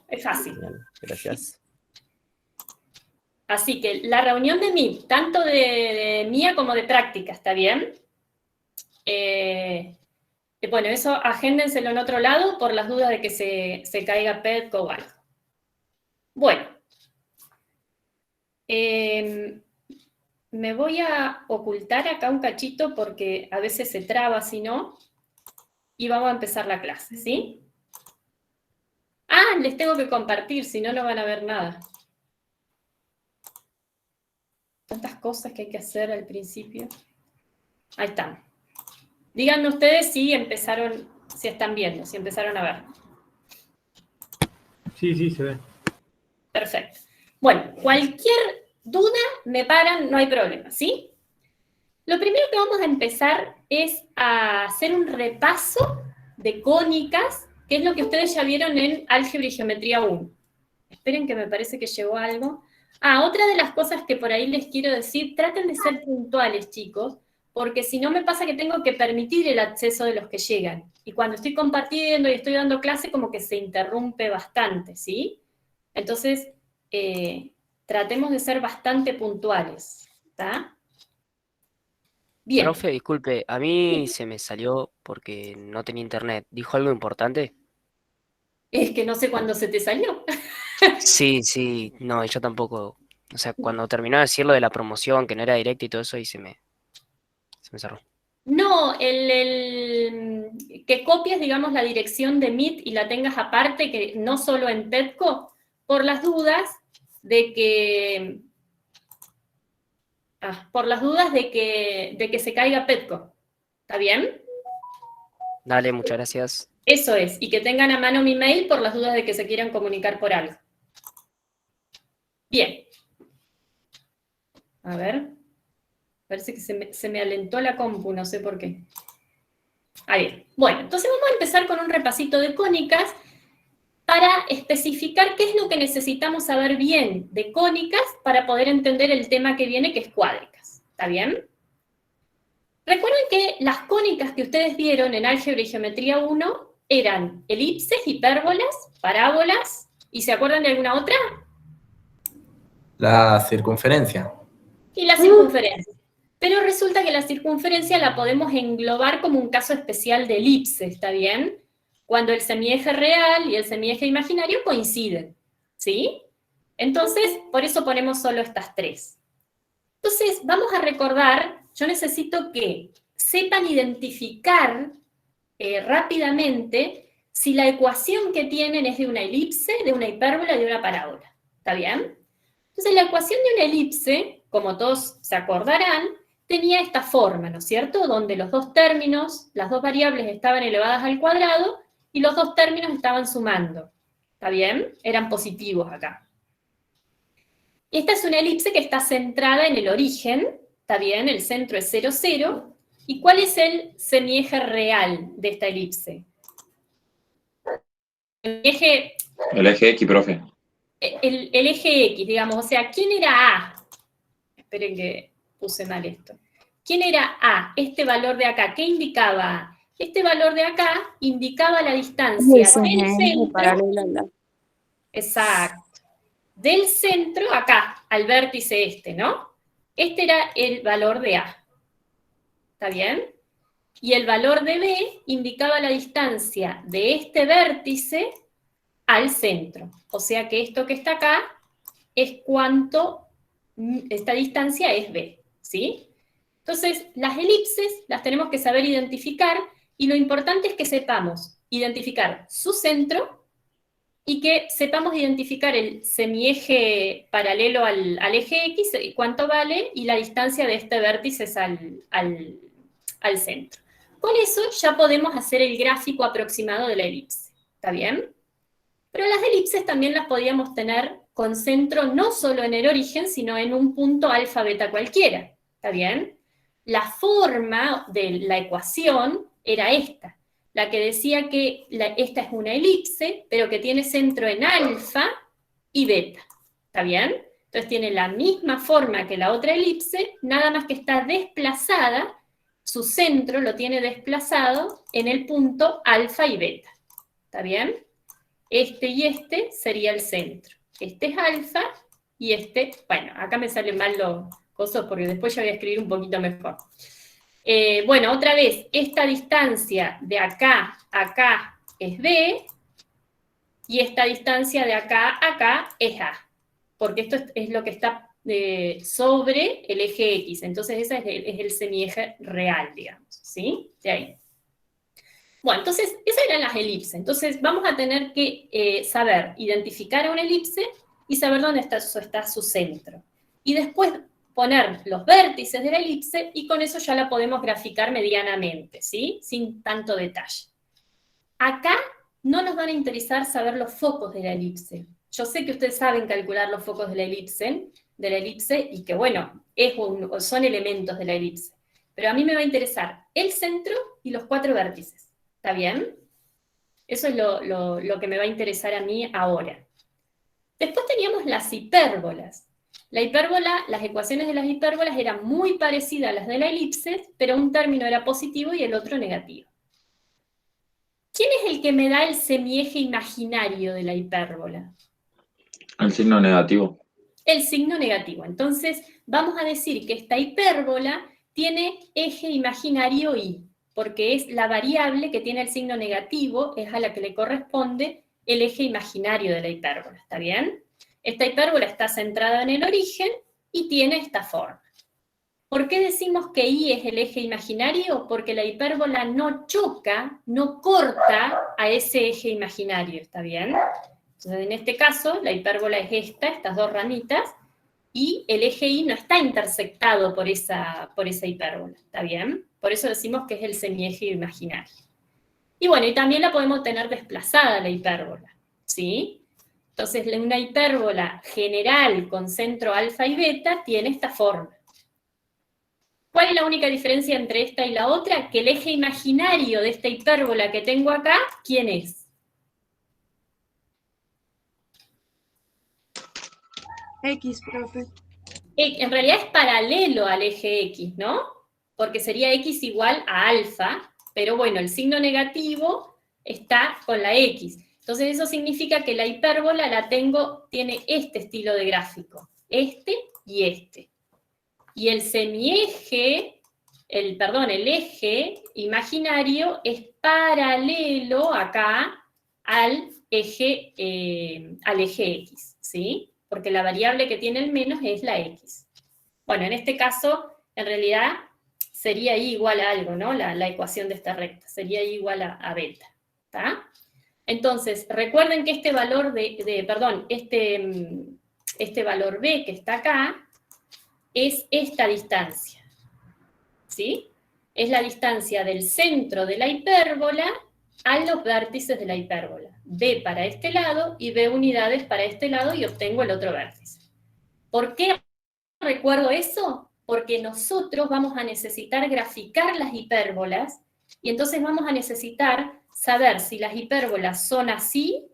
es fácil. Bien, gracias. Así que la reunión de Meet, tanto de mía como de práctica, ¿está bien? Bueno, eso agéndenselo en otro lado por las dudas de que se caiga Petco o algo. Bueno. Me voy a ocultar acá un cachito porque a veces se traba, si no, y vamos a empezar la clase, ¿sí? Ah, les tengo que compartir, si no, no van a ver nada. Tantas cosas que hay que hacer al principio. Ahí están. Díganme ustedes si empezaron, si están viendo, si empezaron a ver. Sí, sí, se ve. Perfecto. Bueno, cualquier duda me paran, no hay problema, ¿sí? Lo primero que vamos a empezar es a hacer un repaso de cónicas, que es lo que ustedes ya vieron en Álgebra y Geometría 1. Esperen que me parece que llegó algo. Otra de las cosas que por ahí les quiero decir, traten de ser puntuales, chicos, porque si no me pasa que tengo que permitir el acceso de los que llegan. Y cuando estoy compartiendo y estoy dando clase, como que se interrumpe bastante, ¿sí? Entonces, tratemos de ser bastante puntuales, ¿está? Bien. Profe, disculpe, a mí se me salió porque no tenía internet. ¿Dijo algo importante? Es que no sé cuándo se te salió. Sí, sí, no, yo tampoco. O sea, cuando terminó de decir lo de la promoción, que no era directa y todo eso, y se me cerró. No, que copies, digamos, la dirección de Meet y la tengas aparte, que no solo en Petco, por las dudas de que... por las dudas de que se caiga Petco. ¿Está bien? Dale, muchas gracias. Eso es, y que tengan a mano mi mail por las dudas de que se quieran comunicar por algo. Bien. A ver. Parece que se me alentó la compu, no sé por qué. Ahí. Bueno, entonces vamos a empezar con un repasito de cónicas para especificar qué es lo que necesitamos saber bien de cónicas para poder entender el tema que viene, que es cuádricas. ¿Está bien? Recuerden que las cónicas que ustedes vieron en Álgebra y Geometría 1 eran elipses, hipérbolas, parábolas, ¿y se acuerdan de alguna otra? La circunferencia. Y la circunferencia. Pero resulta que la circunferencia la podemos englobar como un caso especial de elipse, ¿está bien? Cuando el semieje real y el semieje imaginario coinciden, ¿sí? Entonces, por eso ponemos solo estas tres. Entonces, vamos a recordar, yo necesito que sepan identificar rápidamente si la ecuación que tienen es de una elipse, de una hipérbola y de una parábola, ¿está bien? Entonces, la ecuación de una elipse, como todos se acordarán, tenía esta forma, ¿no es cierto? Donde los dos términos, las dos variables estaban elevadas al cuadrado y los dos términos estaban sumando. ¿Está bien? Eran positivos acá. Esta es una elipse que está centrada en el origen, ¿está bien? El centro es 0, 0. ¿Y cuál es el semieje real de esta elipse? El eje X, profe. El eje X, digamos. O sea, ¿quién era A? Esperen que puse mal esto. ¿Quién era A? Este valor de acá, ¿qué indicaba? Este valor de acá indicaba la distancia del centro. Exacto. Del centro acá, al vértice este, ¿no? Este era el valor de A. ¿Está bien? Y el valor de B indicaba la distancia de este vértice al centro. O sea que esto que está acá es cuánto, esta distancia es B, ¿sí? Entonces, las elipses las tenemos que saber identificar y lo importante es que sepamos identificar su centro y que sepamos identificar el semieje paralelo al eje X, cuánto vale, y la distancia de este vértice al centro. Con eso ya podemos hacer el gráfico aproximado de la elipse, ¿está bien? Pero las elipses también las podíamos tener con centro no solo en el origen, sino en un punto alfa beta cualquiera, ¿está bien? La forma de la ecuación era esta, la que decía que esta es una elipse, pero que tiene centro en alfa y beta, ¿está bien? Entonces tiene la misma forma que la otra elipse, nada más que está desplazada, su centro lo tiene desplazado en el punto alfa y beta, ¿está bien? Este y este sería el centro. Este es alfa y este, bueno, acá me salen mal los cosas porque después yo voy a escribir un poquito mejor. Bueno, otra vez, esta distancia de acá a acá es B, y esta distancia de acá a acá es A, porque esto es lo que está sobre el eje X, entonces ese es el semieje real, digamos, ¿sí? De ahí. Bueno, entonces, esas eran las elipses. Entonces, vamos a tener que saber identificar una elipse y saber dónde está su centro. Y después poner los vértices de la elipse y con eso ya la podemos graficar medianamente, ¿sí? Sin tanto detalle. Acá no nos van a interesar saber los focos de la elipse. Yo sé que ustedes saben calcular los focos de la elipse y que, bueno, son elementos de la elipse. Pero a mí me va a interesar el centro y los 4 vértices. ¿Está bien? Eso es lo que me va a interesar a mí ahora. Después teníamos las hipérbolas. Las ecuaciones de las hipérbolas eran muy parecidas a las de la elipse, pero un término era positivo y el otro negativo. ¿Quién es el que me da el semieje imaginario de la hipérbola? El signo negativo. El signo negativo. Entonces, vamos a decir que esta hipérbola tiene eje imaginario y, porque es la variable que tiene el signo negativo, es a la que le corresponde el eje imaginario de la hipérbola, ¿está bien? Esta hipérbola está centrada en el origen y tiene esta forma. ¿Por qué decimos que I es el eje imaginario? Porque la hipérbola no choca, no corta a ese eje imaginario, ¿está bien? Entonces, en este caso, la hipérbola es estas 2 ramitas, y el eje Y no está intersectado por esa hipérbola, ¿está bien? Por eso decimos que es el semieje imaginario. Y bueno, y también la podemos tener desplazada la hipérbola, ¿sí? Entonces, una hipérbola general con centro alfa y beta tiene esta forma. ¿Cuál es la única diferencia entre esta y la otra? Que el eje imaginario de esta hipérbola que tengo acá, ¿quién es? X, profe. En realidad es paralelo al eje X, ¿no? Porque sería X igual a alfa, pero bueno, el signo negativo está con la X. Entonces eso significa que la hipérbola tiene este estilo de gráfico, este y este. Y el semieje, el eje imaginario es paralelo acá al eje X, ¿sí? Porque la variable que tiene el menos es la X. Bueno, en este caso, en realidad, sería I igual a algo, ¿no? La ecuación de esta recta, sería I igual a beta, ¿está? Entonces, recuerden que este valor este valor B que está acá, es esta distancia, ¿sí? Es la distancia del centro de la hipérbola a los vértices de la hipérbola. B para este lado y B unidades para este lado y obtengo el otro vértice. ¿Por qué recuerdo eso? Porque nosotros vamos a necesitar graficar las hipérbolas y entonces vamos a necesitar saber si las hipérbolas son así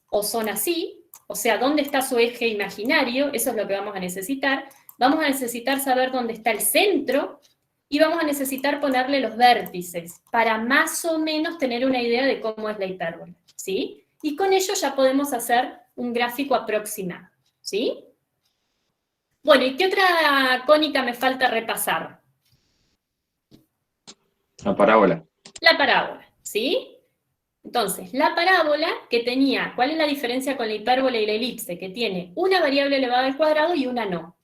o son así, o sea, dónde está su eje imaginario, eso es lo que vamos a necesitar. Vamos a necesitar saber dónde está el centro y vamos a necesitar ponerle los vértices para más o menos tener una idea de cómo es la hipérbola, ¿sí? Y con ello ya podemos hacer un gráfico aproximado, ¿sí? Bueno, ¿y qué otra cónica me falta repasar? La parábola. La parábola, ¿sí? Entonces, la parábola que tenía, ¿cuál es la diferencia con la hipérbola y la elipse? Que tiene una variable elevada al cuadrado y una no.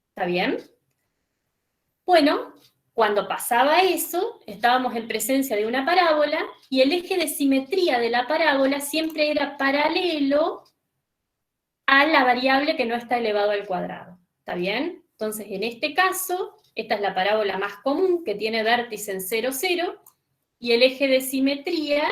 ¿Está bien? Bueno, cuando pasaba eso, estábamos en presencia de una parábola y el eje de simetría de la parábola siempre era paralelo a la variable que no está elevado al cuadrado. ¿Está bien? Entonces, en este caso, esta es la parábola más común, que tiene vértice en 0, 0, y el eje de simetría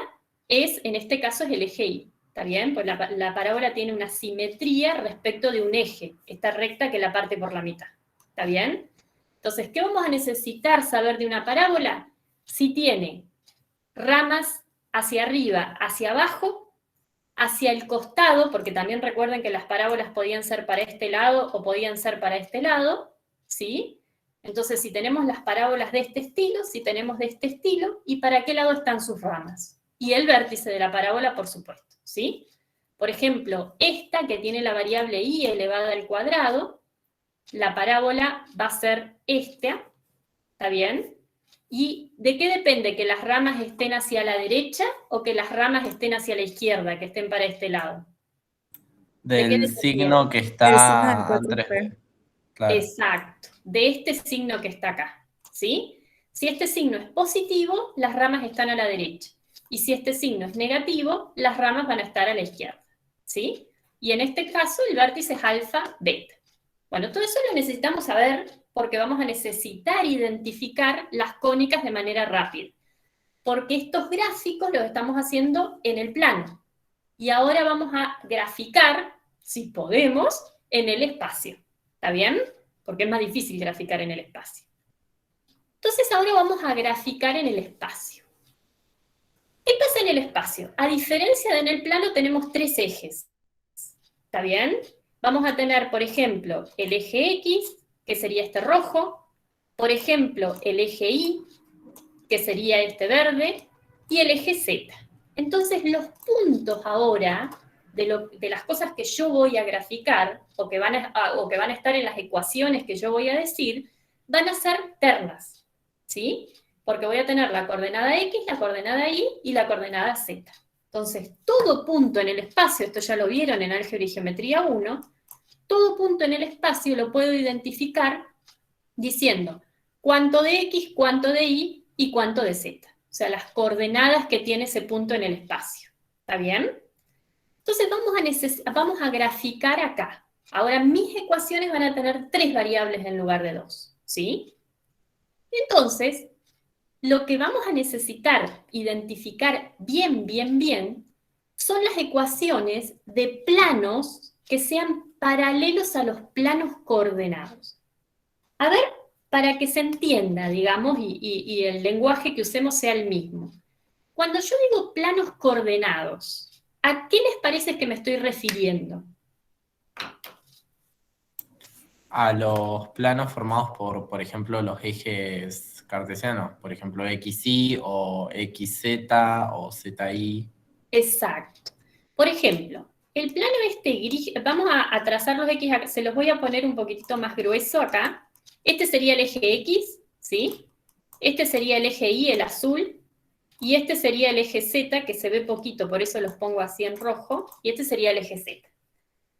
en este caso, es el eje Y. ¿Está bien? Pues la parábola tiene una simetría respecto de un eje, esta recta que la parte por la mitad. ¿Está bien? Entonces, ¿qué vamos a necesitar saber de una parábola? Si tiene ramas hacia arriba, hacia abajo, hacia el costado, porque también recuerden que las parábolas podían ser para este lado o podían ser para este lado, ¿sí? Entonces, si tenemos las parábolas de este estilo, si tenemos de este estilo, ¿y para qué lado están sus ramas? y el vértice de la parábola, por supuesto, ¿sí? Por ejemplo, esta que tiene la variable y elevada al cuadrado, la parábola va a ser esta, ¿está bien? ¿Y de qué depende? ¿Que las ramas estén hacia la derecha o que las ramas estén hacia la izquierda, que estén para este lado? ¿De qué Del depende? signo que El signo está del Andrés. 4P. Claro. Exacto, de este signo que está acá, ¿sí? Si este signo es positivo, las ramas están a la derecha. Y si este signo es negativo, las ramas van a estar a la izquierda, ¿sí? Y en este caso el vértice es alfa, beta. Bueno, todo eso lo necesitamos saber porque vamos a necesitar identificar las cónicas de manera rápida. Porque estos gráficos los estamos haciendo en el plano. Y ahora vamos a graficar, si podemos, en el espacio. ¿Está bien? Porque es más difícil graficar en el espacio. Entonces ahora vamos a graficar en el espacio. ¿Qué pasa en el espacio? A diferencia de en el plano tenemos tres ejes. ¿Está bien? Vamos a tener, por ejemplo, el eje X, que sería este rojo, por ejemplo, el eje Y, que sería este verde, y el eje Z. Entonces los puntos ahora de las cosas que yo voy a graficar, o que van a estar en las ecuaciones que yo voy a decir, van a ser ternas, ¿sí? Porque voy a tener la coordenada X, la coordenada Y y la coordenada Z. Entonces, todo punto en el espacio, esto ya lo vieron en Álgebra y Geometría 1, todo punto en el espacio lo puedo identificar diciendo cuánto de X, cuánto de Y y cuánto de Z. O sea, las coordenadas que tiene ese punto en el espacio. ¿Está bien? Entonces vamos a graficar acá. Ahora mis ecuaciones van a tener 3 variables en lugar de 2, ¿sí? Entonces, lo que vamos a necesitar identificar bien, son las ecuaciones de planos que sean paralelos a los planos coordenados. A ver, para que se entienda, digamos, y el lenguaje que usemos sea el mismo. Cuando yo digo planos coordenados, ¿a qué les parece que me estoy refiriendo? A los planos formados por ejemplo, los ejes cartesianos, por ejemplo, XY o XZ o ZY. Exacto. Por ejemplo, el plano este gris, vamos a trazar los X, se los voy a poner un poquitito más grueso acá. Este sería el eje X, ¿sí? Este sería el eje Y, el azul, y este sería el eje Z, que se ve poquito, por eso los pongo así en rojo, y este sería el eje Z.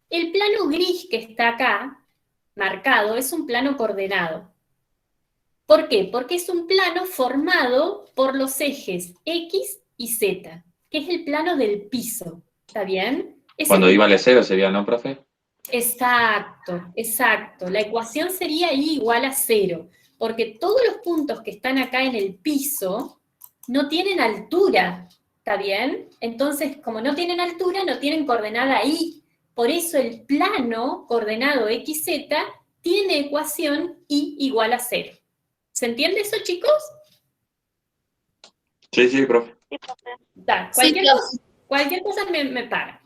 El plano gris que está acá, marcado, es un plano coordenado. ¿Por qué? Porque es un plano formado por los ejes X y Z, que es el plano del piso, ¿está bien? Cuando I vale 0 sería, ¿no, profe? Exacto, exacto. La ecuación sería I igual a 0, porque todos los puntos que están acá en el piso no tienen altura, ¿está bien? Entonces, como no tienen altura, no tienen coordenada I. Por eso el plano coordenado XZ tiene ecuación I igual a 0. ¿Se entiende eso, chicos? Sí, profe. Da, cualquier cosa me para.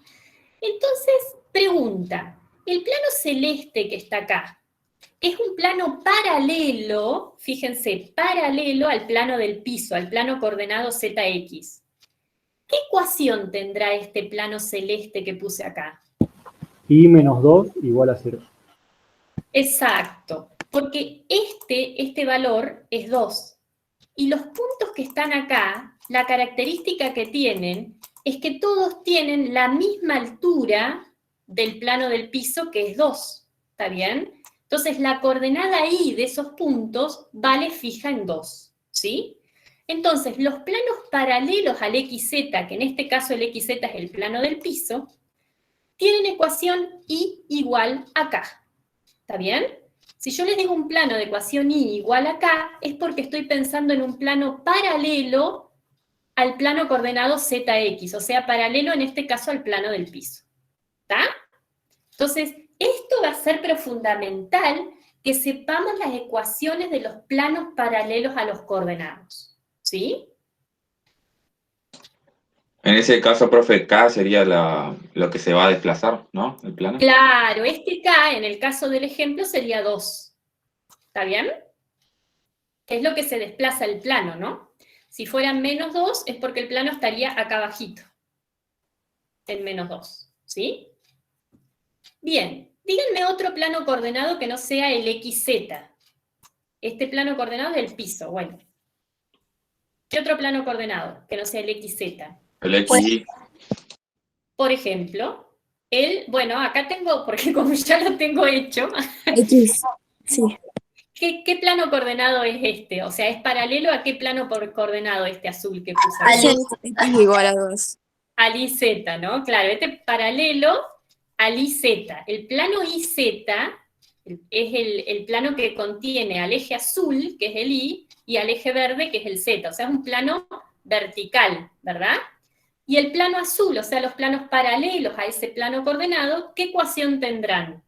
Entonces, pregunta, el plano celeste que está acá, es un plano paralelo, fíjense, paralelo al plano del piso, al plano coordenado ZX. ¿Qué ecuación tendrá este plano celeste que puse acá? I menos 2 igual a 0. Exacto, porque este valor es 2. Y los puntos que están acá, la característica que tienen es que todos tienen la misma altura del plano del piso, que es 2. ¿Está bien? Entonces, la coordenada I de esos puntos vale fija en 2. ¿Sí? Entonces, los planos paralelos al XZ, que en este caso el XZ es el plano del piso, tienen ecuación I igual a K. ¿Está bien? Si yo les digo un plano de ecuación I igual a K, es porque estoy pensando en un plano paralelo al plano coordenado ZX, o sea, paralelo en este caso al plano del piso. ¿Está? Entonces, esto va a ser pero fundamental que sepamos las ecuaciones de los planos paralelos a los coordenados. ¿Sí? En ese caso, profe, K sería lo que se va a desplazar, ¿no? El plano. Claro, este K, en el caso del ejemplo, sería 2. ¿Está bien? Que es lo que se desplaza el plano, ¿no? Si fueran -2 es porque el plano estaría acá abajito, en -2, ¿sí? Bien, díganme otro plano coordenado que no sea el XZ. Este plano coordenado es el piso, bueno. ¿Qué otro plano coordenado que no sea el XZ? El XY. Por ejemplo, bueno, acá tengo, porque como ya lo tengo hecho, X. Sí. ¿qué plano coordenado es este? O sea, ¿es paralelo a qué plano coordenado este azul que puse Al aquí? X igual a 2. Al IZ, ¿no? Claro, este es paralelo al IZ. El plano IZ es el plano que contiene al eje azul, que es el I, y al eje verde, que es el Z. O sea, es un plano vertical, ¿verdad? Y el plano azul, o sea, los planos paralelos a ese plano coordenado, ¿qué ecuación tendrán?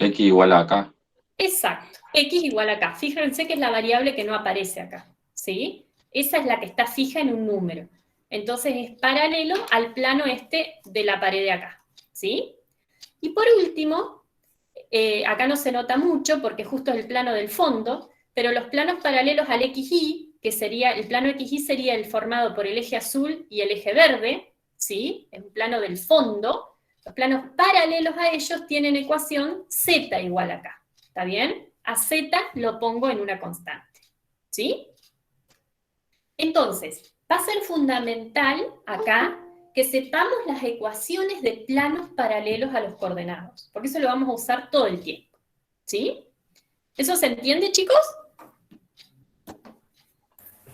X igual a acá. Exacto, X igual a acá. Fíjense que es la variable que no aparece acá, ¿sí? Esa es la que está fija en un número. Entonces es paralelo al plano este de la pared de acá, ¿sí? Y por último, acá no se nota mucho porque justo es el plano del fondo, pero los planos paralelos al XY, que sería, el plano XY sería el formado por el eje azul y el eje verde, ¿sí? Es un plano del fondo. Los planos paralelos a ellos tienen ecuación Z igual a acá, ¿está bien? A Z lo pongo en una constante, ¿sí? Entonces, va a ser fundamental acá que sepamos las ecuaciones de planos paralelos a los coordenados, porque eso lo vamos a usar todo el tiempo, ¿sí? ¿Eso se entiende, chicos?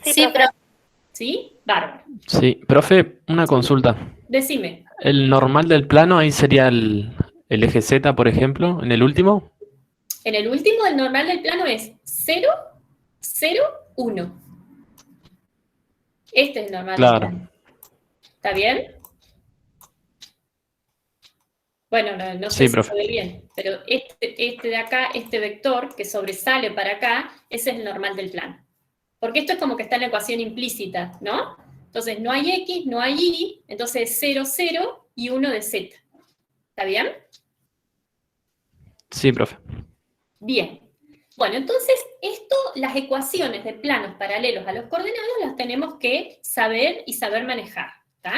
Sí, pero ¿Sí? Bárbaro. Sí, profe, una consulta. Decime. El normal del plano ahí sería el eje Z, por ejemplo, en el último. En el último, el normal del plano es 0, 0, 1. Este es el normal del Claro. plano. ¿Está bien? Bueno, no sé Sí, si profe. se ve bien, pero este de acá, este vector que sobresale para acá, ese es el normal del plano. Porque esto es como que está en la ecuación implícita, ¿no? Entonces no hay X, no hay Y, entonces 0, 0 y 1 de Z. ¿Está bien? Sí, profe. Bien. Bueno, entonces las ecuaciones de planos paralelos a los coordenados las tenemos que saber y saber manejar, ¿está?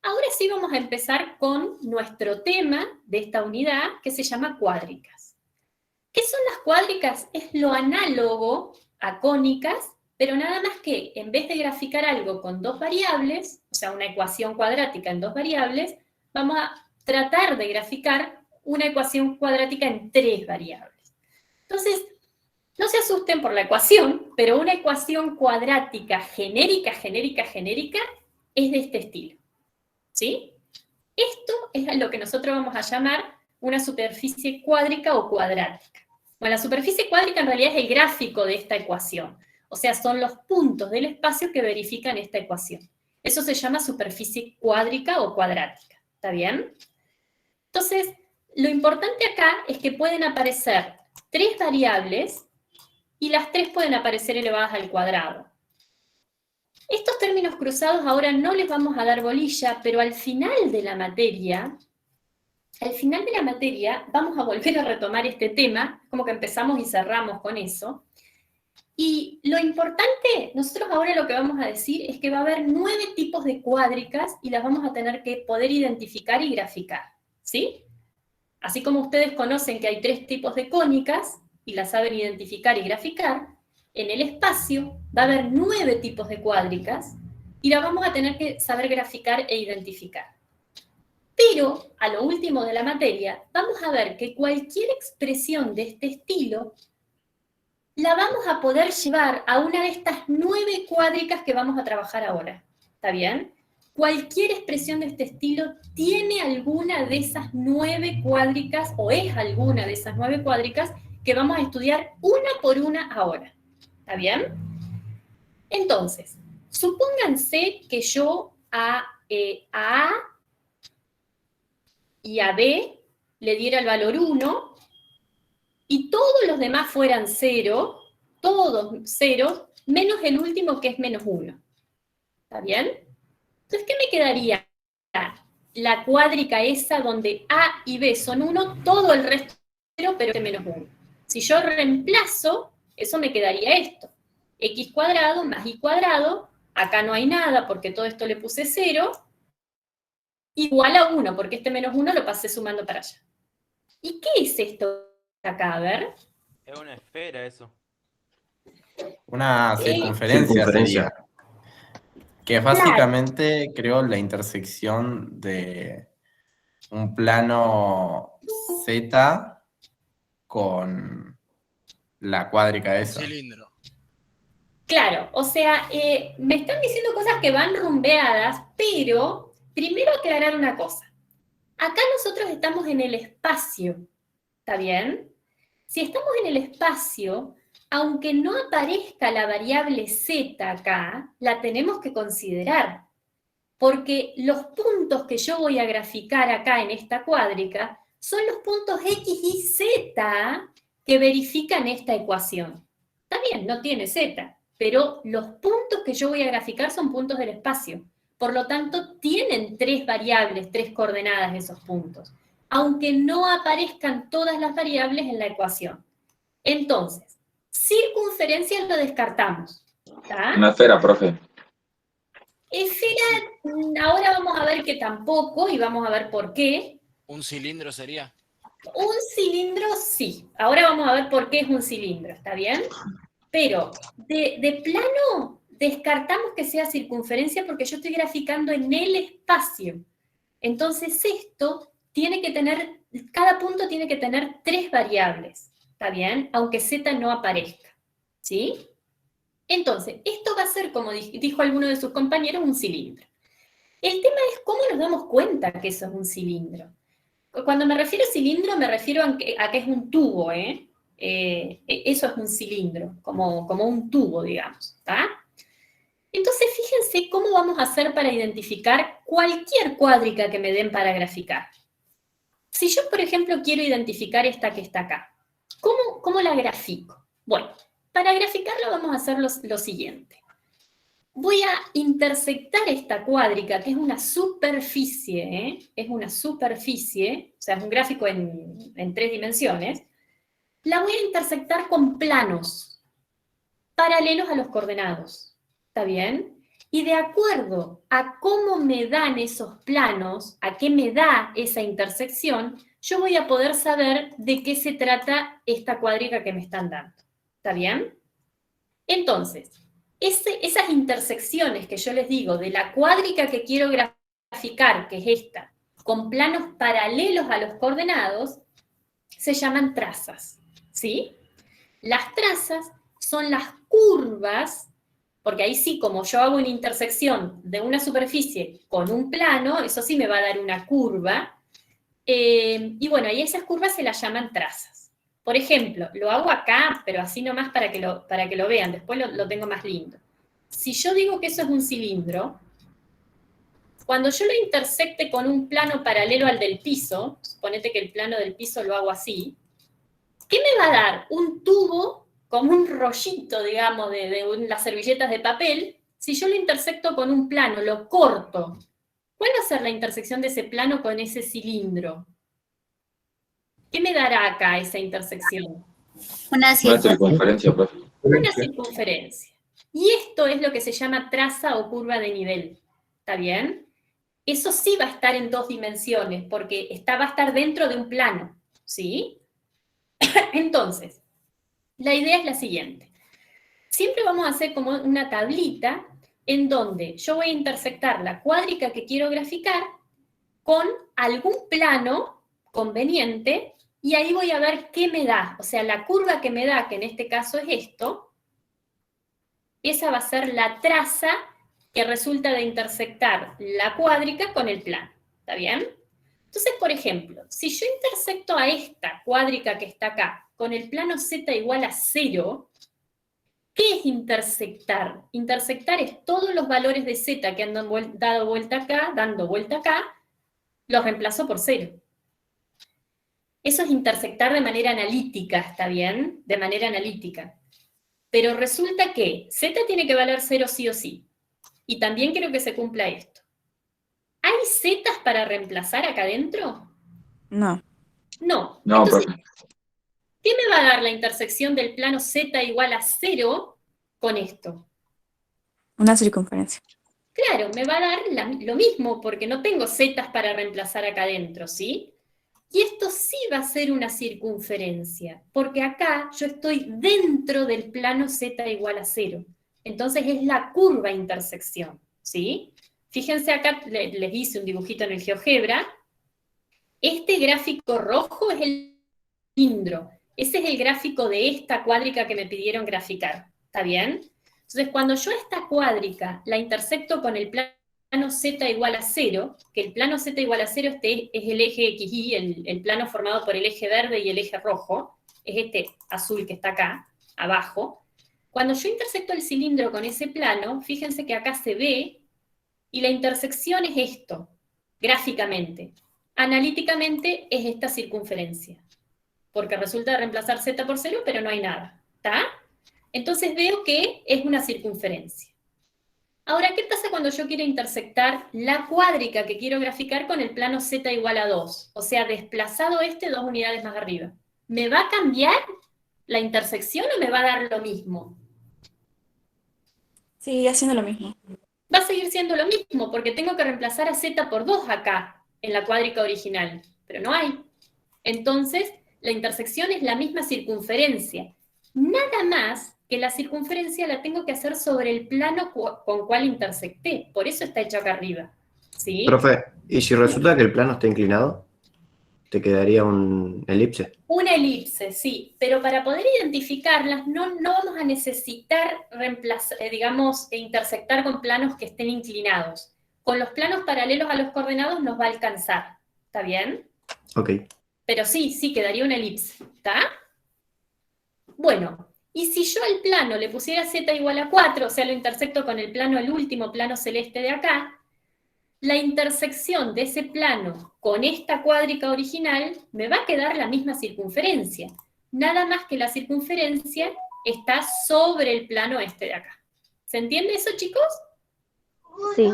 Ahora sí vamos a empezar con nuestro tema de esta unidad que se llama cuádricas. ¿Qué son las cuádricas? Es lo análogo a cónicas, pero nada más que en vez de graficar algo con dos variables, o sea, una ecuación cuadrática en dos variables, vamos a tratar de graficar una ecuación cuadrática en tres variables. Entonces, no se asusten por la ecuación, pero una ecuación cuadrática genérica es de este estilo, ¿sí? Esto es lo que nosotros vamos a llamar una superficie cuádrica o cuadrática. Bueno, la superficie cuádrica en realidad es el gráfico de esta ecuación, o sea, son los puntos del espacio que verifican esta ecuación. Eso se llama superficie cuádrica o cuadrática, ¿está bien? Entonces, lo importante acá es que pueden aparecer tres variables y las tres pueden aparecer elevadas al cuadrado. Estos términos cruzados ahora no les vamos a dar bolilla, pero al final de la materia vamos a volver a retomar este tema, como que empezamos y cerramos con eso. Y lo importante, nosotros ahora lo que vamos a decir es que va a haber 9 tipos de cuádricas y las vamos a tener que poder identificar y graficar, ¿sí? Así como ustedes conocen que hay 3 tipos de cónicas y las saben identificar y graficar, en el espacio va a haber 9 tipos de cuádricas y las vamos a tener que saber graficar e identificar. Pero, a lo último de la materia, vamos a ver que cualquier expresión de este estilo la vamos a poder llevar a una de estas 9 cuádricas que vamos a trabajar ahora. ¿Está bien? Cualquier expresión de este estilo tiene alguna de esas 9 cuádricas, o es alguna de esas 9 cuádricas, que vamos a estudiar una por una ahora. ¿Está bien? Entonces, supónganse que yo a A y a B le diera el valor 1, y todos los demás fueran 0, todos 0, menos el último que es menos 1. ¿Está bien? Entonces, ¿qué me quedaría? La cuádrica esa donde A y B son 1, todo el resto es 0, pero es menos 1. Si yo reemplazo Eso me quedaría esto. X cuadrado más Y cuadrado, acá no hay nada porque todo esto le puse 0, igual a 1, porque este menos 1 lo pasé sumando para allá. ¿Y qué es esto acá? A ver. Es una esfera eso. Una circunferencia sería. Que es básicamente, creo, la intersección de un plano Z con la cuádrica esa. Cilindro. Claro, o sea, me están diciendo cosas que van rumbeadas, pero primero aclarar una cosa. Acá nosotros estamos en el espacio, ¿está bien? Si estamos en el espacio, aunque no aparezca la variable z acá, la tenemos que considerar, porque los puntos que yo voy a graficar acá en esta cuádrica son los puntos x y z que verifican esta ecuación. Está bien, no tiene z, pero los puntos que yo voy a graficar son puntos del espacio. Por lo tanto, tienen 3 variables, 3 coordenadas esos puntos, aunque no aparezcan todas las variables en la ecuación. Entonces, circunferencia lo descartamos. ¿Tá? Una esfera, profe. Esfera, ahora vamos a ver que tampoco, y vamos a ver por qué. ¿Un cilindro sería? Un cilindro, sí. Ahora vamos a ver por qué es un cilindro, ¿está bien? Pero de plano descartamos que sea circunferencia porque yo estoy graficando en el espacio. Entonces esto tiene que tener, cada punto tiene que tener 3 variables, ¿está bien? Aunque z no aparezca, ¿sí? Entonces, esto va a ser, como dijo alguno de sus compañeros, un cilindro. El tema es cómo nos damos cuenta que eso es un cilindro. Cuando me refiero a cilindro, me refiero a que es un tubo, eso es un cilindro, como un tubo, digamos, ¿está? Entonces, fíjense cómo vamos a hacer para identificar cualquier cuádrica que me den para graficar. Si yo, por ejemplo, quiero identificar esta que está acá, ¿cómo la grafico? Bueno, para graficarla vamos a hacer lo siguiente. Voy a intersectar esta cuádrica, que es una superficie, es una superficie, o sea, es un gráfico en 3 dimensiones, la voy a intersectar con planos paralelos a los coordenados, ¿está bien? Y de acuerdo a cómo me dan esos planos, a qué me da esa intersección, yo voy a poder saber de qué se trata esta cuádrica que me están dando, ¿está bien? Entonces, esas intersecciones que yo les digo de la cuádrica que quiero graficar, que es esta, con planos paralelos a los coordenados, se llaman trazas, ¿sí? Las trazas son las curvas, porque ahí sí, como yo hago una intersección de una superficie con un plano, eso sí me va a dar una curva, y bueno, y esas curvas se las llaman trazas. Por ejemplo, lo hago acá, pero así nomás para que lo vean, después lo tengo más lindo. Si yo digo que eso es un cilindro, cuando yo lo intersecte con un plano paralelo al del piso, suponete que el plano del piso lo hago así, ¿qué me va a dar? Un tubo, como un rollito, digamos, de las servilletas de papel. Si yo lo intersecto con un plano, lo corto, ¿cuál va a ser la intersección de ese plano con ese cilindro? ¿Qué me dará acá esa intersección? Una circunferencia, profe. Una circunferencia. Y esto es lo que se llama traza o curva de nivel. ¿Está bien? Eso sí va a estar en 2 dimensiones, porque va a estar dentro de un plano. ¿Sí? Entonces, la idea es la siguiente. Siempre vamos a hacer como una tablita en donde yo voy a intersectar la cuádrica que quiero graficar con algún plano conveniente, y ahí voy a ver qué me da. O sea, la curva que me da, que en este caso es esto, esa va a ser la traza que resulta de intersectar la cuádrica con el plano. ¿Está bien? Entonces, por ejemplo, si yo intersecto a esta cuádrica que está acá con el plano z igual a 0, ¿qué es intersectar? Intersectar es todos los valores de z que han dando vuelta acá, los reemplazo por 0. Eso es intersectar de manera analítica, ¿está bien? De manera analítica. Pero resulta que z tiene que valer 0 sí o sí. Y también quiero que se cumpla esto. ¿Hay zetas para reemplazar acá adentro? No. No. No, Entonces, profe. ¿Qué me va a dar la intersección del plano Z igual a 0 con esto? Una circunferencia. Claro, me va a dar lo mismo, porque no tengo zetas para reemplazar acá adentro, ¿sí? Y esto sí va a ser una circunferencia, porque acá yo estoy dentro del plano Z igual a 0. Entonces es la curva intersección, ¿sí? Fíjense acá, les hice un dibujito en el GeoGebra. Este gráfico rojo es el cilindro. Ese es el gráfico de esta cuádrica que me pidieron graficar, ¿está bien? Entonces, cuando yo a esta cuádrica la intersecto con el plano Z igual a 0, que el plano Z igual a 0 es el eje XY, el plano formado por el eje verde y el eje rojo, es este azul que está acá, abajo. Cuando yo intersecto el cilindro con ese plano, fíjense que acá se ve, y la intersección es esto, gráficamente. Analíticamente es esta circunferencia, porque resulta reemplazar Z por 0, pero no hay nada, ¿está? Entonces veo que es una circunferencia. Ahora, ¿qué pasa cuando yo quiero intersectar la cuádrica que quiero graficar con el plano Z igual a 2? O sea, desplazado 2 unidades más arriba. ¿Me va a cambiar la intersección o me va a dar lo mismo? Sigue haciendo lo mismo. Va a seguir siendo lo mismo, porque tengo que reemplazar a Z por 2 acá, en la cuádrica original, pero no hay. Entonces, la intersección es la misma circunferencia. Nada más que la circunferencia la tengo que hacer sobre el plano con cual intersecté. Por eso está hecho acá arriba. ¿Sí? Profe, ¿y si resulta que el plano está inclinado? ¿Te quedaría un elipse? Una elipse, sí, pero para poder identificarlas no vamos a necesitar intersectar con planos que estén inclinados. Con los planos paralelos a los coordenados nos va a alcanzar. ¿Está bien? Ok. Pero sí, quedaría una elipse. ¿Está? Bueno, y si yo al plano le pusiera Z igual a 4, o sea, lo intersecto con el último plano celeste de acá, la intersección de ese plano con esta cuádrica original me va a quedar la misma circunferencia. Nada más que la circunferencia está sobre el plano este de acá. ¿Se entiende eso, chicos? Sí.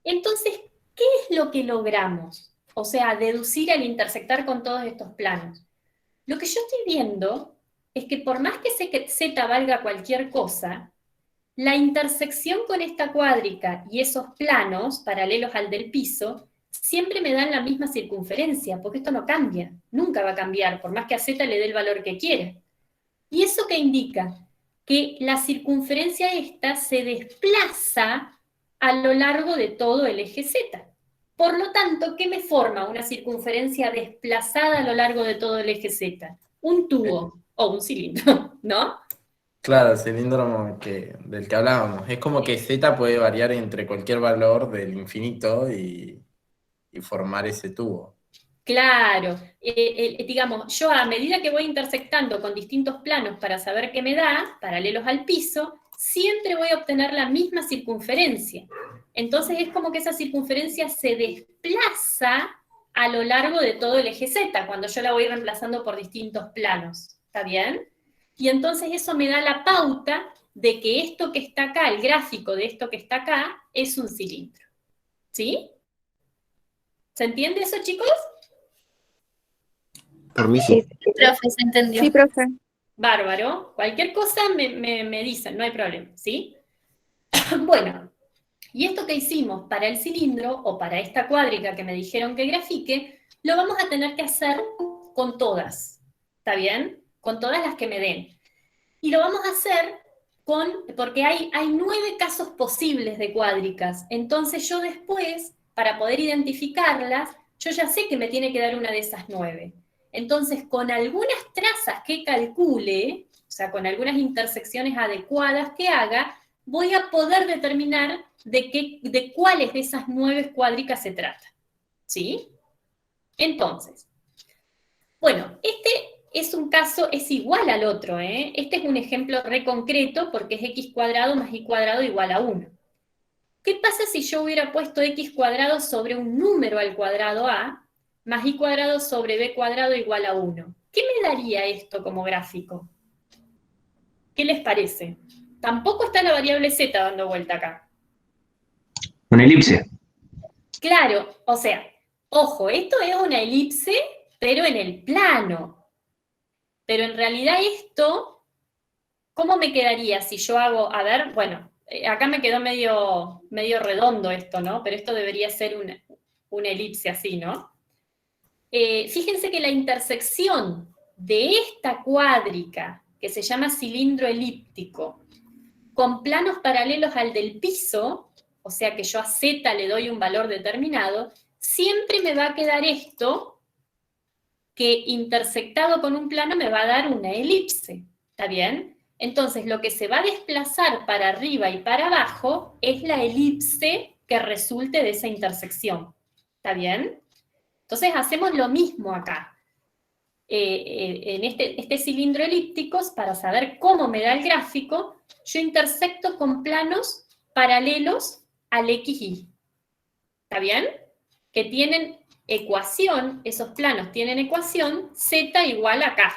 Entonces, ¿qué es lo que logramos? O sea, deducir al intersectar con todos estos planos. Lo que yo estoy viendo es que por más que Z valga cualquier cosa, la intersección con esta cuádrica y esos planos paralelos al del piso siempre me dan la misma circunferencia, porque esto no cambia, nunca va a cambiar, por más que a Z le dé el valor que quiere. ¿Y eso qué indica? Que la circunferencia esta se desplaza a lo largo de todo el eje Z. Por lo tanto, ¿qué me forma una circunferencia desplazada a lo largo de todo el eje Z? Un tubo o un cilindro, ¿no? Claro, el cilindro del que hablábamos. Es como que Z puede variar entre cualquier valor del infinito y formar ese tubo. Claro, digamos, yo a medida que voy intersectando con distintos planos para saber qué me da, paralelos al piso, siempre voy a obtener la misma circunferencia. Entonces es como que esa circunferencia se desplaza a lo largo de todo el eje Z, cuando yo la voy reemplazando por distintos planos. ¿Está bien? Y entonces eso me da la pauta de que esto que está acá, el gráfico de esto que está acá, es un cilindro. ¿Sí? ¿Se entiende eso, chicos? Por mí sí. Profe, se entendió. Sí, profe. Bárbaro. Cualquier cosa me dicen, no hay problema, ¿sí? Bueno, y esto que hicimos para el cilindro, o para esta cuádrica que me dijeron que grafique, lo vamos a tener que hacer con todas, ¿está bien? Con todas las que me den. Y lo vamos a hacer porque hay 9 casos posibles de cuádricas, entonces yo después, para poder identificarlas, yo ya sé que me tiene que dar una de esas 9. Entonces, con algunas trazas que calcule, o sea, con algunas intersecciones adecuadas que haga, voy a poder determinar de cuáles de esas 9 cuádricas se trata. ¿Sí? Entonces, bueno, este es un caso, es igual al otro, ¿eh? Este es un ejemplo re concreto porque es x cuadrado más y cuadrado igual a 1. ¿Qué pasa si yo hubiera puesto x cuadrado sobre un número al cuadrado a, más y cuadrado sobre b cuadrado igual a 1? ¿Qué me daría esto como gráfico? ¿Qué les parece? Tampoco está la variable z dando vuelta acá. Una elipse. Claro, o sea, ojo, esto es una elipse, pero en el plano. Pero en realidad esto, ¿cómo me quedaría si yo hago, a ver, bueno, acá me quedó medio redondo esto, ¿no? Pero esto debería ser una elipse así, ¿no? Fíjense que la intersección de esta cuádrica, que se llama cilindro elíptico, con planos paralelos al del piso, o sea que yo a Z le doy un valor determinado, siempre me va a quedar esto, que intersectado con un plano me va a dar una elipse, ¿está bien? Entonces lo que se va a desplazar para arriba y para abajo es la elipse que resulte de esa intersección, ¿está bien? Entonces hacemos lo mismo acá. En este cilindro elíptico, para saber cómo me da el gráfico, yo intersecto con planos paralelos al XY. ¿Está bien? Que tienen ecuación, esos planos tienen ecuación Z igual a K.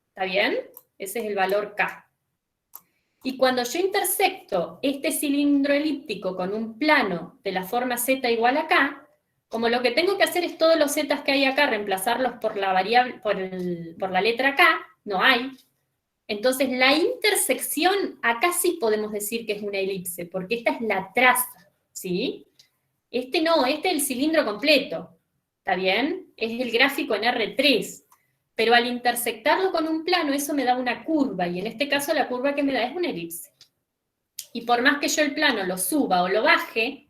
¿Está bien? Ese es el valor K. Y cuando yo intersecto este cilindro elíptico con un plano de la forma Z igual a K, como lo que tengo que hacer es todos los zetas que hay acá, reemplazarlos por la variable, por la letra K, no hay. Entonces la intersección, acá sí podemos decir que es una elipse, porque esta es la traza, ¿sí? Este no, este es el cilindro completo, ¿está bien? Es el gráfico en R3, pero al intersectarlo con un plano, eso me da una curva, y en este caso la curva que me da es una elipse. Y por más que yo el plano lo suba o lo baje,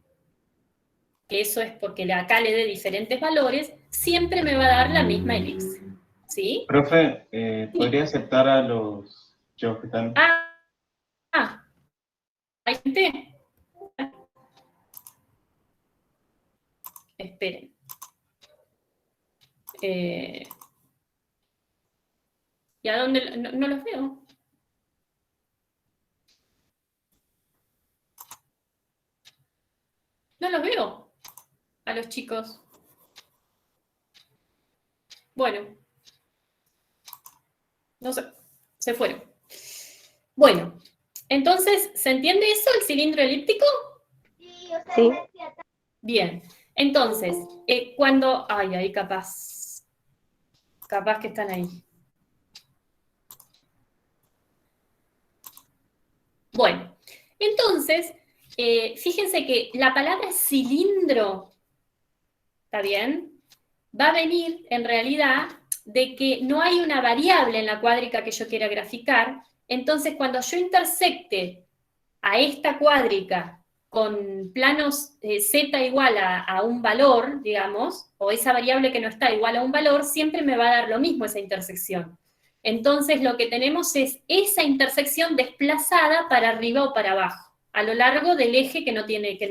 que eso es porque acá le dé diferentes valores, siempre me va a dar la misma elipse, ¿sí? Profe, ¿podría aceptar a los chavos que están? ¿Hay gente? Esperen. ¿Y a dónde? No los veo. No los veo a los chicos. Bueno. No sé. Se fueron. Bueno. Entonces, ¿se entiende eso, el cilindro elíptico? Sí. Bien. Entonces, cuando... Ay, ahí capaz que están ahí. Bueno, entonces, fíjense que la palabra cilindro, ¿está bien? Va a venir, en realidad, de que no hay una variable en la cuádrica que yo quiera graficar, entonces cuando yo intersecte a esta cuádrica con planos z igual a un valor, digamos, o esa variable que no está igual a un valor, siempre me va a dar lo mismo esa intersección. Entonces lo que tenemos es esa intersección desplazada para arriba o para abajo, a lo largo del eje que no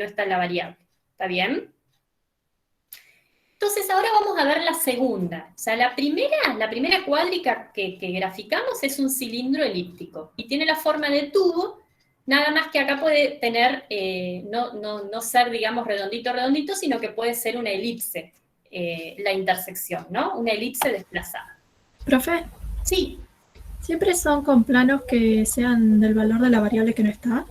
está en la variable. ¿Está bien? Entonces ahora vamos a ver la segunda. O sea, la primera cuádrica que graficamos es un cilindro elíptico y tiene la forma de tubo, nada más que acá puede tener, no ser, digamos, redondito, sino que puede ser una elipse, la intersección, ¿no? Una elipse desplazada. Profe, Sí. ¿siempre son con planos que sean del valor de la variable que no está?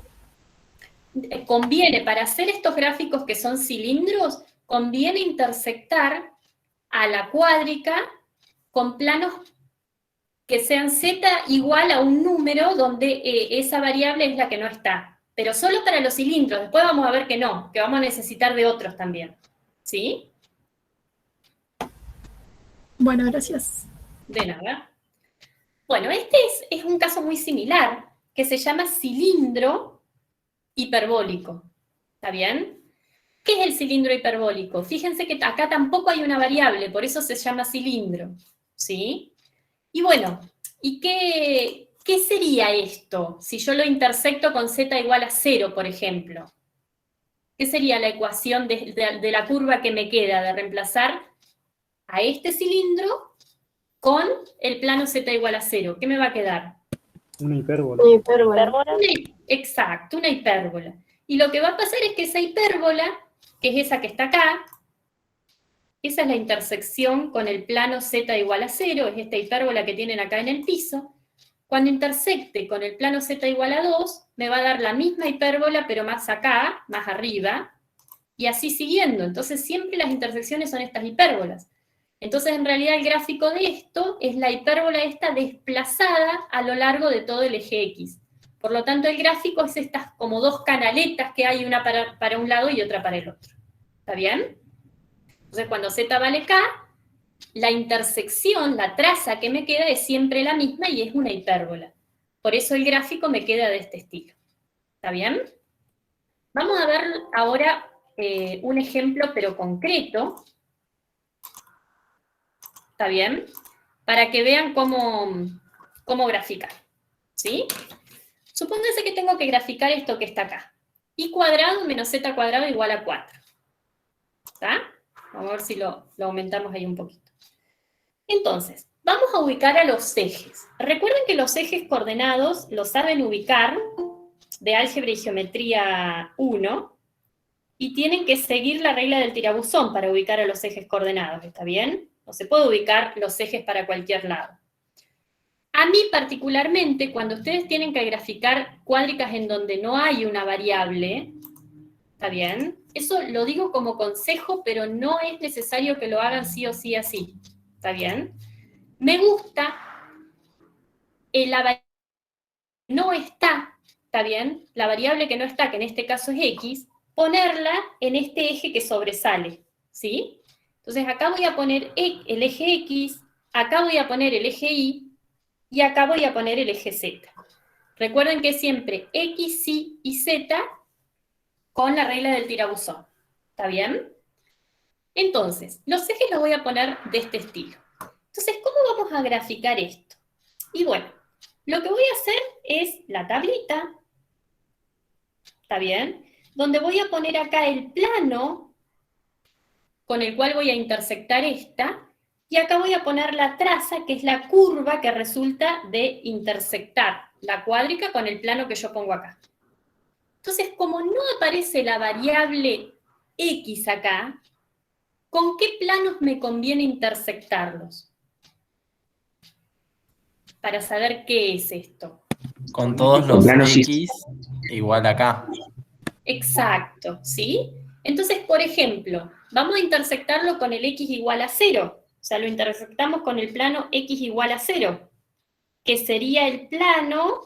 Conviene, para hacer estos gráficos que son cilindros, conviene intersectar a la cuádrica con planos que sean z igual a un número donde esa variable es la que no está. Pero solo para los cilindros, después vamos a ver que no, que vamos a necesitar de otros también. ¿Sí? Bueno, gracias. De nada. Bueno, este es un caso muy similar, que se llama cilindro hiperbólico. ¿Está bien? ¿Qué es el cilindro hiperbólico? Fíjense que acá tampoco hay una variable, por eso se llama cilindro. ¿Sí? Y bueno, ¿y qué sería esto si yo lo intersecto con z igual a 0, por ejemplo? ¿Qué sería la ecuación de la curva que me queda de reemplazar a este cilindro con el plano z igual a 0? ¿Qué me va a quedar? Una hipérbola. Exacto, una hipérbola. Y lo que va a pasar es que esa hipérbola, que es esa que está acá, esa es la intersección con el plano z igual a 0, es esta hipérbola que tienen acá en el piso. Cuando intersecte con el plano z igual a 2, me va a dar la misma hipérbola, pero más acá, más arriba, y así siguiendo. Entonces siempre las intersecciones son estas hipérbolas. Entonces, en realidad, el gráfico de esto es la hipérbola esta desplazada a lo largo de todo el eje X. Por lo tanto, el gráfico es estas como dos canaletas que hay, una para un lado y otra para el otro. ¿Está bien? Entonces, cuando Z vale K, la intersección, la traza que me queda es siempre la misma y es una hipérbola. Por eso el gráfico me queda de este estilo. ¿Está bien? Vamos a ver ahora un ejemplo, pero concreto. ¿Está bien? Para que vean cómo graficar. ¿Sí? Supónganse que tengo que graficar esto que está acá. Y cuadrado menos z cuadrado igual a 4. ¿Está? Vamos a ver si lo aumentamos ahí un poquito. Entonces, vamos a ubicar a los ejes. Recuerden que los ejes coordenados los saben ubicar de álgebra y geometría 1 y tienen que seguir la regla del tirabuzón para ubicar a los ejes coordenados, ¿está bien? No se puede ubicar los ejes para cualquier lado. A mí particularmente, cuando ustedes tienen que graficar cuádricas en donde no hay una variable, ¿está bien? Eso lo digo como consejo, pero no es necesario que lo hagan sí o sí así, ¿está bien? Me gusta la variable que no ¿está bien? La variable que no está, que en este caso es X, ponerla en este eje que sobresale, ¿sí? Entonces acá voy a poner el eje X, acá voy a poner el eje Y, y acá voy a poner el eje Z. Recuerden que siempre X, Y y Z con la regla del tirabuzón. ¿Está bien? Entonces, los ejes los voy a poner de este estilo. Entonces, ¿cómo vamos a graficar esto? Y bueno, lo que voy a hacer es la tablita, ¿está bien? Donde voy a poner acá el plano con el cual voy a intersectar esta, y acá voy a poner la traza, que es la curva que resulta de intersectar la cuádrica con el plano que yo pongo acá. Entonces, como no aparece la variable X acá, ¿con qué planos me conviene intersectarlos? Para saber qué es esto. Con todos los X igual acá. Exacto, ¿sí? Entonces, por ejemplo, vamos a intersectarlo con el X igual a 0. O sea, lo intersectamos con el plano X igual a 0, que sería el plano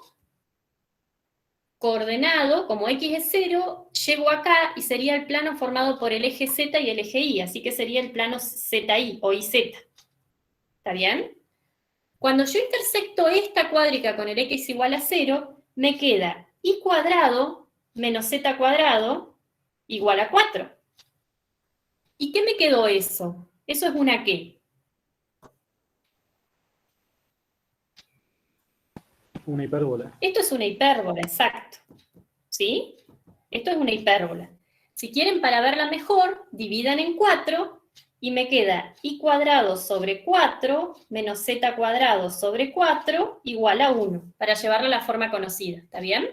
coordenado, como X es 0, llego acá y sería el plano formado por el eje Z y el eje Y, así que sería el plano ZY o IZ. ¿Está bien? Cuando yo intersecto esta cuádrica con el X igual a 0, me queda Y cuadrado menos Z cuadrado igual a 4. ¿Y qué me quedó eso? ¿Eso es una qué? Una hipérbola. Esto es una hipérbola, exacto. ¿Sí? Esto es una hipérbola. Si quieren, para verla mejor, dividan en 4 y me queda y cuadrado sobre 4 menos z cuadrado sobre 4 igual a 1, para llevarlo a la forma conocida. ¿Está bien?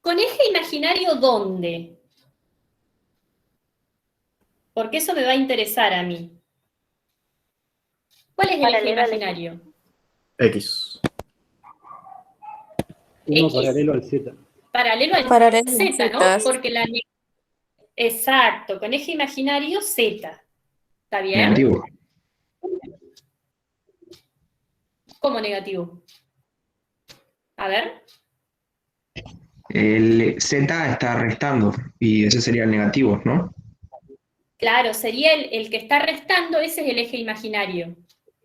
¿Con eje imaginario dónde? Porque eso me va a interesar a mí. ¿Cuál es el eje imaginario? X. Uno X. paralelo al Z. Paralelo al Paralelo al Z, ¿no? Z. Porque la... Exacto, con eje imaginario Z. ¿Está bien? Negativo. ¿Cómo negativo? A ver. El Z está restando y ese sería el negativo, ¿no? Claro, sería el que está restando, ese es el eje imaginario.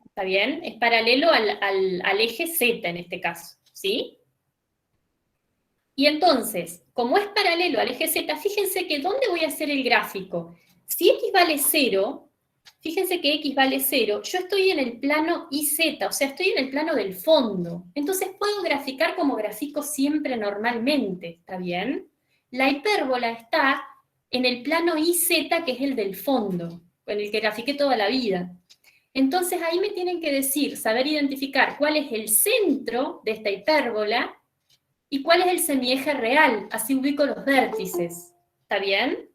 ¿Está bien? Es paralelo al eje Z en este caso, ¿sí? Y entonces, como es paralelo al eje Z, fíjense que ¿dónde voy a hacer el gráfico? Si X vale 0, fíjense que X vale 0, yo estoy en el plano IZ, o sea, estoy en el plano del fondo. Entonces puedo graficar como grafico siempre normalmente, ¿está bien? La hipérbola está en el plano IZ, que es el del fondo, con el que grafiqué toda la vida. Entonces ahí me tienen que decir, saber identificar cuál es el centro de esta hipérbola y cuál es el semieje real, así ubico los vértices. ¿Está bien?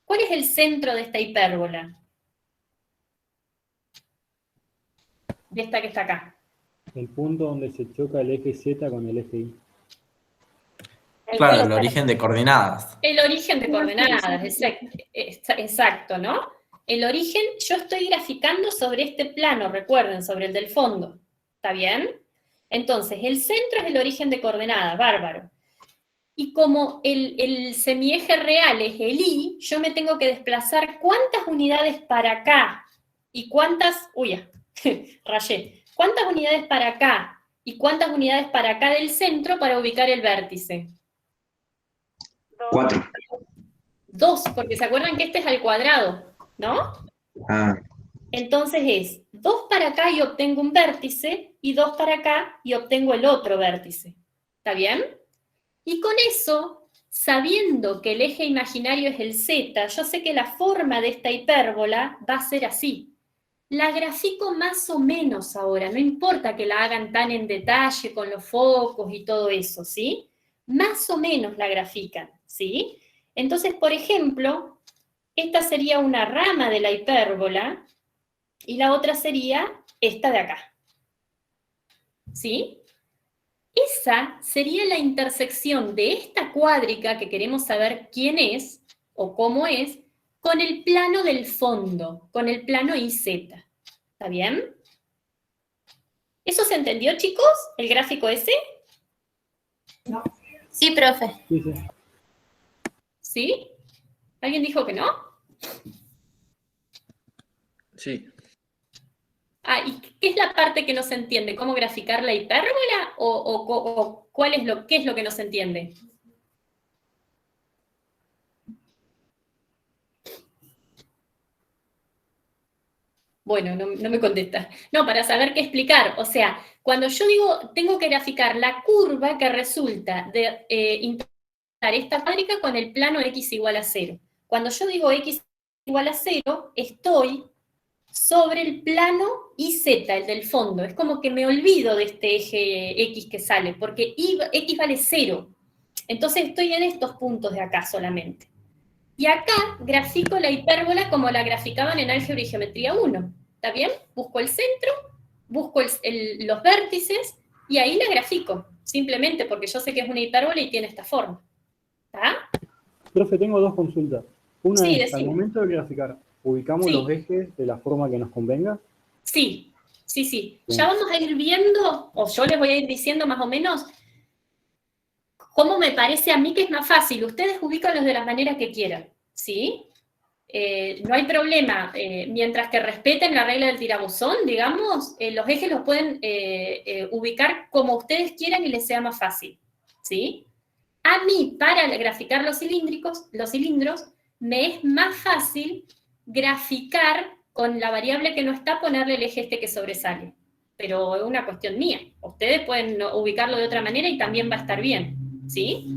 ¿Cuál es el centro de esta hipérbola? De esta que está acá. El punto donde se choca el eje Z con el eje Y. Claro, el origen de coordenadas. El origen de coordenadas, exacto, ¿no? el origen, yo estoy graficando sobre este plano, recuerden, sobre el del fondo. ¿Está bien? Entonces, el centro es el origen de coordenadas, bárbaro. Y como el semieje real es el Y, yo me tengo que desplazar cuántas unidades para acá y cuántas, rayé, cuántas unidades para acá y cuántas unidades para acá del centro para ubicar el vértice. 4. 2, porque se acuerdan que este es al cuadrado, ¿no? Ah, Entonces es 2 para acá y obtengo un vértice, y 2 para acá y obtengo el otro vértice. ¿Está bien? Y con eso, sabiendo que el eje imaginario es el z, yo sé que la forma de esta hipérbola va a ser así. La grafico más o menos ahora, no importa que la hagan tan en detalle con los focos y todo eso, ¿sí? Más o menos la grafican, ¿sí? Entonces, por ejemplo, esta sería una rama de la hipérbola, y la otra sería esta de acá. ¿Sí? Esa sería la intersección de esta cuádrica, que queremos saber quién es, o cómo es, con el plano del fondo, con el plano IZ. ¿Está bien? ¿Eso se entendió, chicos? ¿El gráfico ese? No. Sí, profe. Sí, sí. ¿Sí? ¿Alguien dijo que no? Sí. Ah, ¿y qué es la parte que no se entiende? ¿Cómo graficar la hipérbola? ¿O qué es lo que no se entiende? Bueno, no me contesta. No, para saber qué explicar. O sea, cuando yo digo, tengo que graficar la curva que resulta de integrar esta cuádrica con el plano x igual a 0. Cuando yo digo x igual a 0, estoy sobre el plano IZ, el del fondo. Es como que me olvido de este eje X que sale, porque X vale 0. Entonces estoy en estos puntos de acá solamente. Y acá grafico la hipérbola como la graficaban en álgebra y geometría 1. ¿Está bien? Busco el centro, busco los vértices, y ahí la grafico. Simplemente porque yo sé que es una hipérbola y tiene esta forma. ¿Está? Profe, tengo dos consultas. Una Sí, es, al decime. momento de graficar, ¿ubicamos Sí. los ejes de la forma que nos convenga? Sí, sí, sí. Bien. Ya vamos a ir viendo, o yo les voy a ir diciendo más o menos cómo me parece a mí que es más fácil. Ustedes ubícanlos de la manera que quieran, ¿sí? No hay problema. Mientras que respeten la regla del tirabuzón, digamos, los ejes los pueden ubicar como ustedes quieran y les sea más fácil, ¿sí? A mí, para graficar los cilindros, me es más fácil graficar con la variable que no está, ponerle el eje este que sobresale. Pero es una cuestión mía. Ustedes pueden ubicarlo de otra manera y también va a estar bien, ¿sí?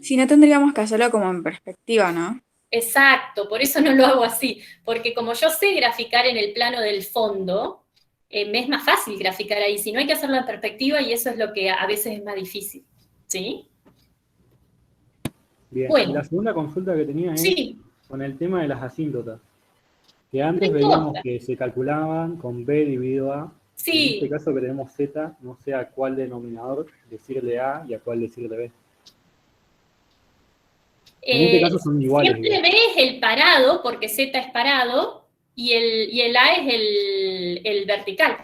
Si no, tendríamos que hacerlo como en perspectiva, ¿no? Exacto, por eso no lo hago así. Porque como yo sé graficar en el plano del fondo, me es más fácil graficar ahí. Si no, hay que hacerlo en perspectiva, y eso es lo que a veces es más difícil, ¿sí? Bien. Bueno. Y la segunda consulta que tenía es Sí. con el tema de las asíntotas. Que antes No veíamos importa. que se calculaban con B dividido A. Sí. En este caso que tenemos Z, no sé a cuál denominador decirle A y a cuál decirle B. En este caso son iguales. Siempre B es el parado, porque Z es parado, y el A es el vertical.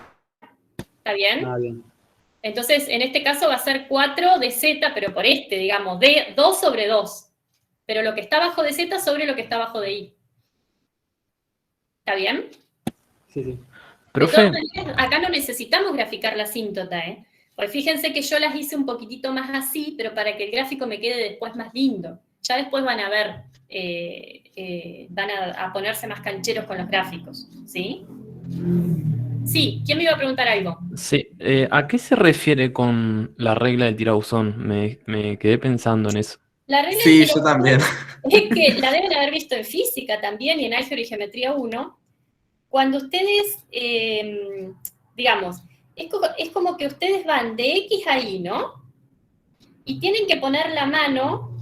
¿Está bien? Ah, bien. Entonces, en este caso va a ser 4 de Z, pero por digamos, de 2 sobre 2. Pero lo que está abajo de Z sobre lo que está abajo de I. ¿Está bien? Sí, sí. De Profe, todas maneras, acá no necesitamos graficar la asíntota, ¿eh? Pues fíjense que yo las hice un poquitito más así, pero para que el gráfico me quede después más lindo. Ya después van a ver, van a ponerse más cancheros con los gráficos, ¿sí? Sí, ¿quién me iba a preguntar algo? sí, ¿a qué se refiere con la regla del tirabuzón? Me quedé pensando en eso. La regla Sí, del yo tirabuzón también. es que la deben haber visto en física también y en álgebra y geometría 1. Cuando ustedes, digamos, es como que ustedes van de X a Y, ¿no? Y tienen que poner la mano,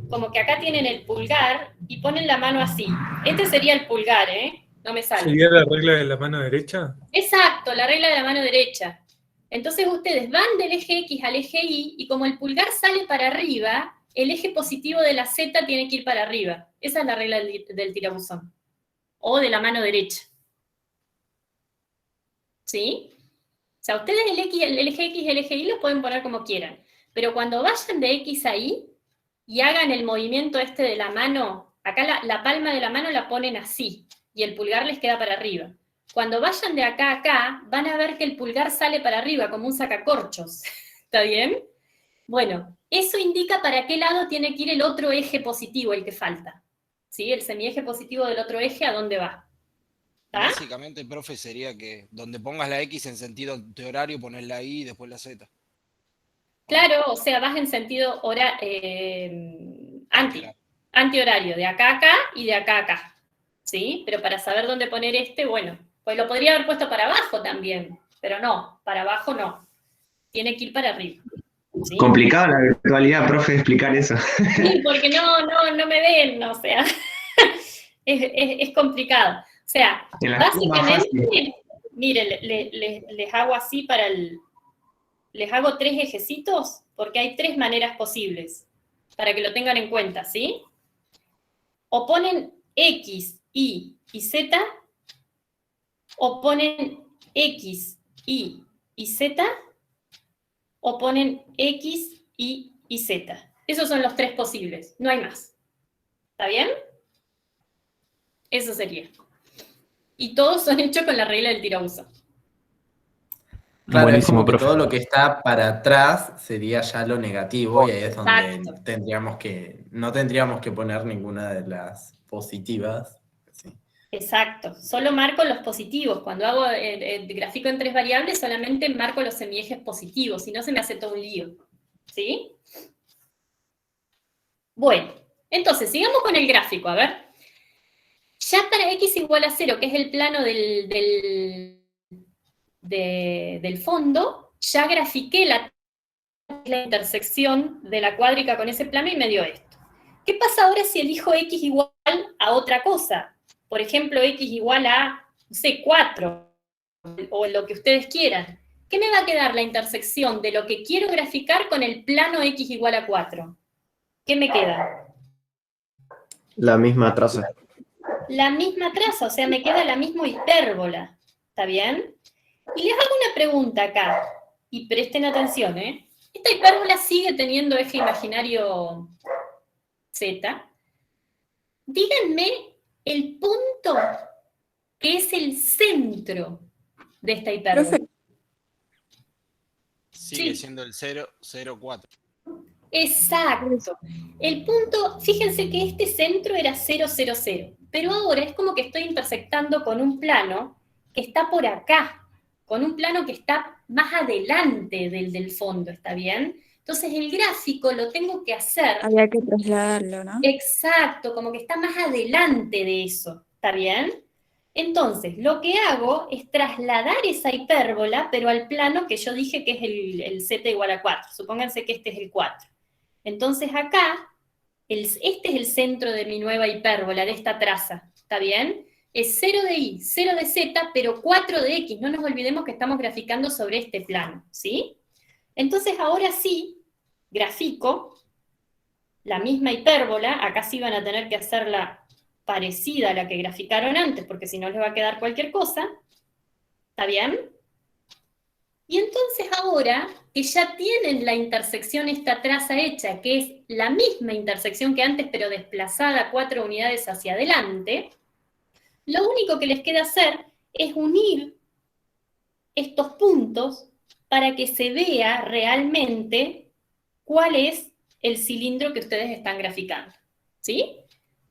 como que acá tienen el pulgar, y ponen la mano así. Este sería el pulgar, ¿eh? No me sale. ¿Sería la regla de la mano derecha? Exacto, la regla de la mano derecha. Entonces ustedes van del eje X al eje Y, y como el pulgar sale para arriba, el eje positivo de la Z tiene que ir para arriba. Esa es la regla del tirabuzón. o de la mano derecha. ¿Sí? O sea, ustedes el eje X y el eje Y lo pueden poner como quieran, pero cuando vayan de X a Y y hagan el movimiento este de la mano, acá la palma de la mano la ponen así, y el pulgar les queda para arriba. Cuando vayan de acá a acá, van a ver que el pulgar sale para arriba, como un sacacorchos. ¿Está bien? Bueno, eso indica para qué lado tiene que ir el otro eje positivo, el que falta. ¿Sí? El semieje positivo del otro eje, ¿a dónde va? ¿Ah? Básicamente, profe, sería que donde pongas la X en sentido antihorario, pones la Y y después la Z. Claro, o sea, vas en sentido antihorario, de acá a acá y de acá a acá. ¿Sí? Pero para saber dónde poner bueno, pues lo podría haber puesto para abajo también, pero no, para abajo no. Tiene que ir para arriba. ¿Sí? Complicado la virtualidad, profe, explicar eso. Sí, porque no me ven, o sea, es complicado. O sea, básicamente, miren, les hago así les hago 3 ejecitos, porque hay 3 maneras posibles, para que lo tengan en cuenta, ¿sí? O ponen X, Y y Z, o ponen X, Y y Z, o ponen X, Y y Z. Esos son los 3 posibles, no hay más. ¿Está bien? Eso sería. Y todos son hechos con la regla del tirabuzón. Claro, Buenísimo, es como que profe. todo lo que está para atrás sería ya lo negativo, y ahí es donde Exacto. no tendríamos que poner ninguna de las positivas. Sí. Exacto, solo marco los positivos. Cuando hago el gráfico en 3 variables, solamente marco los semiejes positivos, si no se me hace todo un lío. ¿Sí? Bueno, entonces, sigamos con el gráfico, a ver. Ya para x igual a 0, que es el plano del fondo, ya grafiqué la intersección de la cuádrica con ese plano y me dio esto. ¿Qué pasa ahora si elijo x igual a otra cosa? Por ejemplo, x igual a, no sé, 4, o lo que ustedes quieran. ¿Qué me va a quedar la intersección de lo que quiero graficar con el plano x igual a 4? ¿Qué me queda? La misma traza. La misma traza, o sea, me queda la misma hipérbola. ¿Está bien? Y les hago una pregunta acá, y presten atención, ¿eh? Esta hipérbola sigue teniendo eje imaginario z. Díganme el punto que es el centro de esta hipérbola. Sigue siendo el 0, 0, 4. Exacto. El punto, fíjense que este centro era 0, 0, 0, pero ahora es como que estoy intersectando con un plano que está por acá, con un plano que está más adelante del fondo, ¿está bien? Entonces el gráfico lo tengo que hacer. Había que trasladarlo, ¿no? Exacto, como que está más adelante de eso, ¿está bien? Entonces, lo que hago es trasladar esa hipérbola, pero al plano que yo dije que es el z igual a 4. Supónganse que este es el 4. Entonces acá, este es el centro de mi nueva hipérbola, de esta traza, ¿está bien? Es 0 de y, 0 de z, pero 4 de x. No nos olvidemos que estamos graficando sobre este plano, ¿sí? Entonces ahora sí, grafico la misma hipérbola. Acá sí van a tener que hacerla parecida a la que graficaron antes, porque si no les va a quedar cualquier cosa. ¿Está bien? Y entonces ahora, que ya tienen la intersección, esta traza hecha, que es la misma intersección que antes, pero desplazada 4 unidades hacia adelante, lo único que les queda hacer es unir estos puntos para que se vea realmente cuál es el cilindro que ustedes están graficando. ¿Sí?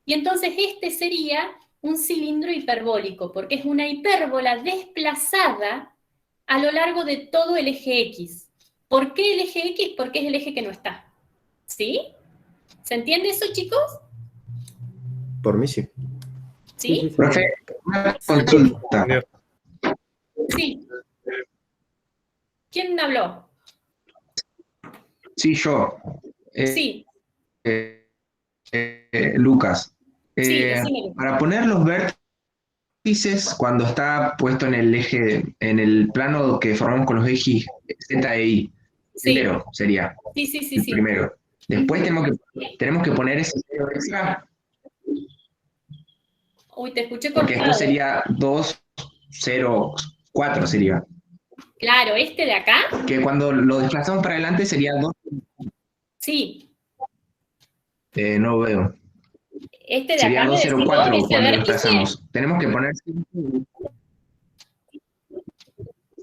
Y entonces este sería un cilindro hiperbólico, porque es una hipérbola desplazada a lo largo de todo el eje X. ¿Por qué el eje X? Porque es el eje que no está. ¿Sí? ¿Se entiende eso, chicos? Por mí sí. ¿Sí? Profe, una consulta. Sí. ¿Quién habló? Sí, yo. Sí. Lucas. Sí, decímelo. Para poner los vértices cuando está puesto en el eje, en el plano que formamos con los ejes Z e Y. Sí. Primero sería. Sí. Primero. Después tenemos que poner ese cero extra. Uy, te escuché Porque cortado. después sería 2, 0, 4 sería. Claro, este de acá, Que cuando lo desplazamos para adelante sería 2. sí. No veo. Este de Sería acá me 2, 0, decís vos, 4 ese cuando lo vértice. desplazamos. Tenemos que poner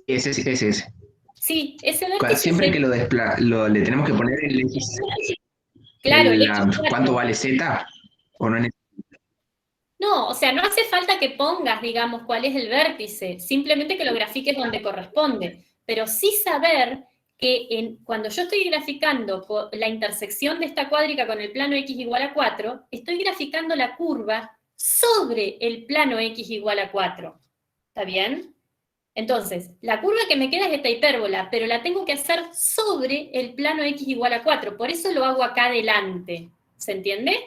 ese. Sí, ese vértice Siempre que le tenemos que poner el X, claro, el X4. ¿cuánto vale Z? ¿O no es No, o sea, no hace falta que pongas, digamos, cuál es el vértice, simplemente que lo grafiques donde corresponde, pero sí saber que cuando yo estoy graficando la intersección de esta cuádrica con el plano x igual a 4, estoy graficando la curva sobre el plano x igual a 4. ¿Está bien? Entonces, la curva que me queda es esta hipérbola, pero la tengo que hacer sobre el plano x igual a 4, por eso lo hago acá adelante. ¿Se entiende?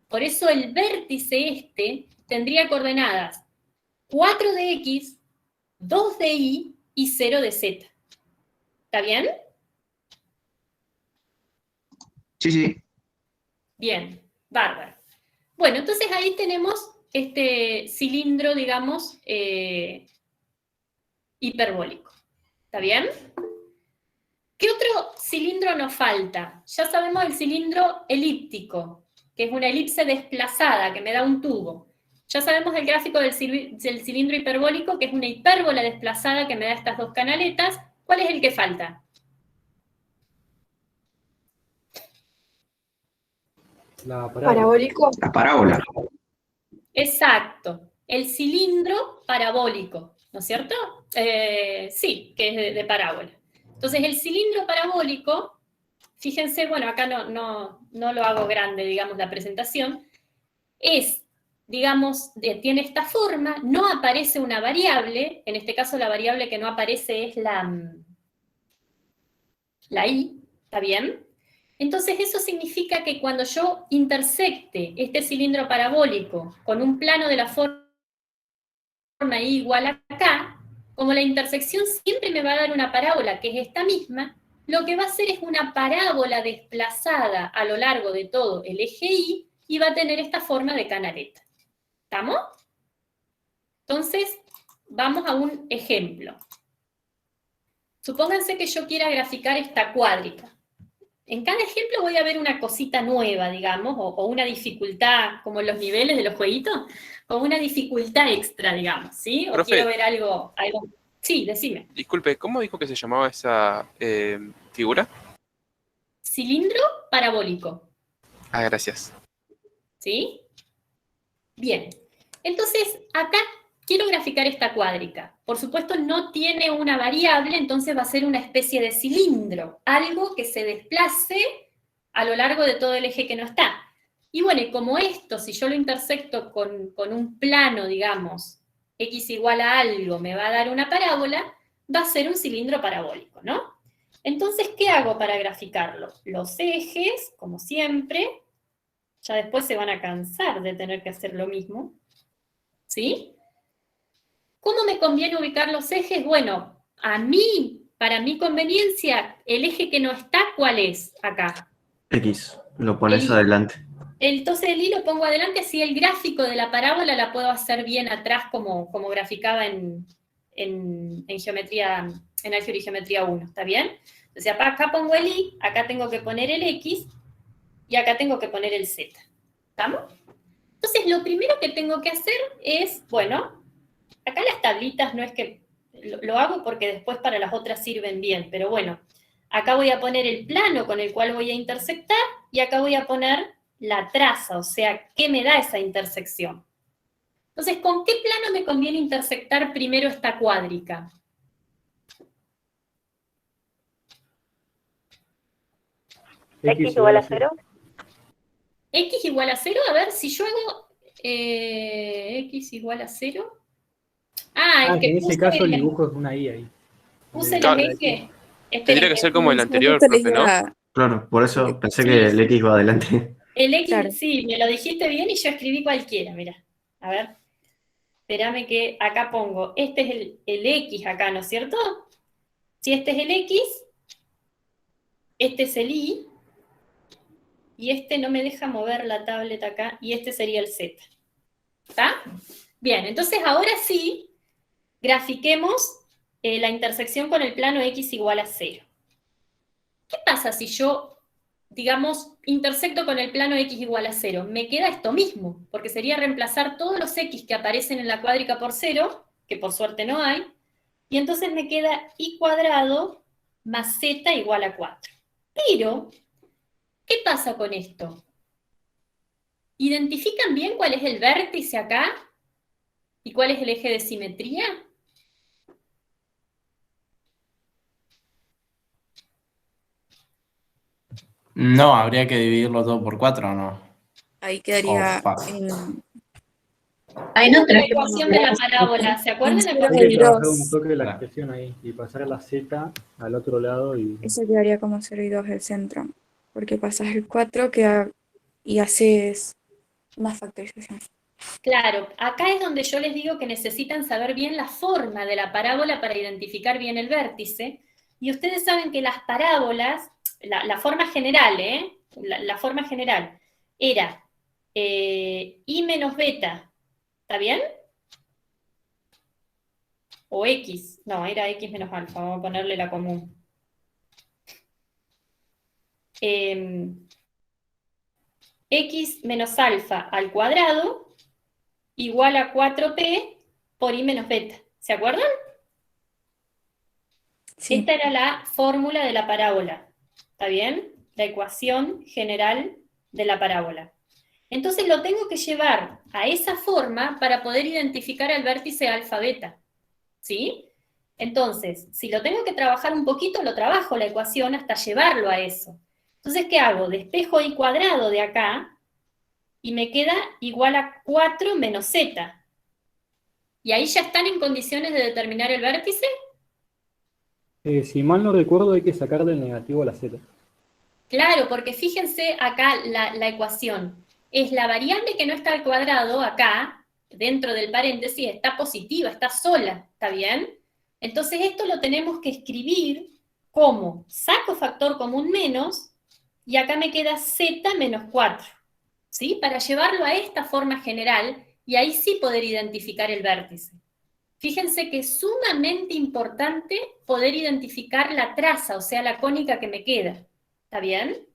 Por eso el vértice este tendría coordenadas 4 de x, 2 de y y 0 de z. ¿Está bien? Sí. Bien, bárbaro. Bueno, entonces ahí tenemos este cilindro, digamos, hiperbólico. ¿Está bien? ¿Qué otro cilindro nos falta? Ya sabemos el cilindro elíptico, que es una elipse desplazada, que me da un tubo. Ya sabemos el gráfico del cilindro hiperbólico, que es una hipérbola desplazada que me da estas dos canaletas. ¿Cuál es el que falta? La Parabólico. La parábola. Exacto, el cilindro parabólico, ¿no es cierto? Sí, que es de parábola. Entonces el cilindro parabólico, fíjense, bueno, acá no lo hago grande, digamos, la presentación, es, digamos, tiene esta forma, no aparece una variable, en este caso la variable que no aparece es la y, ¿está bien? Entonces eso significa que cuando yo intersecte este cilindro parabólico con un plano de la forma y igual a acá, como la intersección siempre me va a dar una parábola que es esta misma, lo que va a hacer es una parábola desplazada a lo largo de todo el eje y va a tener esta forma de canaleta. ¿Estamos? Entonces, vamos a un ejemplo. Supónganse que yo quiera graficar esta cuádrica. En cada ejemplo voy a ver una cosita nueva, digamos, o una dificultad, como en los niveles de los jueguitos, o una dificultad extra, digamos, ¿sí? O Profe. quiero ver algo... Sí, decime. Disculpe, ¿cómo dijo que se llamaba esa figura? Cilindro parabólico. Ah, gracias. ¿Sí? Bien. Entonces, acá quiero graficar esta cuádrica. Por supuesto, no tiene una variable, entonces va a ser una especie de cilindro, algo que se desplace a lo largo de todo el eje que no está. Y bueno, y como esto, si yo lo intersecto con un plano, digamos, x igual a algo, me va a dar una parábola, va a ser un cilindro parabólico, ¿no? Entonces, ¿qué hago para graficarlo? Los ejes, como siempre, ya después se van a cansar de tener que hacer lo mismo, ¿sí? ¿Cómo me conviene ubicar los ejes? Bueno, a mí, para mi conveniencia, el eje que no está, ¿cuál es acá? X, lo pones adelante. Entonces el y lo pongo adelante, así el gráfico de la parábola la puedo hacer bien atrás como graficaba en geometría, en álgebra y geometría 1, ¿está bien? Entonces acá pongo el y, acá tengo que poner el x, y acá tengo que poner el z. ¿Estamos? Entonces lo primero que tengo que hacer es, bueno, acá las tablitas no es que lo hago porque después para las otras sirven bien, pero bueno, acá voy a poner el plano con el cual voy a intersectar y acá voy a poner la traza, o sea, ¿qué me da esa intersección? Entonces, ¿con qué plano me conviene intersectar primero esta cuádrica? ¿X igual a 0? X igual a 0, a ver, si yo hago X igual a 0. Es que en ese caso el dibujo es una I ahí. puse los ejes. Tendría que ser como el anterior, profe, ¿no? Claro, por eso pensé que el X va adelante. El X, sí, me lo dijiste bien y yo escribí cualquiera, mira. A ver, espérame que acá pongo, este es el X acá, ¿no es cierto? Si este es el X, este es el Y, y este no me deja mover la tablet acá, y este sería el Z. ¿Está? Bien, entonces ahora sí, grafiquemos la intersección con el plano x igual a 0. ¿Qué pasa si yo, digamos, intersecto con el plano x igual a 0? Me queda esto mismo, porque sería reemplazar todos los x que aparecen en la cuádrica por 0, que por suerte no hay, y entonces me queda y cuadrado más z igual a 4. Pero, ¿qué pasa con esto? ¿Identifican bien cuál es el vértice acá? ¿Y cuál es el eje de simetría? No, habría que dividirlo todo por 4, ¿o no? Ahí quedaría fácil. en Ahí no La tenés que ecuación de la parábola, ¿se acuerdan la Cero ecuación? Hay que y trabajar 2. un toque de la Claro. expresión ahí y pasar la z al otro lado y Eso quedaría como 0 y 2 el centro. Porque pasas el 4 y haces más factorización. Claro, acá es donde yo les digo que necesitan saber bien la forma de la parábola para identificar bien el vértice, y ustedes saben que las parábolas, la forma general, la forma general, era i menos beta, ¿está bien? O x, no, era x menos alfa, vamos a ponerle la común. X menos alfa al cuadrado igual a 4p por i menos beta. ¿Se acuerdan? Sí. Esta era la fórmula de la parábola. ¿Está bien? La ecuación general de la parábola. Entonces lo tengo que llevar a esa forma para poder identificar el vértice alfa beta. ¿Sí? Entonces, si lo tengo que trabajar un poquito, lo trabajo la ecuación hasta llevarlo a eso. Entonces, ¿qué hago? Despejo i cuadrado de acá y me queda igual a 4 menos z. ¿Y ahí ya están en condiciones de determinar el vértice? si mal no recuerdo hay que sacar del negativo la z. Claro, porque fíjense acá la ecuación. Es la variable que no está al cuadrado acá, dentro del paréntesis, está positiva, está sola, ¿está bien? Entonces esto lo tenemos que escribir como saco factor común menos, y acá me queda z menos 4, ¿sí? Para llevarlo a esta forma general, y ahí sí poder identificar el vértice. Fíjense que es sumamente importante poder identificar la traza, o sea, la cónica que me queda. ¿Está bien?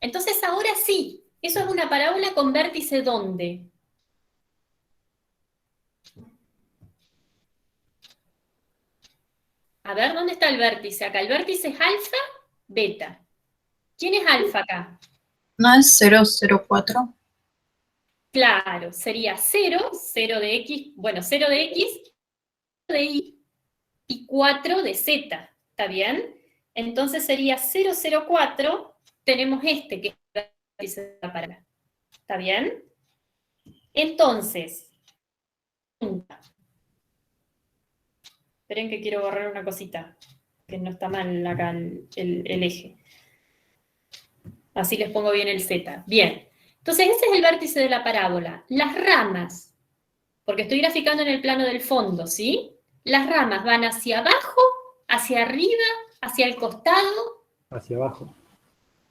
Entonces ahora sí, eso es una parábola con vértice ¿dónde? A ver, ¿dónde está el vértice acá? El vértice es alfa, beta. ¿Quién es alfa acá? ¿No es 0, 0, 4? Claro, sería 0, 0 de x, bueno, 0 de x, de y 4 de z, ¿está bien? Entonces sería 0, 0, 4, tenemos este que es el vértice de la parábola, ¿está bien? Entonces, esperen que quiero borrar una cosita, que no está mal acá el eje. Así les pongo bien el z. Bien, entonces ese es el vértice de la parábola. Las ramas, porque estoy graficando en el plano del fondo, ¿sí? Las ramas van hacia abajo, hacia arriba, hacia el costado, Hacia abajo.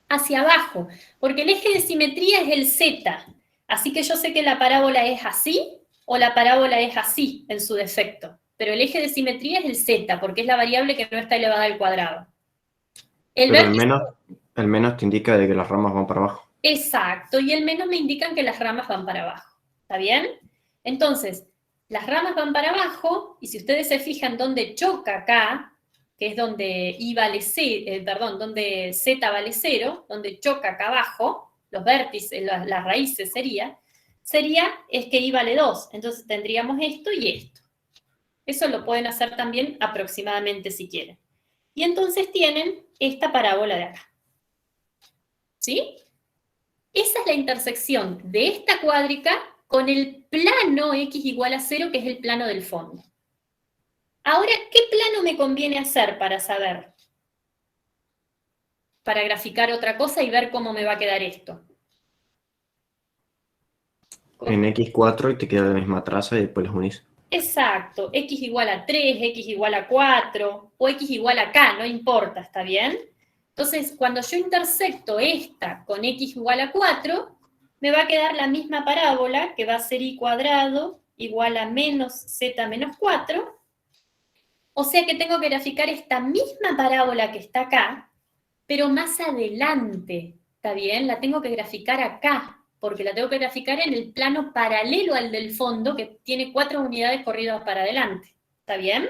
hacia abajo, porque el eje de simetría es el z, así que yo sé que la parábola es así, o la parábola es así, en su defecto, pero el eje de simetría es el z, porque es la variable que no está elevada al cuadrado. Pero el menos te indica de que las ramas van para abajo. Exacto, y el menos me indican que las ramas van para abajo, ¿está bien? Entonces, las ramas van para abajo, y si ustedes se fijan dónde choca acá, que es donde I vale donde Z vale 0, donde choca acá abajo, los vértices, las raíces es que I vale 2, entonces tendríamos esto y esto. Eso lo pueden hacer también aproximadamente si quieren. Y entonces tienen esta parábola de acá. ¿Sí? Esa es la intersección de esta cuádrica con el plano x igual a 0, que es el plano del fondo. Ahora, ¿qué plano me conviene hacer para saber? Para graficar otra cosa y ver cómo me va a quedar esto. En X4 y te queda la misma traza y después los unís. Exacto, x igual a 3, x igual a 4, o x igual a k, no importa, ¿está bien? Entonces, cuando yo intersecto esta con x igual a 4, me va a quedar la misma parábola, que va a ser y cuadrado igual a menos z menos 4. O sea que tengo que graficar esta misma parábola que está acá, pero más adelante, ¿está bien? La tengo que graficar acá, porque la tengo que graficar en el plano paralelo al del fondo, que tiene 4 unidades corridas para adelante, ¿está bien?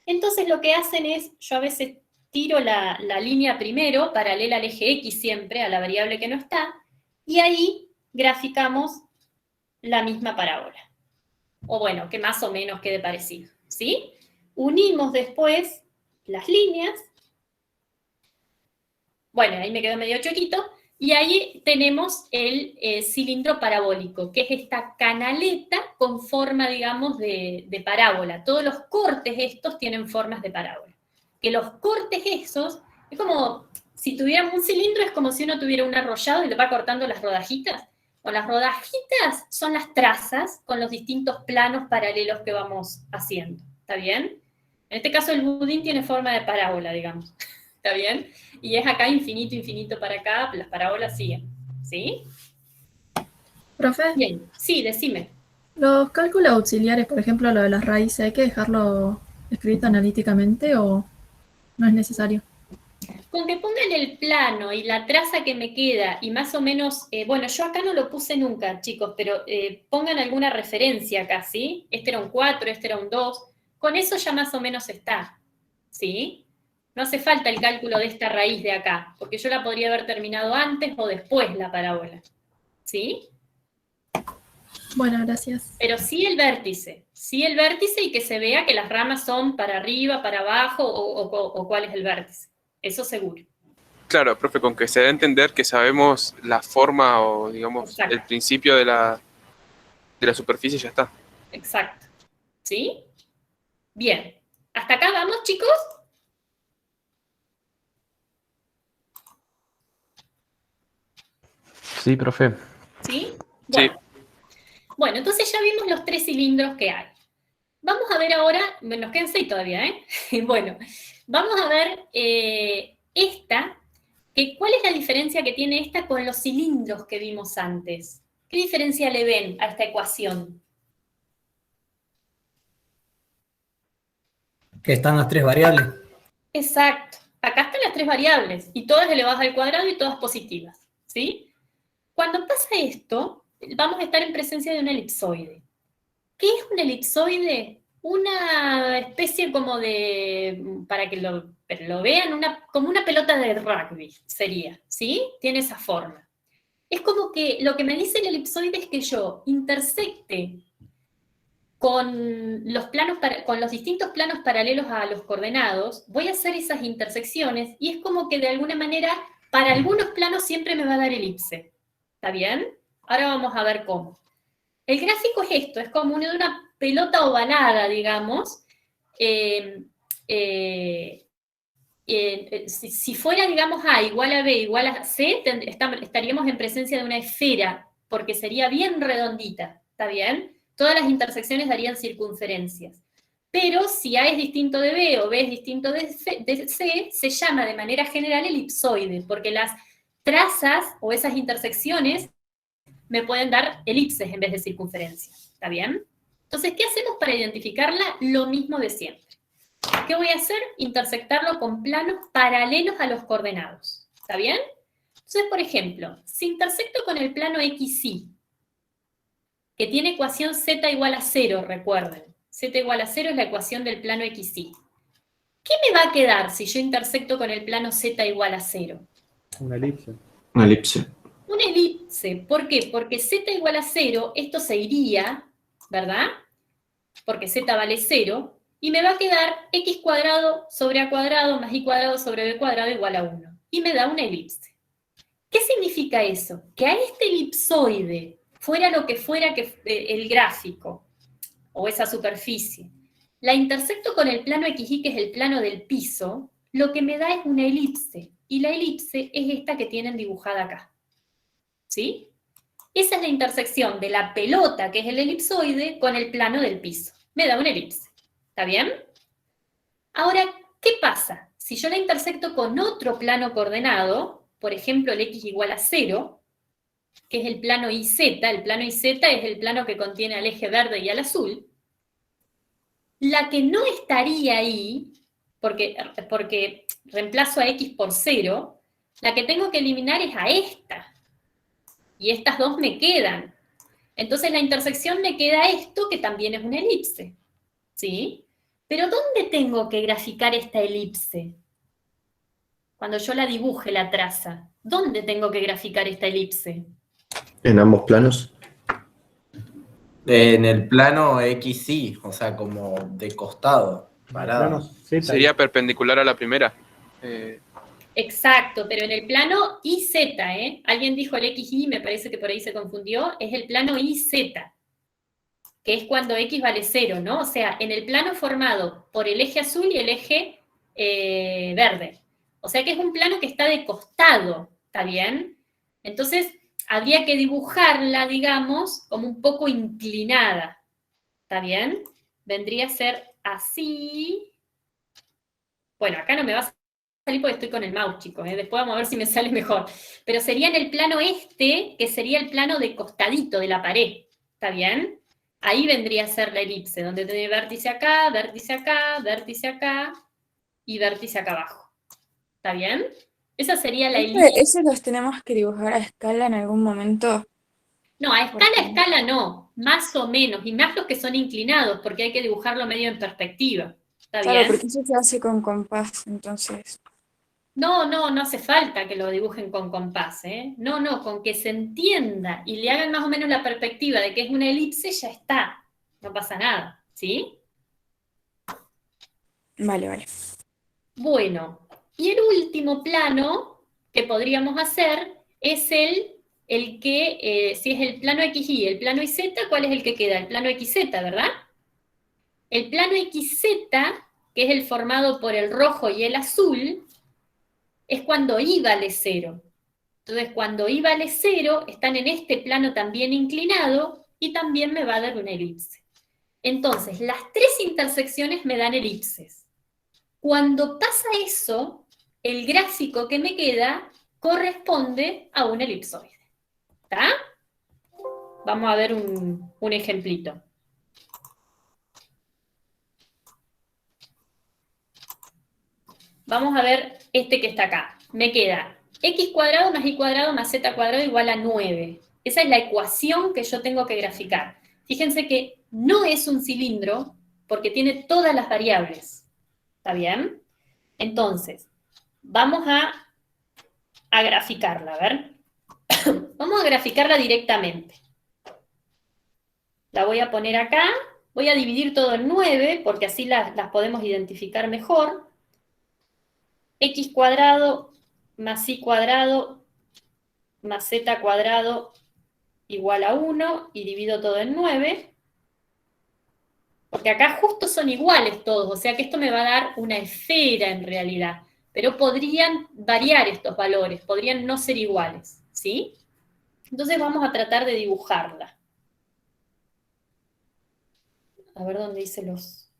Entonces lo que hacen es, yo a veces tiro la línea primero, paralela al eje X siempre, a la variable que no está, y ahí graficamos la misma parábola. O bueno, que más o menos quede parecido, ¿sí? Unimos después las líneas. Bueno, ahí me quedó medio choquito. Y ahí tenemos el cilindro parabólico, que es esta canaleta con forma, digamos, de parábola. Todos los cortes estos tienen formas de parábola. Que los cortes esos, es como, si tuviéramos un cilindro, es como si uno tuviera un arrollado y le va cortando las rodajitas. O las rodajitas son las trazas con los distintos planos paralelos que vamos haciendo. ¿Está bien? En este caso el budín tiene forma de parábola, digamos. ¿Está bien? Y es acá infinito, infinito para acá, las parábolas siguen. ¿Sí? Profe, Bien, sí, decime. los cálculos auxiliares, por ejemplo, lo de las raíces, ¿hay que dejarlo escrito analíticamente o no es necesario? Con que pongan el plano y la traza que me queda, y más o menos, bueno, yo acá no lo puse nunca, chicos, pero pongan alguna referencia acá, ¿sí? Este era un 4, este era un 2, con eso ya más o menos está, ¿sí? No hace falta el cálculo de esta raíz de acá, porque yo la podría haber terminado antes o después la parábola, ¿sí? Bueno, gracias. Pero sí el vértice y que se vea que las ramas son para arriba, para abajo, o cuál es el vértice, eso seguro. Claro, profe, con que se dé a entender que sabemos la forma o, digamos, Exacto. el principio de la superficie, ya está. Exacto. ¿Sí? Bien. ¿Hasta acá vamos, chicos? Sí, profe. ¿Sí? Bueno. Sí. Bueno, entonces ya vimos los 3 cilindros que hay. Vamos a ver ahora, nos quedan 6 todavía, ¿eh? Bueno, vamos a ver esta, que ¿cuál es la diferencia que tiene esta con los cilindros que vimos antes? ¿Qué diferencia le ven a esta ecuación? Que están las 3 variables. Exacto. Acá están las 3 variables, y todas elevadas al cuadrado y todas positivas, ¿sí? Cuando pasa esto, vamos a estar en presencia de un elipsoide. ¿Qué es un elipsoide? Una especie como de, para que lo vean, como una pelota de rugby sería, ¿sí? Tiene esa forma. Es como que lo que me dice el elipsoide es que yo intersecte con los distintos planos paralelos a los coordenados, voy a hacer esas intersecciones y es como que de alguna manera, para algunos planos siempre me va a dar elipse. ¿Está bien? Ahora vamos a ver cómo. El gráfico es esto, es como una pelota ovalada, digamos. Si fuera, digamos, A igual a B igual a C, estaríamos en presencia de una esfera, porque sería bien redondita, ¿está bien? Todas las intersecciones darían circunferencias. Pero si A es distinto de B o B es distinto de C, se llama de manera general elipsoide, porque las trazas o esas intersecciones me pueden dar elipses en vez de circunferencias, ¿está bien? Entonces, ¿qué hacemos para identificarla? Lo mismo de siempre. ¿Qué voy a hacer? Intersectarlo con planos paralelos a los coordenados, ¿está bien? Entonces, por ejemplo, si intersecto con el plano XY, que tiene ecuación z igual a 0, recuerden. Z igual a 0 es la ecuación del plano XY. ¿Qué me va a quedar si yo intersecto con el plano z igual a 0? Una elipse. Una elipse. Una elipse. ¿Por qué? Porque z igual a 0, esto se iría, ¿verdad? Porque z vale 0, y me va a quedar x cuadrado sobre a cuadrado más y cuadrado sobre b cuadrado igual a 1. Y me da una elipse. ¿Qué significa eso? Que a este elipsoide, fuera lo que fuera el gráfico, o esa superficie, la intersecto con el plano XY, que es el plano del piso, lo que me da es una elipse. Y la elipse es esta que tienen dibujada acá. ¿Sí? Esa es la intersección de la pelota, que es el elipsoide, con el plano del piso. Me da una elipse. ¿Está bien? Ahora, ¿qué pasa? Si yo la intersecto con otro plano coordenado, por ejemplo el x igual a 0, que es el plano IZ. El plano IZ es el plano que contiene al eje verde y al azul. La que no estaría ahí, porque reemplazo a X por 0, la que tengo que eliminar es a esta. Y estas dos me quedan. Entonces la intersección me queda esto, que también es una elipse. ¿Sí? Pero ¿dónde tengo que graficar esta elipse? Cuando yo la dibuje, la traza. ¿Dónde tengo que graficar esta elipse? En ambos planos. En el plano XY, o sea, como de costado, parado. Sería perpendicular a la primera. Exacto, pero en el plano IZ, alguien dijo el XY, me parece que por ahí se confundió, es el plano IZ, que es cuando X vale 0, ¿no? O sea, en el plano formado por el eje azul y el eje verde. O sea que es un plano que está de costado, ¿está bien? Entonces, habría que dibujarla, digamos, como un poco inclinada, ¿está bien? Vendría a ser así. Bueno, acá no me va a salir porque estoy con el mouse, chicos, después vamos a ver si me sale mejor. Pero sería en el plano este, que sería el plano de costadito de la pared, ¿está bien? Ahí vendría a ser la elipse, donde tiene vértice acá, vértice acá, vértice acá y vértice acá abajo. ¿Está bien? Esa sería la elipse. ¿Eso los tenemos que dibujar a escala en algún momento? No, a escala no, más o menos, y más los que son inclinados, porque hay que dibujarlo medio en perspectiva. ¿Está Claro, bien? porque eso se hace con compás, entonces. No hace falta que lo dibujen con compás, ¿eh? No, con que se entienda y le hagan más o menos la perspectiva de que es una elipse, ya está. No pasa nada, ¿sí? Vale. Bueno, y el último plano que podríamos hacer es el que, si es el plano XY, el plano YZ, ¿cuál es el que queda? El plano XZ, ¿verdad? El plano XZ, que es el formado por el rojo y el azul, es cuando Y vale 0. Entonces, cuando Y vale 0, están en este plano también inclinado y también me va a dar una elipse. Entonces, las tres intersecciones me dan elipses. Cuando pasa eso, el gráfico que me queda corresponde a un elipsoide. ¿Está? Vamos a ver un ejemplito. Vamos a ver este que está acá. Me queda x cuadrado más y cuadrado más z cuadrado igual a 9. Esa es la ecuación que yo tengo que graficar. Fíjense que no es un cilindro porque tiene todas las variables. ¿Está bien? Entonces, vamos a graficarla, a ver. Vamos a graficarla directamente. La voy a poner acá. Voy a dividir todo en 9 porque así las podemos identificar mejor. X cuadrado más y cuadrado más z cuadrado igual a 1 y divido todo en 9. Porque acá justo son iguales todos, o sea que esto me va a dar una esfera en realidad. Pero podrían variar estos valores, podrían no ser iguales, ¿sí? Entonces vamos a tratar de dibujarla. A ver dónde dice los...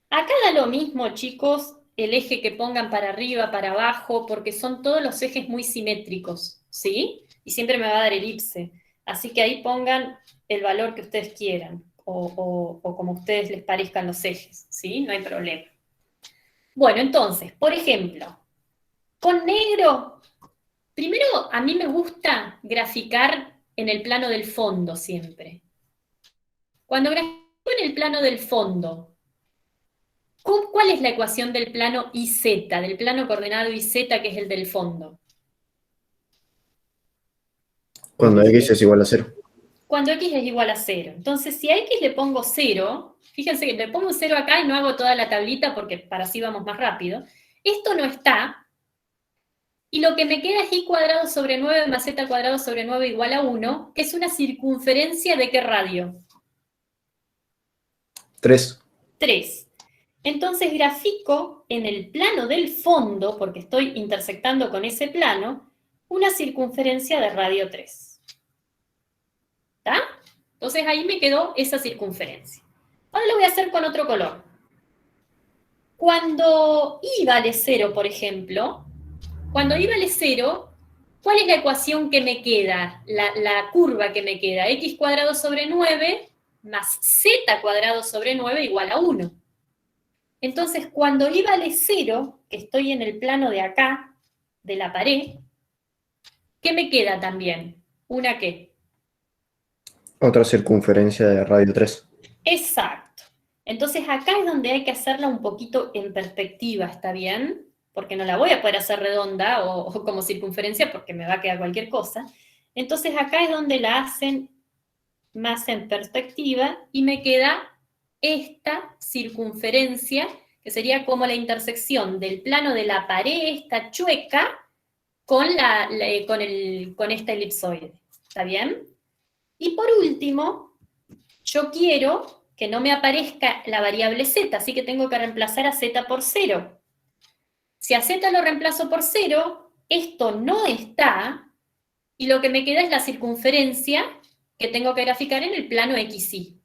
Acá da lo mismo, chicos, el eje que pongan para arriba, para abajo, porque son todos los ejes muy simétricos, ¿sí? Y siempre me va a dar elipse. Así que ahí pongan el valor que ustedes quieran, o como a ustedes les parezcan los ejes, ¿sí? No hay problema. Bueno, entonces, por ejemplo, con negro, primero a mí me gusta graficar en el plano del fondo siempre. Cuando grafico en el plano del fondo, ¿cuál es la ecuación del plano IZ, del plano coordenado IZ, que es el del fondo? Cuando X es igual a 0. Cuando X es igual a 0. Entonces, si a X le pongo 0, fíjense que le pongo un 0 acá y no hago toda la tablita porque para así vamos más rápido. Esto no está, y lo que me queda es Y cuadrado sobre 9 más Z cuadrado sobre 9 igual a 1, que es una circunferencia ¿de qué radio? 3. 3. Entonces grafico en el plano del fondo, porque estoy intersectando con ese plano, una circunferencia de radio 3. ¿Está? Entonces ahí me quedó esa circunferencia. Ahora lo voy a hacer con otro color. Cuando Y vale 0, por ejemplo, cuando Y vale 0, ¿Cuál es la ecuación que me queda? La curva que me queda, x cuadrado sobre 9 más z cuadrado sobre 9 igual a 1. Entonces, cuando y vale 0, que estoy en el plano de acá, de la pared, ¿qué me queda también? ¿Una qué? Otra circunferencia de radio 3. Exacto. Entonces acá es donde hay que hacerla un poquito en perspectiva, ¿está bien? Porque no la voy a poder hacer redonda o como circunferencia porque me va a quedar cualquier cosa. Entonces acá es donde la hacen más en perspectiva y me queda esta circunferencia, que sería como la intersección del plano de la pared, esta chueca, con esta elipsoide. ¿Está bien? Y por último, yo quiero que no me aparezca la variable z, así que tengo que reemplazar a z por 0. Si a z lo reemplazo por 0, esto no está, y lo que me queda es la circunferencia que tengo que graficar en el plano XY.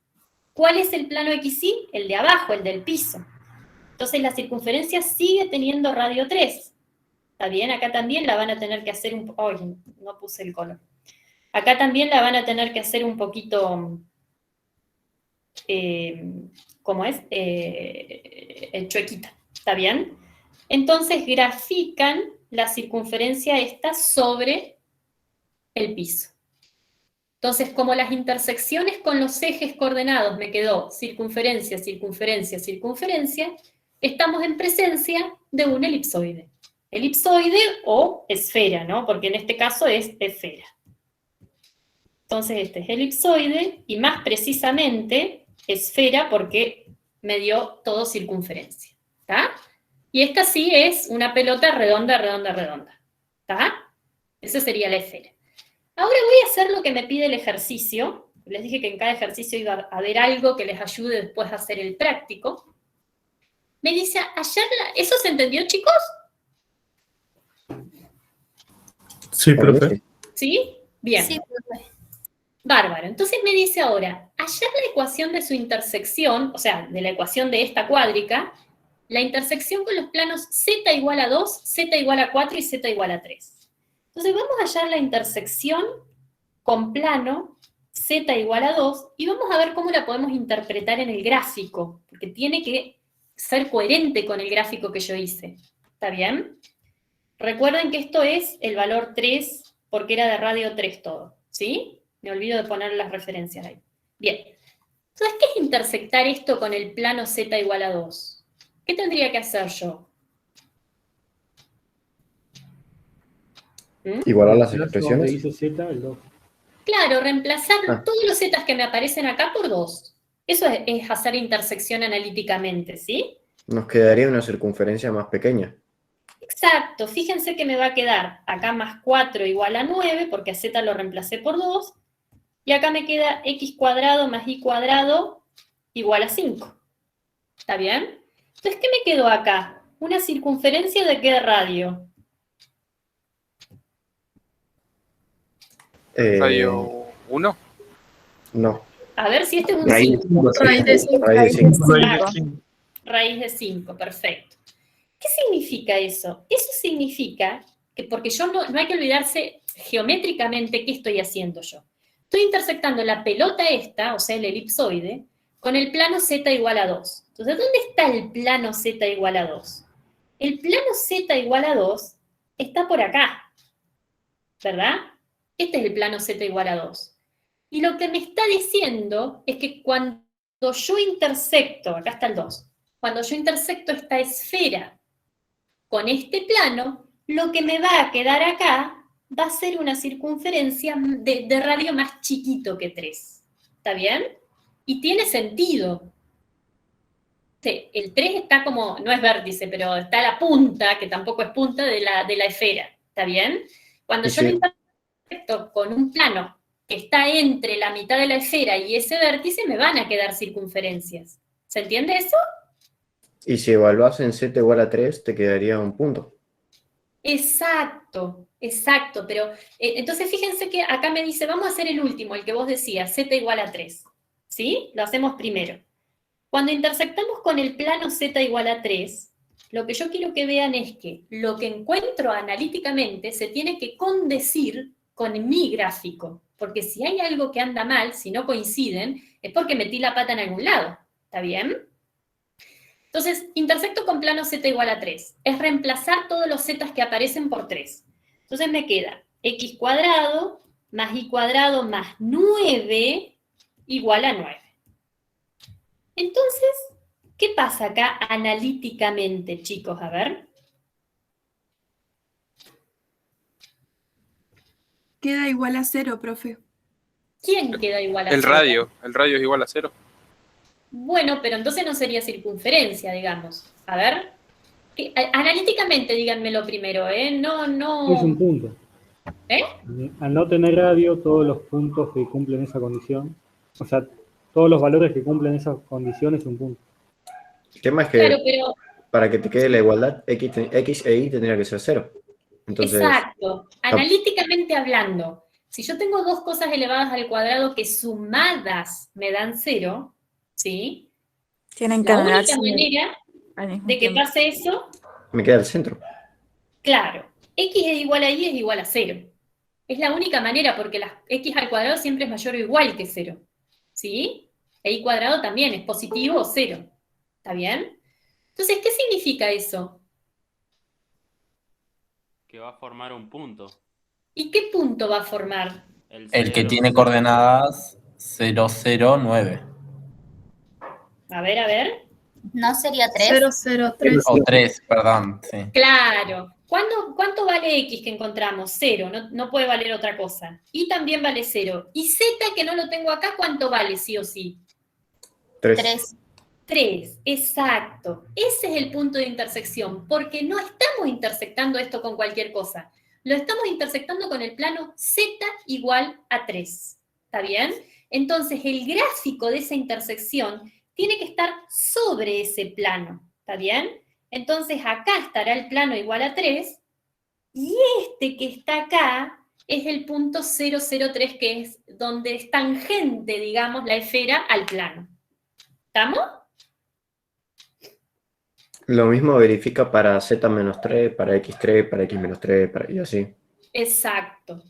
¿Cuál es el plano XY? El de abajo, el del piso. Entonces la circunferencia sigue teniendo radio 3. ¿Está bien? Acá también la van a tener que hacer un... ¡Ay, no puse el color! Acá también la van a tener que hacer un poquito... ¿cómo es? Chuequita. ¿Está bien? Entonces grafican la circunferencia esta sobre el piso. Entonces, como las intersecciones con los ejes coordenados me quedó circunferencia, circunferencia, circunferencia, estamos en presencia de un elipsoide. Elipsoide o esfera, ¿no? Porque en este caso es esfera. Entonces este es elipsoide, y más precisamente esfera porque me dio todo circunferencia. ¿Está? Y esta sí es una pelota redonda, redonda, redonda. ¿Está? Esa sería la esfera. Ahora voy a hacer lo que me pide el ejercicio. Les dije que en cada ejercicio iba a haber algo que les ayude después a hacer el práctico. Me dice, ¿eso se entendió, chicos? Sí, profe. ¿Sí? Bien. Sí, profe. Bárbaro. Entonces me dice ahora, hallar la ecuación de su intersección, o sea, de la ecuación de esta cuádrica, la intersección con los planos z igual a 2, z igual a 4 y z igual a 3. Entonces vamos a hallar la intersección con plano z igual a 2 y vamos a ver cómo la podemos interpretar en el gráfico, porque tiene que ser coherente con el gráfico que yo hice. ¿Está bien? Recuerden que esto es el valor 3, porque era de radio 3 todo, ¿sí? Me olvido de poner las referencias ahí. Bien. Entonces, ¿qué es intersectar esto con el plano z igual a 2? ¿Qué tendría que hacer yo? Igualar las expresiones. Donde dice z, el 2. Claro, reemplazar todos los zetas que me aparecen acá por 2. Eso es hacer intersección analíticamente, ¿sí? Nos quedaría una circunferencia más pequeña. Exacto. Fíjense que me va a quedar acá más 4 igual a 9, porque a z lo reemplacé por 2. Y acá me queda x cuadrado más y cuadrado igual a 5. ¿Está bien? Entonces, ¿qué me quedó acá? ¿Una circunferencia de qué radio? ¿Radio 1? No. A ver si este es un Raíz 5. Raíz de 5. Raíz de 5. Raíz de 5, perfecto. ¿Qué significa eso? Eso significa que, porque yo no hay que olvidarse geométricamente qué estoy haciendo yo. Estoy intersectando la pelota esta, o sea, el elipsoide, con el plano z igual a 2. Entonces, ¿dónde está el plano z igual a 2? El plano z igual a 2 está por acá, ¿verdad? Este es el plano z igual a 2. Y lo que me está diciendo es que cuando yo intersecto, acá está el 2, cuando yo intersecto esta esfera con este plano, lo que me va a quedar acá va a ser una circunferencia de radio más chiquito que 3. ¿Está bien? Y tiene sentido. El 3 está como, no es vértice, pero está a la punta, que tampoco es punta, de la esfera. ¿Está bien? Cuando yo lo intersecto con un plano que está entre la mitad de la esfera y ese vértice, me van a quedar circunferencias. ¿Se entiende eso? Y si evaluás en z igual a 3, te quedaría un punto. Exacto, exacto, pero entonces fíjense que acá me dice, vamos a hacer el último, el que vos decías, z igual a 3, ¿sí? Lo hacemos primero. Cuando intersectamos con el plano z igual a 3, lo que yo quiero que vean es que lo que encuentro analíticamente se tiene que condecir con mi gráfico, porque si hay algo que anda mal, si no coinciden, es porque metí la pata en algún lado, ¿está bien? Entonces, intersecto con plano z igual a 3. Es reemplazar todos los z que aparecen por 3. Entonces me queda x cuadrado más y cuadrado más 9 igual a 9. Entonces, ¿qué pasa acá analíticamente, chicos? A ver. Queda igual a 0, profe. ¿Quién queda igual a El 0? radio es igual a 0. Bueno, pero entonces no sería circunferencia, digamos. A ver. Analíticamente, díganmelo primero, ¿eh? No. Es un punto. ¿Eh? Al no tener radio, todos los puntos que cumplen esa condición, o sea, todos los valores que cumplen esas condiciones es un punto. El tema es que Claro, pero para que te quede la igualdad, X e Y tendría que ser 0. Entonces, exacto. Analíticamente hablando, si yo tengo dos cosas elevadas al cuadrado que sumadas me dan 0, ¿sí? Tienen que La única andarse manera al mismo de que tiempo. pase eso, me queda el centro. claro, x es igual a y es igual a 0. Es la única manera porque la x al cuadrado siempre es mayor o igual que 0, ¿sí? E y cuadrado también es positivo o 0, ¿está bien? Entonces, ¿qué significa eso? Que va a formar un punto. ¿Y qué punto va a formar? El que tiene coordenadas 0, 0, 9. A ver. ¿No sería 3? 0, 0, 3. O 3, perdón, sí. Claro. ¿Cuánto vale x que encontramos? 0, no puede valer otra cosa. Y también vale 0. ¿Y z, que no lo tengo acá, cuánto vale sí o sí? 3. 3, exacto. Ese es el punto de intersección, porque no estamos intersectando esto con cualquier cosa. Lo estamos intersectando con el plano z igual a 3. ¿Está bien? Entonces, el gráfico de esa intersección tiene que estar sobre ese plano. ¿Está bien? Entonces, acá estará el plano igual a 3, y este que está acá es el punto 003, que es donde es tangente, digamos, la esfera al plano. ¿Estamos? Lo mismo verifica para Z-3, para X3, para X-3, y así. Exacto.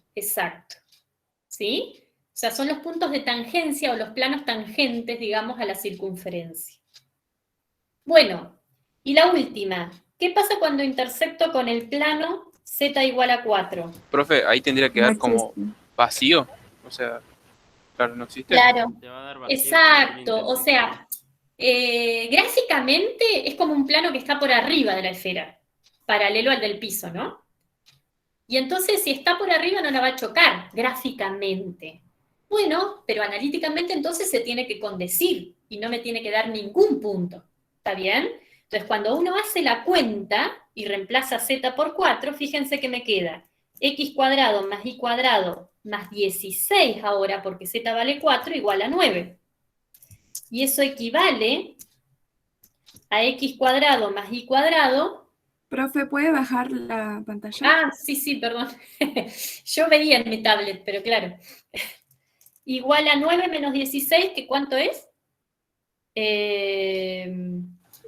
¿Sí? O sea, son los puntos de tangencia o los planos tangentes, digamos, a la circunferencia. Bueno, y la última. ¿Qué pasa cuando intersecto con el plano z igual a 4? Profe, ahí tendría que dar como vacío. O sea, claro, no existe. Claro, Te va a dar vacío exacto. con O sea, gráficamente es como un plano que está por arriba de la esfera, paralelo al del piso, ¿no? Y entonces, si está por arriba, no la va a chocar gráficamente. Bueno, pero analíticamente entonces se tiene que condecir y no me tiene que dar ningún punto. ¿Está bien? Entonces, cuando uno hace la cuenta y reemplaza z por 4, fíjense que me queda x cuadrado más y cuadrado más 16 ahora, porque z vale 4, igual a 9. Y eso equivale a x cuadrado más y cuadrado. Profe, ¿puede bajar la pantalla? Ah, sí, perdón. Yo veía en mi tablet, pero claro. Igual a 9 menos 16, ¿que cuánto es?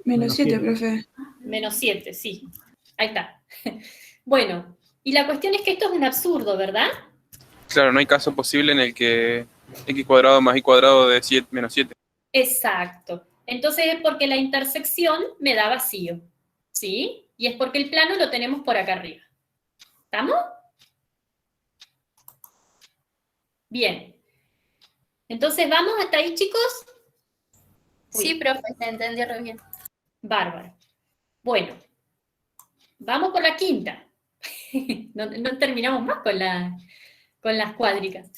Menos 7, profe. Menos 7, sí. Ahí está. Bueno, y la cuestión es que esto es un absurdo, ¿verdad? Claro, no hay caso posible en el que x cuadrado más y cuadrado de 7 menos 7. Exacto. Entonces es porque la intersección me da vacío, ¿sí? Y es porque el plano lo tenemos por acá arriba. ¿Estamos? Bien. Entonces, ¿vamos hasta ahí, chicos? Sí, profe, se entendió re bien. Bárbaro. Bueno, vamos por la quinta. No terminamos más con las cuádricas.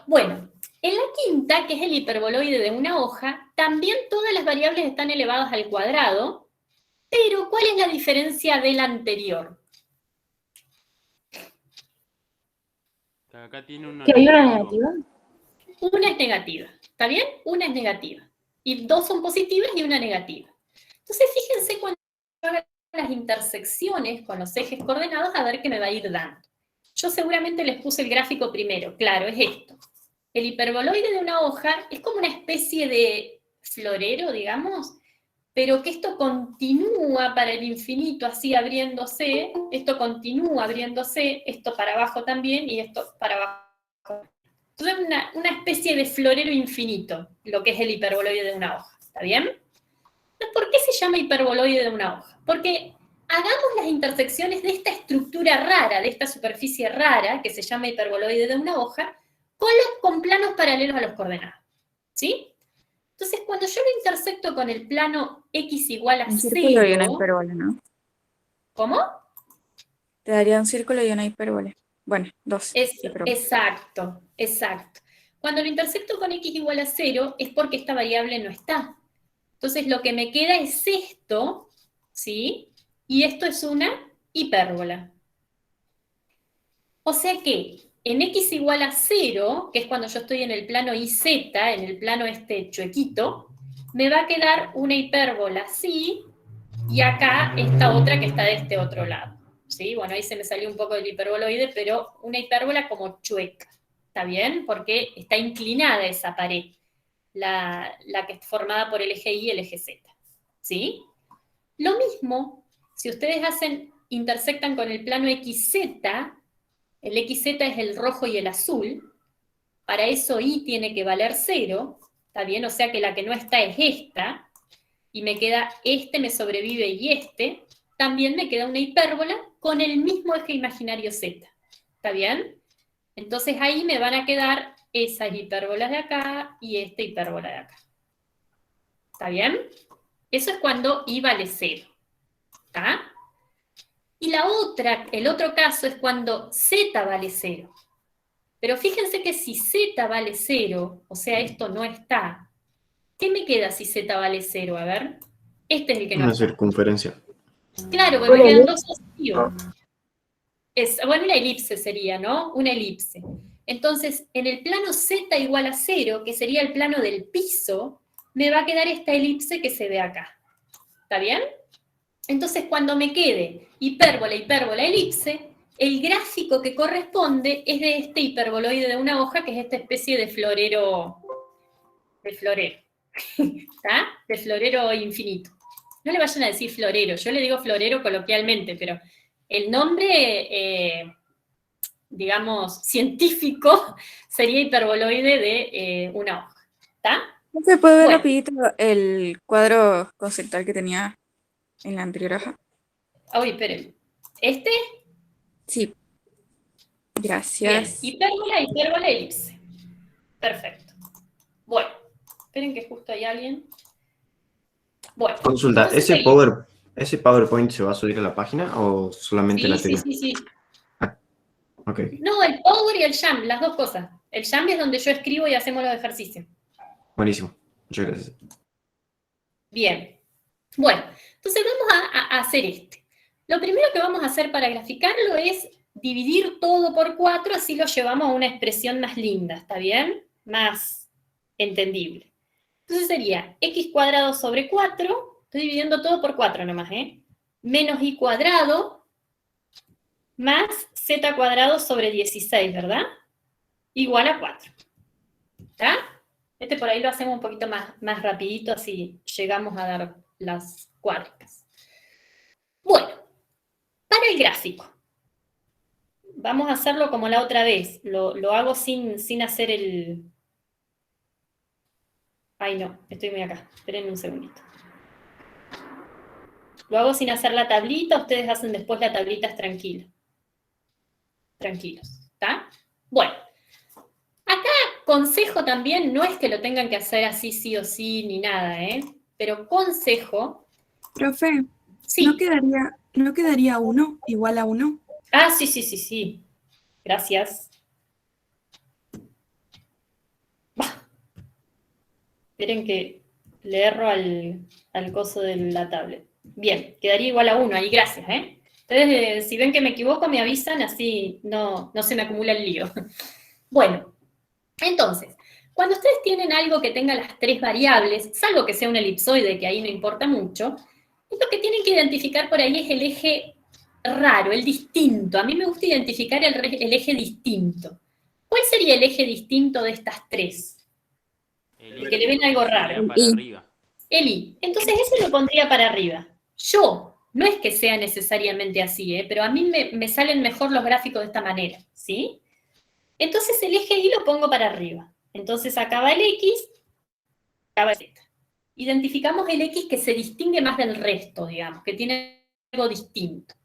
Bueno, en la quinta, que es el hiperboloide de una hoja, también todas las variables están elevadas al cuadrado, pero ¿cuál es la diferencia del anterior? Acá tiene una ¿Que hay una negativa. negativa? Una es negativa, ¿está bien? Una es negativa. Y dos son positivas y una negativa. Entonces, fíjense cuando yo haga las intersecciones con los ejes coordenados, a ver qué me va a ir dando. Yo seguramente les puse el gráfico primero. Claro, es esto. El hiperboloide de una hoja es como una especie de florero, digamos, pero que esto continúa para el infinito así abriéndose, esto continúa abriéndose, esto para abajo también y esto para abajo. Entonces una especie de florero infinito, lo que es el hiperboloide de una hoja, ¿está bien? Entonces, ¿por qué se llama hiperboloide de una hoja? Porque hagamos las intersecciones de esta estructura rara, de esta superficie rara, que se llama hiperboloide de una hoja, con planos paralelos a los coordenados, ¿sí? Entonces, cuando yo lo intersecto con el plano x igual a Un 0... círculo y una hipérbole, ¿no? ¿Cómo? Te daría un círculo y una hipérbole. Bueno, dos. Exacto, exacto. Cuando lo intersecto con x igual a 0 es porque esta variable no está. Entonces lo que me queda es esto, ¿sí? Y esto es una hipérbola. O sea que en x igual a 0, que es cuando yo estoy en el plano IZ, en el plano este chuequito, me va a quedar una hipérbola así, y acá esta otra que está de este otro lado. ¿Sí? Bueno, ahí se me salió un poco del hiperboloide, pero una hipérbola como chueca, ¿está bien? Porque está inclinada esa pared, la que es formada por el eje Y y el eje Z, ¿sí? Lo mismo, si ustedes intersectan con el plano XZ, el XZ es el rojo y el azul, para eso Y tiene que valer 0, ¿está bien? O sea que la que no está es esta, y me queda este, me sobrevive y este, también me queda una hipérbola con el mismo eje imaginario Z, ¿está bien? Entonces ahí me van a quedar esas hipérbolas de acá y esta hipérbola de acá. ¿Está bien? Eso es cuando Y vale 0, ¿está? Y el otro caso es cuando Z vale 0. Pero fíjense que si Z vale 0, o sea, esto no está, ¿qué me queda si Z vale 0? A ver, este es el que no Una está. circunferencia. Claro, porque me quedan dos vacíos. Bueno, una elipse sería, ¿no? Una elipse. Entonces, en el plano Z igual a 0, que sería el plano del piso, me va a quedar esta elipse que se ve acá. ¿Está bien? Entonces, cuando me quede hipérbola, hipérbola, elipse, el gráfico que corresponde es de este hiperboloide de una hoja, que es esta especie de florero. ¿Está? De florero infinito. No le vayan a decir florero, yo le digo florero coloquialmente, pero el nombre, digamos, científico sería hiperboloide de una hoja. ¿Está? ¿No se puede ver Bueno. rapidito el cuadro conceptual que tenía en la anterior hoja? Uy, esperen. ¿Este? Sí. Gracias. Bien, hipérbola, hipérbola, elipse. Perfecto. Bueno, esperen que justo hay alguien. Bueno, Consulta, entonces ¿ese PowerPoint se va a subir a la página o solamente la teoría? Sí. Ok, No, el Power y el Jam, las dos cosas. El Jam es donde yo escribo y hacemos los ejercicios. buenísimo. Muchas gracias. Bien. Bueno, entonces vamos a hacer este. Lo primero que vamos a hacer para graficarlo es dividir todo por 4, así lo llevamos a una expresión más linda, ¿está bien? Más entendible. Entonces sería x cuadrado sobre 4, estoy dividiendo todo por 4 nomás, menos y cuadrado más z cuadrado sobre 16, ¿verdad? Igual a 4. ¿Está? Este por ahí lo hacemos un poquito más rapidito, así llegamos a dar las cuádricas. Bueno, para el gráfico. Vamos a hacerlo como la otra vez. Lo hago sin hacer el... Ay, no, estoy muy acá. Esperen un segundito. Lo hago sin hacer la tablita, ustedes hacen después la tablita tranquilos. Tranquilos, ¿está? Bueno, acá consejo también, no es que lo tengan que hacer así sí o sí, ni nada, pero consejo... Profe, sí. ¿No quedaría 1 igual a 1? Ah, sí. Gracias. Esperen que le erro al coso de la tablet. Bien, quedaría igual a 1 ahí, gracias, Entonces, si ven que me equivoco, me avisan, así no se me acumula el lío. Bueno, entonces, cuando ustedes tienen algo que tenga las 3 variables, salvo que sea un elipsoide, que ahí no importa mucho, lo que tienen que identificar por ahí es el eje raro, el distinto. A mí me gusta identificar el eje distinto. ¿Cuál sería el eje distinto de estas 3? El que le ven algo raro. Para arriba. el y. Entonces ese lo pondría para arriba. Yo, no es que sea necesariamente así, pero a mí me salen mejor los gráficos de esta manera, ¿sí? Entonces el eje y lo pongo para arriba. Entonces acá va el x, acá va el z. Identificamos el x que se distingue más del resto, digamos, que tiene algo distinto.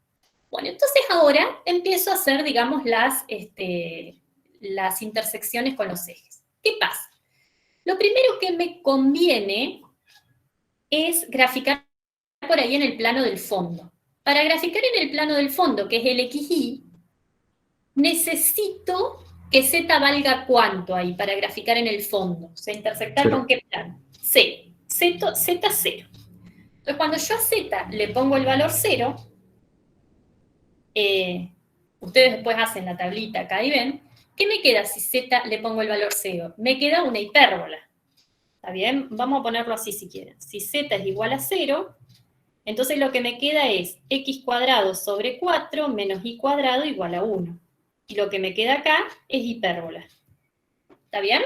Bueno, entonces ahora empiezo a hacer, digamos, las intersecciones con los ejes. ¿Qué pasa? Lo primero que me conviene es graficar por ahí en el plano del fondo. Para graficar en el plano del fondo, que es el XY, necesito que Z valga ¿cuánto ahí para graficar en el fondo? O sea, intersectar Cero. ¿con qué plano? Z 0. Entonces, cuando yo a Z le pongo el valor 0, ustedes después hacen la tablita acá y ven, ¿qué me queda si Z le pongo el valor 0? Me queda una hipérbola. ¿Está bien? Vamos a ponerlo así si quieren. Si Z es igual a 0, entonces lo que me queda es x cuadrado sobre 4 menos y cuadrado igual a 1. Y lo que me queda acá es hipérbola. ¿Está bien?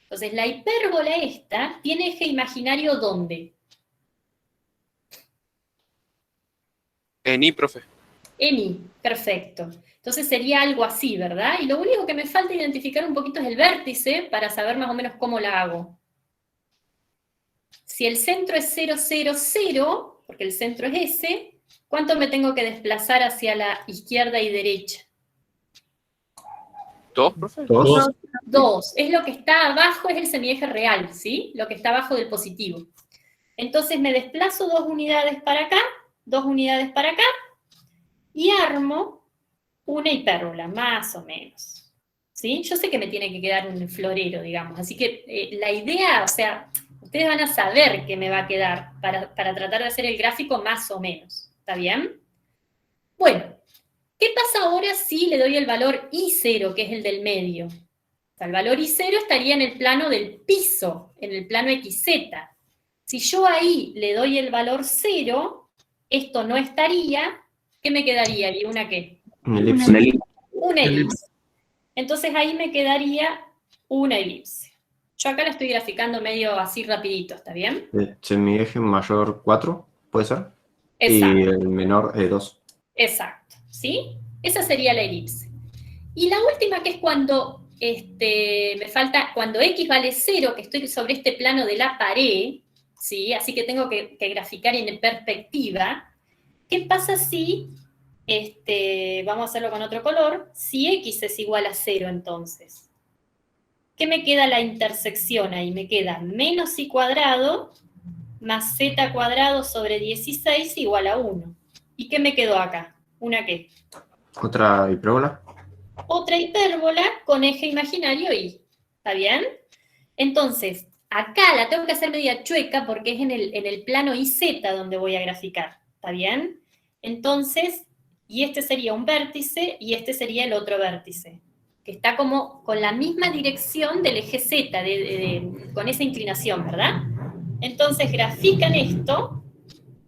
Entonces la hipérbola esta tiene eje imaginario ¿dónde? En I, profe. En I, perfecto. Entonces sería algo así, ¿verdad? Y lo único que me falta identificar un poquito es el vértice para saber más o menos cómo la hago. Si el centro es 0, 0, 0, porque el centro es ese, ¿cuánto me tengo que desplazar hacia la izquierda y derecha? 2, profe. 2. 2. Es lo que está abajo, es el semieje real, ¿sí? Lo que está abajo del positivo. Entonces me desplazo 2 unidades para acá, 2 unidades para acá, y armo una hipérbola, más o menos. ¿Sí? Yo sé que me tiene que quedar un florero, digamos, así que la idea, o sea, ustedes van a saber qué me va a quedar para tratar de hacer el gráfico más o menos. ¿Está bien? Bueno, ¿qué pasa ahora si le doy el valor I0, que es el del medio? O sea, el valor I0 estaría en el plano del piso, en el plano XZ. Si yo ahí le doy el valor 0, esto no estaría, ¿qué me quedaría? ¿Y una qué? Una elipse. Una elipse. Entonces ahí me quedaría una elipse. Yo acá la estoy graficando medio así rapidito, ¿está bien? Semieje mayor 4, ¿puede ser? Exacto. Y el menor 2. Exacto, ¿sí? Esa sería la elipse. Y la última, que es cuando me falta, cuando x vale 0, que estoy sobre este plano de la pared, ¿sí? Así que tengo que graficar en perspectiva. ¿Qué pasa si, vamos a hacerlo con otro color, si x es igual a 0 entonces? ¿Qué me queda la intersección ahí? Me queda menos y cuadrado más z cuadrado sobre 16 igual a 1. ¿Y qué me quedó acá? ¿Una qué? Otra hipérbola. Otra hipérbola con eje imaginario y. ¿Está bien? Entonces, acá la tengo que hacer media chueca porque es en el plano IZ donde voy a graficar. ¿Está bien? Entonces, y este sería un vértice y este sería el otro vértice, que está como con la misma dirección del eje Z, con esa inclinación, ¿verdad? Entonces, grafican esto,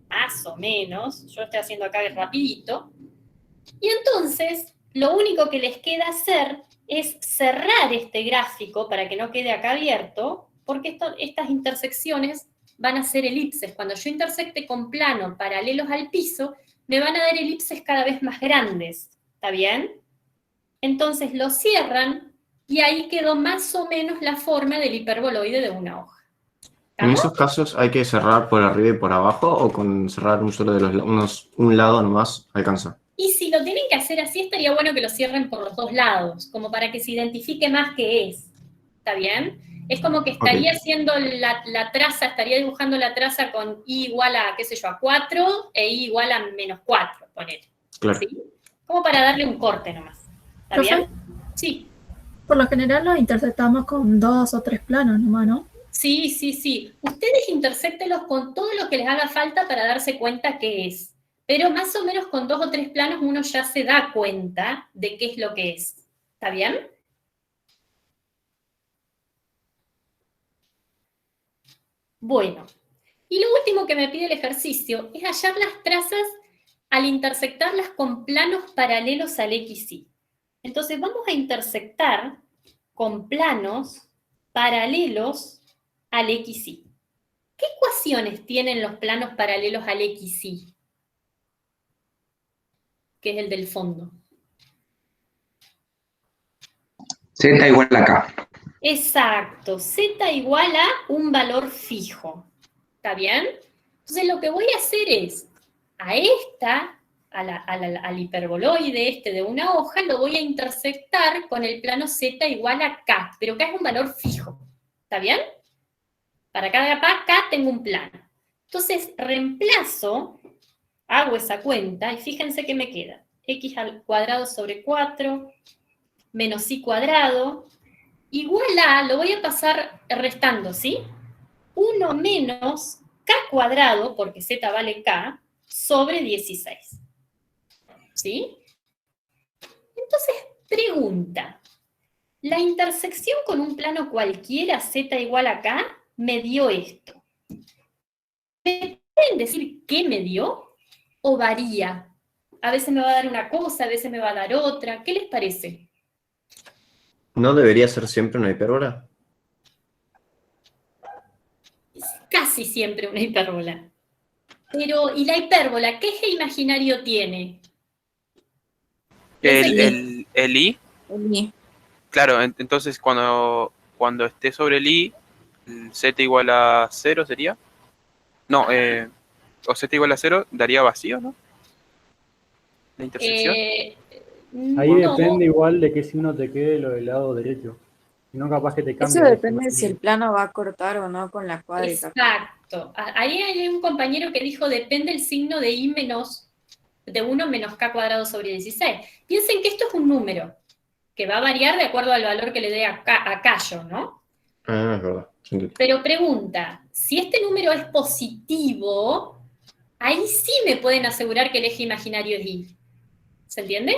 más o menos, yo lo estoy haciendo acá rapidito, y entonces, lo único que les queda hacer es cerrar este gráfico para que no quede acá abierto, porque estas intersecciones van a ser elipses. Cuando yo intersecte con plano paralelos al piso, me van a dar elipses cada vez más grandes. ¿Está bien? Entonces lo cierran y ahí quedó más o menos la forma del hiperboloide de una hoja. En esos casos, ¿hay que cerrar por arriba y por abajo o con cerrar un solo de los un lado nomás alcanza? Y si lo tienen que hacer así, estaría bueno que lo cierren por los dos lados, como para que se identifique más qué es. ¿Está bien? Es como que estaría haciendo la traza, estaría dibujando la traza con i igual a, qué sé yo, a 4 e i igual a menos 4, ponele. Claro. ¿Sí? Como para darle un corte nomás. ¿Está ¿Profe? bien? Sí. Por lo general lo intersectamos con 2 o 3 planos nomás, ¿no? Sí, sí, sí. Ustedes intersectenlos con todo lo que les haga falta para darse cuenta qué es. Pero más o menos con 2 o 3 planos uno ya se da cuenta de qué es lo que es. ¿Está bien? Bueno, y lo último que me pide el ejercicio es hallar las trazas al intersectarlas con planos paralelos al XY. Entonces vamos a intersectar con planos paralelos al XY. ¿Qué ecuaciones tienen los planos paralelos al XY? Que es el del fondo. Z igual a K. Exacto, Z igual a un valor fijo. ¿Está bien? Entonces lo que voy a hacer es, a esta, al hiperboloide este de una hoja, lo voy a intersectar con el plano Z igual a K, pero K es un valor fijo. ¿Está bien? Para cada K tengo un plano. Entonces reemplazo, hago esa cuenta, y fíjense que me queda. X al cuadrado sobre 4, menos Y cuadrado, igual a, lo voy a pasar restando, ¿sí? 1 menos K cuadrado, porque Z vale K, sobre 16. ¿Sí? Entonces, pregunta. La intersección con un plano cualquiera, Z igual a K, me dio esto. ¿Me pueden decir qué me dio? ¿O varía? A veces me va a dar una cosa, a veces me va a dar otra. ¿Qué les parece? ¿No debería ser siempre una hipérbola? Es casi siempre una hipérbola. Pero, ¿y la hipérbola qué eje imaginario tiene? El I. El I. Claro, entonces cuando esté sobre el I, el Z igual a 0 sería. No, o Z igual a 0 daría vacío, ¿no? La intersección. Ahí No. depende igual de que si uno te quede lo del lado derecho. Si no, capaz que te cambie. Eso depende si el plano va a cortar o no con la cuádrica. Exacto. Ahí hay un compañero que dijo, depende el signo de I menos, de 1 menos K cuadrado sobre 16. Piensen que esto es un número, que va a variar de acuerdo al valor que le dé a Cayo, ¿no? Ah, es verdad. Sí. Pero pregunta, si este número es positivo, ahí sí me pueden asegurar que el eje imaginario es I. ¿Se entiende?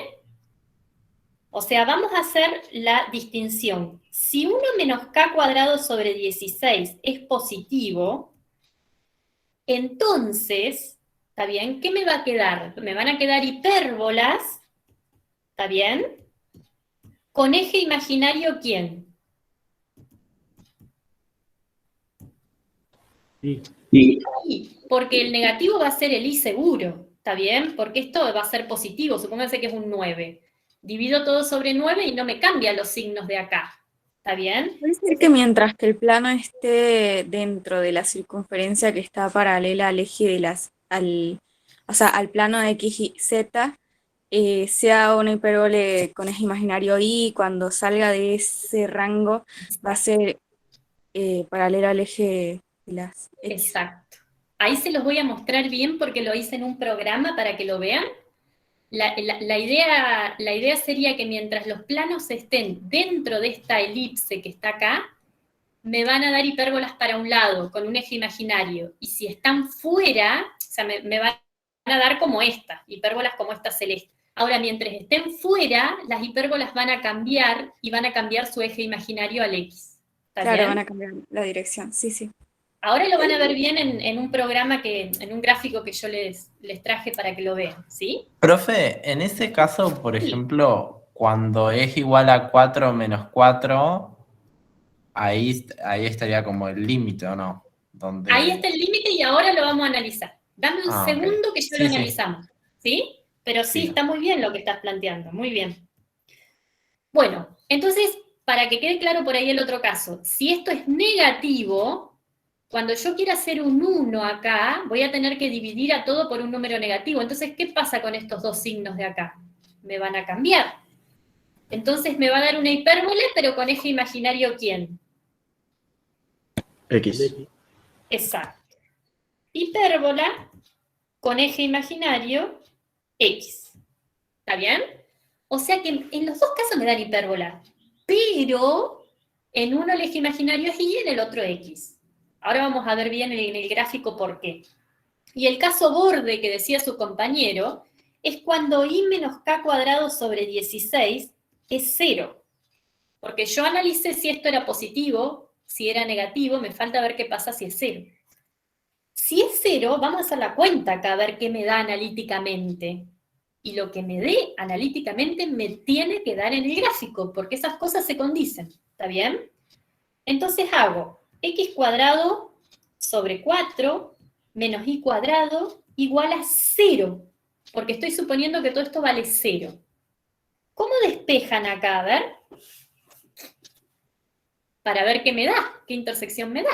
O sea, vamos a hacer la distinción. Si 1 menos K cuadrado sobre 16 es positivo, entonces, ¿está bien? ¿Qué me va a quedar? Me van a quedar hipérbolas, ¿está bien? ¿Con eje imaginario quién? Sí. I, porque el negativo va a ser el I seguro, ¿está bien? Porque esto va a ser positivo, supónganse que es un 9. Divido todo sobre 9 y no me cambia los signos de acá, ¿está bien? Puede ser que mientras que el plano esté dentro de la circunferencia que está paralela al eje de al plano de X y Z, sea una hipérbole con eje imaginario Y, cuando salga de ese rango va a ser paralela al eje de las X. Exacto. Ahí se los voy a mostrar bien porque lo hice en un programa para que lo vean. La idea sería que mientras los planos estén dentro de esta elipse que está acá, me van a dar hipérbolas para un lado, con un eje imaginario. Y si están fuera, o sea, me van a dar como esta, hipérbolas como esta celeste. Ahora, mientras estén fuera, las hipérbolas van a cambiar y van a cambiar su eje imaginario al X. ¿Está Claro, bien? van a cambiar la dirección, sí, sí. Ahora lo van a ver bien en un programa en un gráfico que yo les traje para que lo vean, ¿sí? Profe, en ese caso, por ejemplo, cuando es igual a 4 menos 4, ahí estaría como el límite, ¿o no? Donde... Ahí está el límite y ahora lo vamos a analizar. Dame un segundo que ya Sí, lo sí. analizamos, ¿sí? Pero sí, Sí. está muy bien lo que estás planteando, muy bien. Bueno, entonces, para que quede claro por ahí el otro caso, si esto es negativo, cuando yo quiera hacer un 1 acá, voy a tener que dividir a todo por un número negativo. Entonces, ¿qué pasa con estos dos signos de acá? Me van a cambiar. Entonces me va a dar una hipérbole, pero con eje imaginario ¿quién? X. Exacto. Hipérbola con eje imaginario X. ¿Está bien? O sea que en los dos casos me dan hipérbola, pero en uno el eje imaginario es Y y en el otro X. Ahora vamos a ver bien en el gráfico por qué. Y el caso borde que decía su compañero es cuando I menos K cuadrado sobre 16 es 0. Porque yo analicé si esto era positivo, si era negativo, me falta ver qué pasa si es 0. Si es 0, vamos a hacer la cuenta acá a ver qué me da analíticamente. Y lo que me dé analíticamente me tiene que dar en el gráfico, porque esas cosas se condicen, ¿está bien? Entonces hago X cuadrado sobre 4 menos i cuadrado igual a 0, porque estoy suponiendo que todo esto vale 0. ¿Cómo despejan acá? A ver. Para ver qué me da, qué intersección me da.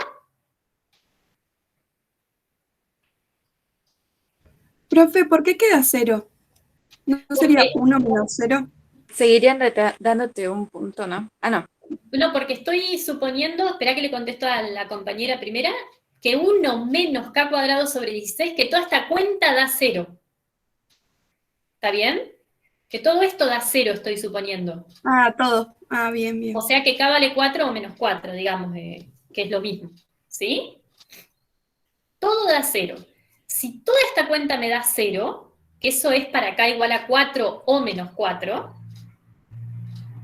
Profe, ¿por qué queda 0? ¿No sería Porque- 1 menos 0? Seguirían dándote un punto, ¿no? Ah, no. No, porque estoy suponiendo, espera que le contesto a la compañera primera, que 1 menos k cuadrado sobre 16, que toda esta cuenta da 0. ¿Está bien? Que todo esto da 0, estoy suponiendo. Ah, todo. Ah, bien, bien. O sea que k vale 4 o menos 4, digamos, que es lo mismo. ¿Sí? Todo da 0. Si toda esta cuenta me da 0, que eso es para k igual a 4 o menos 4,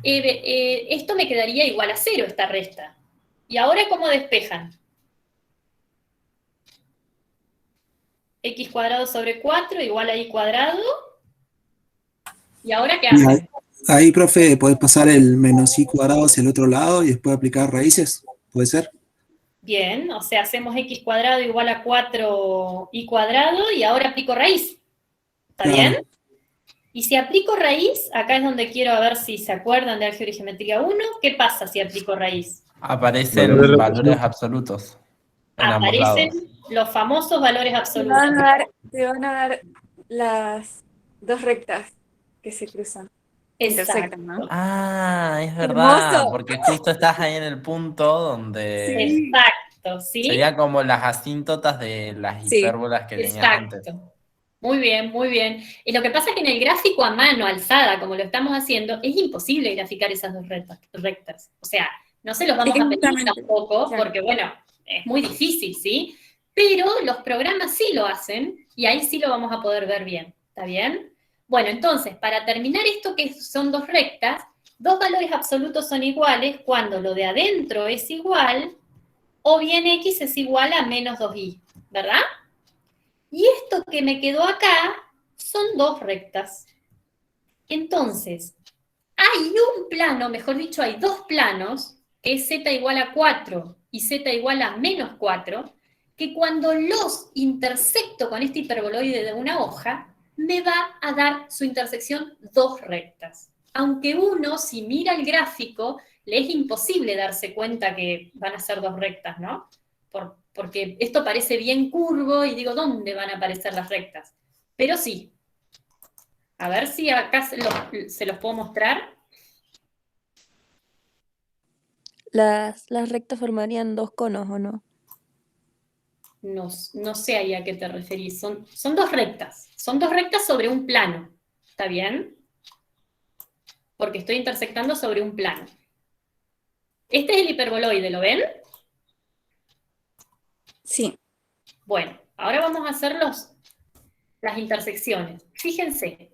esto me quedaría igual a 0, esta resta. ¿Y ahora cómo despejan? X cuadrado sobre 4 igual a y cuadrado. ¿Y ahora qué hacen? Ahí, profe, podés pasar el menos i cuadrado hacia el otro lado y después aplicar raíces, ¿puede ser? Bien, o sea, hacemos x cuadrado igual a 4y cuadrado y ahora aplico raíz. ¿Está Claro. bien? Y si aplico raíz, acá es donde quiero a ver si se acuerdan de álgebra y geometría 1, ¿qué pasa si aplico raíz? Aparecen Valores valores absolutos en ambos Aparecen lados. los famosos valores Te absolutos. van a dar las dos rectas que se cruzan. Intersectan, ¿no? Ah, es verdad, Hermoso. porque justo estás ahí en el punto donde Exacto, ¿sí? sería como las asíntotas de las Sí, hipérbolas que tenías antes. Exacto. Muy bien, muy bien. Y lo que pasa es que en el gráfico a mano, alzada, como lo estamos haciendo, es imposible graficar esas dos rectas. O sea, no se los vamos a pedir Exactamente. tampoco, Claro. porque bueno, es muy difícil, ¿sí? Pero los programas sí lo hacen, y ahí sí lo vamos a poder ver bien. ¿Está bien? Bueno, entonces, para terminar esto que son dos rectas, dos valores absolutos son iguales cuando lo de adentro es igual, o bien x es igual a menos 2i, ¿verdad? Y esto que me quedó acá son dos rectas. Entonces, hay un plano, mejor dicho, hay dos planos, que es z igual a 4 y z igual a menos 4, que cuando los intersecto con este hiperboloide de una hoja, me va a dar su intersección dos rectas. Aunque uno, si mira el gráfico, le es imposible darse cuenta que van a ser dos rectas, ¿no? Porque esto parece bien curvo y digo, ¿dónde van a aparecer las rectas? Pero sí. A ver si acá se los puedo mostrar. Las rectas formarían dos conos, ¿o no? No sé ahí a qué te referís. Son dos rectas. Son dos rectas sobre un plano. ¿Está bien? Porque estoy intersectando sobre un plano. Este es el hiperboloide, ¿lo ven? Sí. Bueno, ahora vamos a hacer las intersecciones. Fíjense,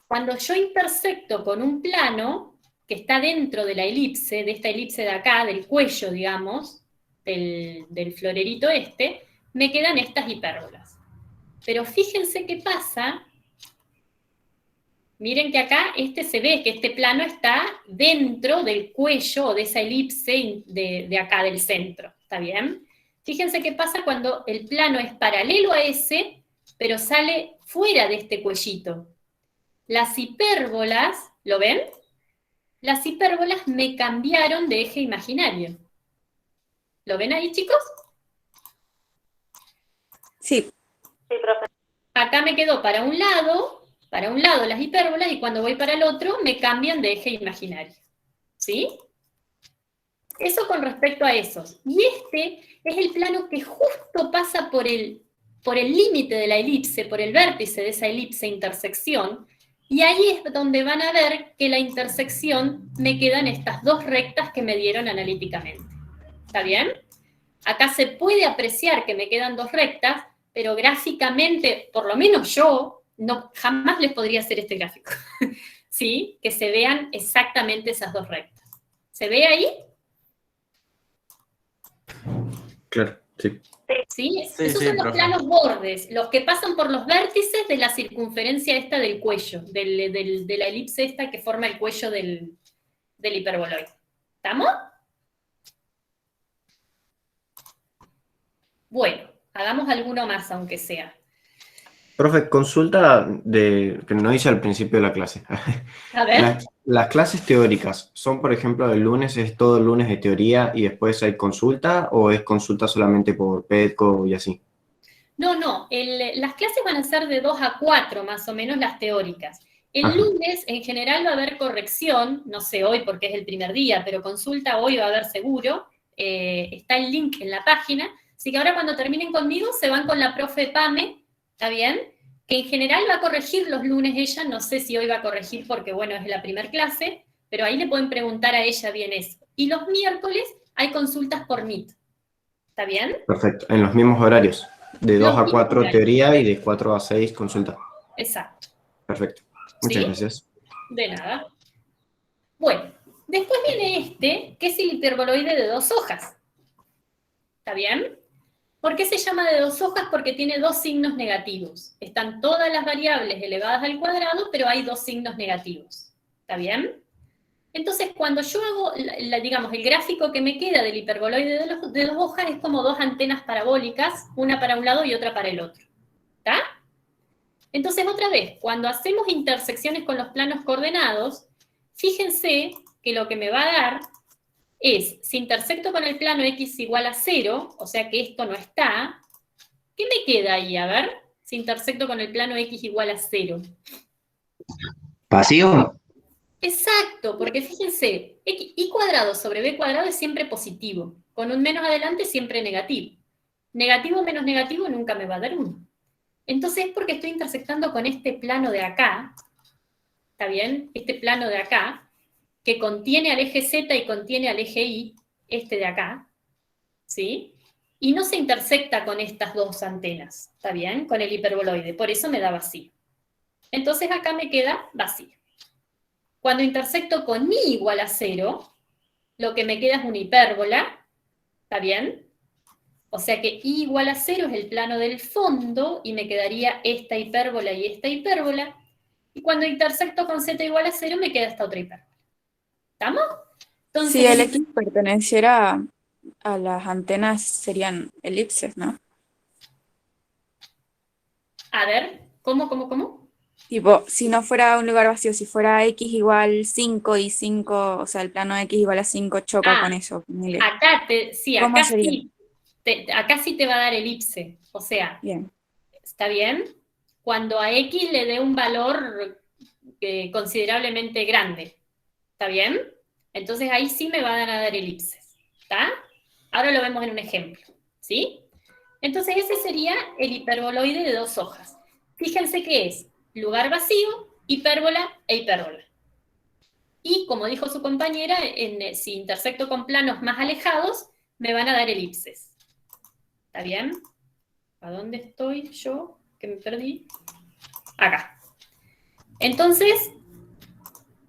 cuando yo intersecto con un plano que está dentro de la elipse, de esta elipse de acá, del cuello, digamos, del florerito este, me quedan estas hipérbolas. Pero fíjense qué pasa. Miren que acá se ve que este plano está dentro del cuello o de esa elipse de acá del centro. ¿Está bien? Fíjense qué pasa cuando el plano es paralelo a ese, pero sale fuera de este cuellito. Las hipérbolas, ¿lo ven? Las hipérbolas me cambiaron de eje imaginario. ¿Lo ven ahí, chicos? Sí. Sí, profe. Acá me quedó para un lado las hipérbolas y cuando voy para el otro me cambian de eje imaginario. ¿Sí? Eso con respecto a esos. Y este es el plano que justo pasa por el límite de la elipse, por el vértice de esa elipse intersección, y ahí es donde van a ver que la intersección me quedan estas dos rectas que me dieron analíticamente. ¿Está bien? Acá se puede apreciar que me quedan dos rectas, pero gráficamente, por lo menos yo, jamás les podría hacer este gráfico. ¿Sí? Que se vean exactamente esas dos rectas. ¿Se ve ahí? Claro, sí. ¿Sí? Sí, Esos sí, son los profe. planos bordes, los que pasan por los vértices de la circunferencia esta del cuello, de la elipse esta que forma el cuello del hiperboloide. ¿Estamos? Bueno, hagamos alguno más, aunque sea. Profe, consulta que no hice al principio de la clase. A ver. Las clases teóricas son, por ejemplo, el lunes es todo el lunes de teoría y después hay consulta, o es consulta solamente por PEDCO y así. No, las clases van a ser de 2 a 4, más o menos, las teóricas. El Ajá. lunes, en general, va a haber corrección, no sé hoy porque es el primer día, pero consulta hoy va a haber seguro. Está el link en la página. Así que ahora cuando terminen conmigo, se van con la profe Pame, ¿está bien? Que en general va a corregir los lunes ella, no sé si hoy va a corregir porque, bueno, es la primera clase, pero ahí le pueden preguntar a ella bien eso. Y los miércoles hay consultas por Meet, ¿está bien? Perfecto, en los mismos horarios. De 2 Los a 4 mismos teoría y de 4 a 6 consulta. Exacto. Perfecto. Muchas ¿Sí? gracias. De nada. Bueno, después viene este, que es el hiperboloide de 2 hojas. ¿Está bien? ¿Por qué se llama de 2 hojas? Porque tiene 2 signos negativos. Están todas las variables elevadas al cuadrado, pero hay 2 signos negativos. ¿Está bien? Entonces, cuando yo hago, digamos, el gráfico que me queda del hiperboloide de 2 hojas es como 2 antenas parabólicas, una para un lado y otra para el otro. ¿Está? Entonces, otra vez, cuando hacemos intersecciones con los planos coordenados, fíjense que lo que me va a dar es, si intersecto con el plano x igual a 0, o sea que esto no está, ¿qué me queda ahí? A ver, si intersecto con el plano x igual a 0. ¿Vacío? Exacto, porque fíjense, y cuadrado sobre b cuadrado es siempre positivo, con un menos adelante siempre negativo. Negativo menos negativo nunca me va a dar 1. Entonces es porque estoy intersectando con este plano de acá, ¿está bien? Este plano de acá, que contiene al eje Z y contiene al eje Y, este de acá, ¿sí? Y no se intersecta con estas 2 antenas, ¿está bien? Con el hiperboloide, por eso me da vacío. Entonces acá me queda vacío. Cuando intersecto con Y igual a 0, lo que me queda es una hipérbola, ¿está bien? O sea que Y igual a 0 es el plano del fondo, y me quedaría esta hipérbola y esta hipérbola, y cuando intersecto con Z igual a 0, me queda esta otra hipérbola. ¿Estamos? Entonces, Si el X perteneciera a las antenas, serían elipses, ¿no? A ver, ¿cómo? Tipo, si no fuera un lugar vacío, si fuera X igual 5 y 5, o sea, el plano X igual a 5 choca con eso. Ponele. Acá ¿Cómo sería? acá sí te va a dar elipse. O sea, Bien. ¿está bien? Cuando a X le dé un valor considerablemente grande. ¿Está bien? Entonces ahí sí me van a dar elipses. ¿Está? Ahora lo vemos en un ejemplo. ¿Sí? Entonces ese sería el hiperboloide de 2 hojas. Fíjense que es lugar vacío, hipérbola e hipérbola. Y como dijo su compañera, si intersecto con planos más alejados, me van a dar elipses. ¿Está bien? ¿A dónde estoy yo? Que me perdí. Acá. Entonces,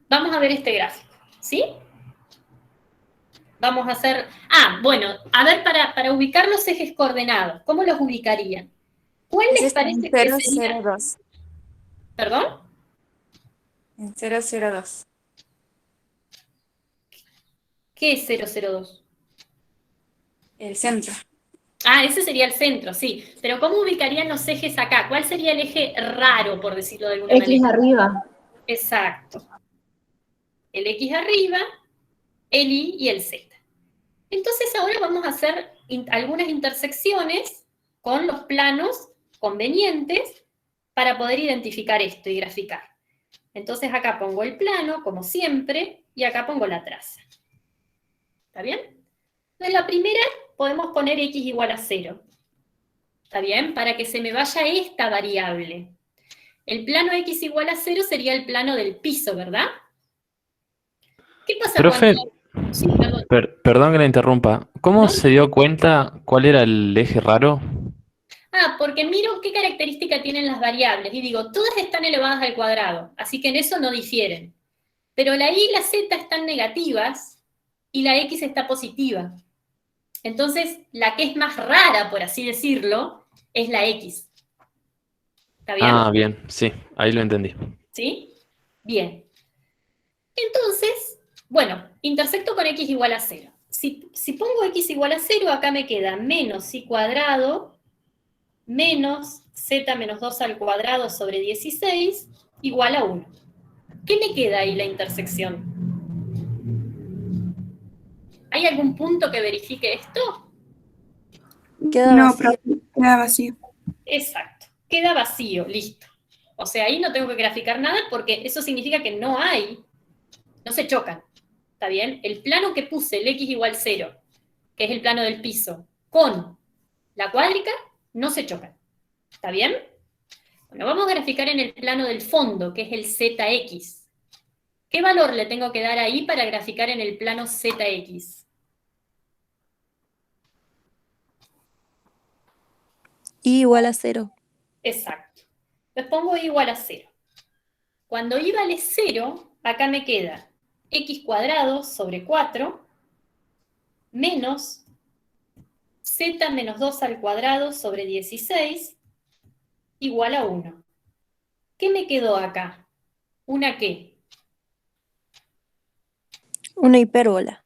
vamos a ver este gráfico. ¿Sí? Vamos a hacer... bueno, a ver, para ubicar los ejes coordenados, ¿cómo los ubicarían? ¿Cuál les parece que sería? 002. ¿Perdón? En 002. ¿Qué es 002? El centro. Ese sería el centro, sí. Pero ¿cómo ubicarían los ejes acá? ¿Cuál sería el eje raro, por decirlo de alguna manera? X arriba. Exacto. El X arriba, el Y y el Z. Entonces ahora vamos a hacer algunas intersecciones con los planos convenientes para poder identificar esto y graficar. Entonces acá pongo el plano, como siempre, y acá pongo la traza. ¿Está bien? Entonces la primera podemos poner X igual a 0. ¿Está bien? Para que se me vaya esta variable. El plano X igual a 0 sería el plano del piso, ¿verdad? ¿Qué pasa Profe, cuando...? Sí, perdón. perdón que la interrumpa. ¿Cómo ¿No? se dio cuenta cuál era el eje raro? Porque miro qué característica tienen las variables y digo, todas están elevadas al cuadrado, así que en eso no difieren. Pero la Y y la Z están negativas y la X está positiva. Entonces, la que es más rara, por así decirlo, es la X. ¿Está bien? Bien, sí, ahí lo entendí. ¿Sí? Bien. Entonces, bueno, intersecto con X igual a 0. si pongo x igual a 0, acá me queda menos y cuadrado menos z menos 2 al cuadrado sobre 16 igual a 1. ¿Qué me queda ahí la intersección? ¿Hay algún punto que verifique esto? Queda No, vacío. profe, queda vacío. Exacto, queda vacío, listo. O sea, ahí no tengo que graficar nada porque eso significa que no se chocan. ¿Está bien? El plano que puse, el x igual 0, que es el plano del piso, con la cuádrica, no se chocan. ¿Está bien? Bueno, vamos a graficar en el plano del fondo, que es el zx. ¿Qué valor le tengo que dar ahí para graficar en el plano zx? Y igual a 0. Exacto. Pues pongo y igual a 0. Cuando y vale 0, acá me queda x cuadrado sobre 4 menos z menos 2 al cuadrado sobre 16 igual a 1. ¿Qué me quedó acá? ¿Una qué? Una hipérbola.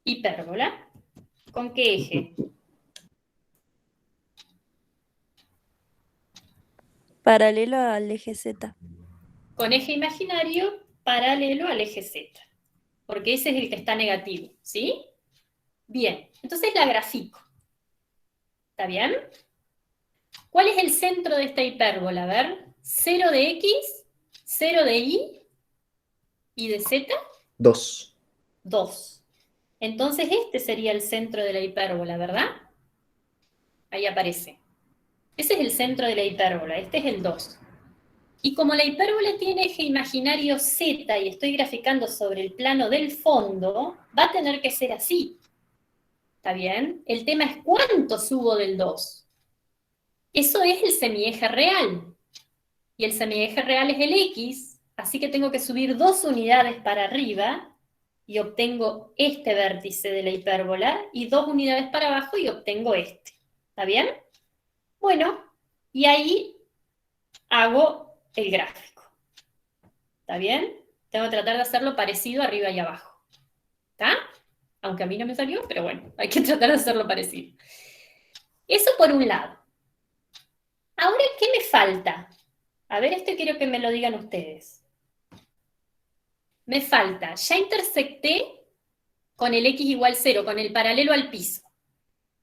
Hipérbola. ¿Con qué eje? Paralelo al eje Z. Con eje imaginario paralelo al eje Z. Porque ese es el que está negativo, ¿sí? Bien, entonces la grafico. ¿Está bien? ¿Cuál es el centro de esta hipérbola? A ver, 0 de x, 0 de y de z, 2. 2. Entonces este sería el centro de la hipérbola, ¿verdad? Ahí aparece. Ese es el centro de la hipérbola, este es el 2. Y como la hipérbola tiene eje imaginario z y estoy graficando sobre el plano del fondo, va a tener que ser así. ¿Está bien? El tema es cuánto subo del 2. Eso es el semieje real. Y el semieje real es el x, así que tengo que subir 2 unidades para arriba y obtengo este vértice de la hipérbola, y 2 unidades para abajo y obtengo este. ¿Está bien? Bueno, y ahí hago el gráfico. ¿Está bien? Tengo que tratar de hacerlo parecido arriba y abajo. ¿Está? Aunque a mí no me salió, pero bueno, hay que tratar de hacerlo parecido. Eso por un lado. Ahora, ¿qué me falta? A ver, esto quiero que me lo digan ustedes. Me falta, ya intersecté con el x igual 0, con el paralelo al piso.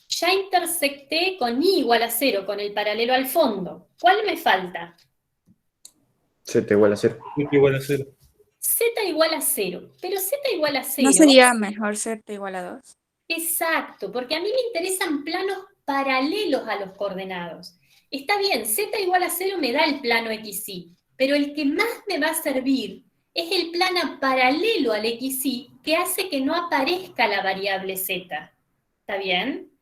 Ya intersecté con y igual a 0, con el paralelo al fondo. ¿Cuál me falta? Z igual a 0. Z igual a 0. Z igual a 0. Pero z igual a 0... ¿No sería mejor z igual a 2? Exacto, porque a mí me interesan planos paralelos a los coordenados. Está bien, z igual a 0 me da el plano XY, pero el que más me va a servir es el plano paralelo al XY, que hace que no aparezca la variable z. ¿Está bien?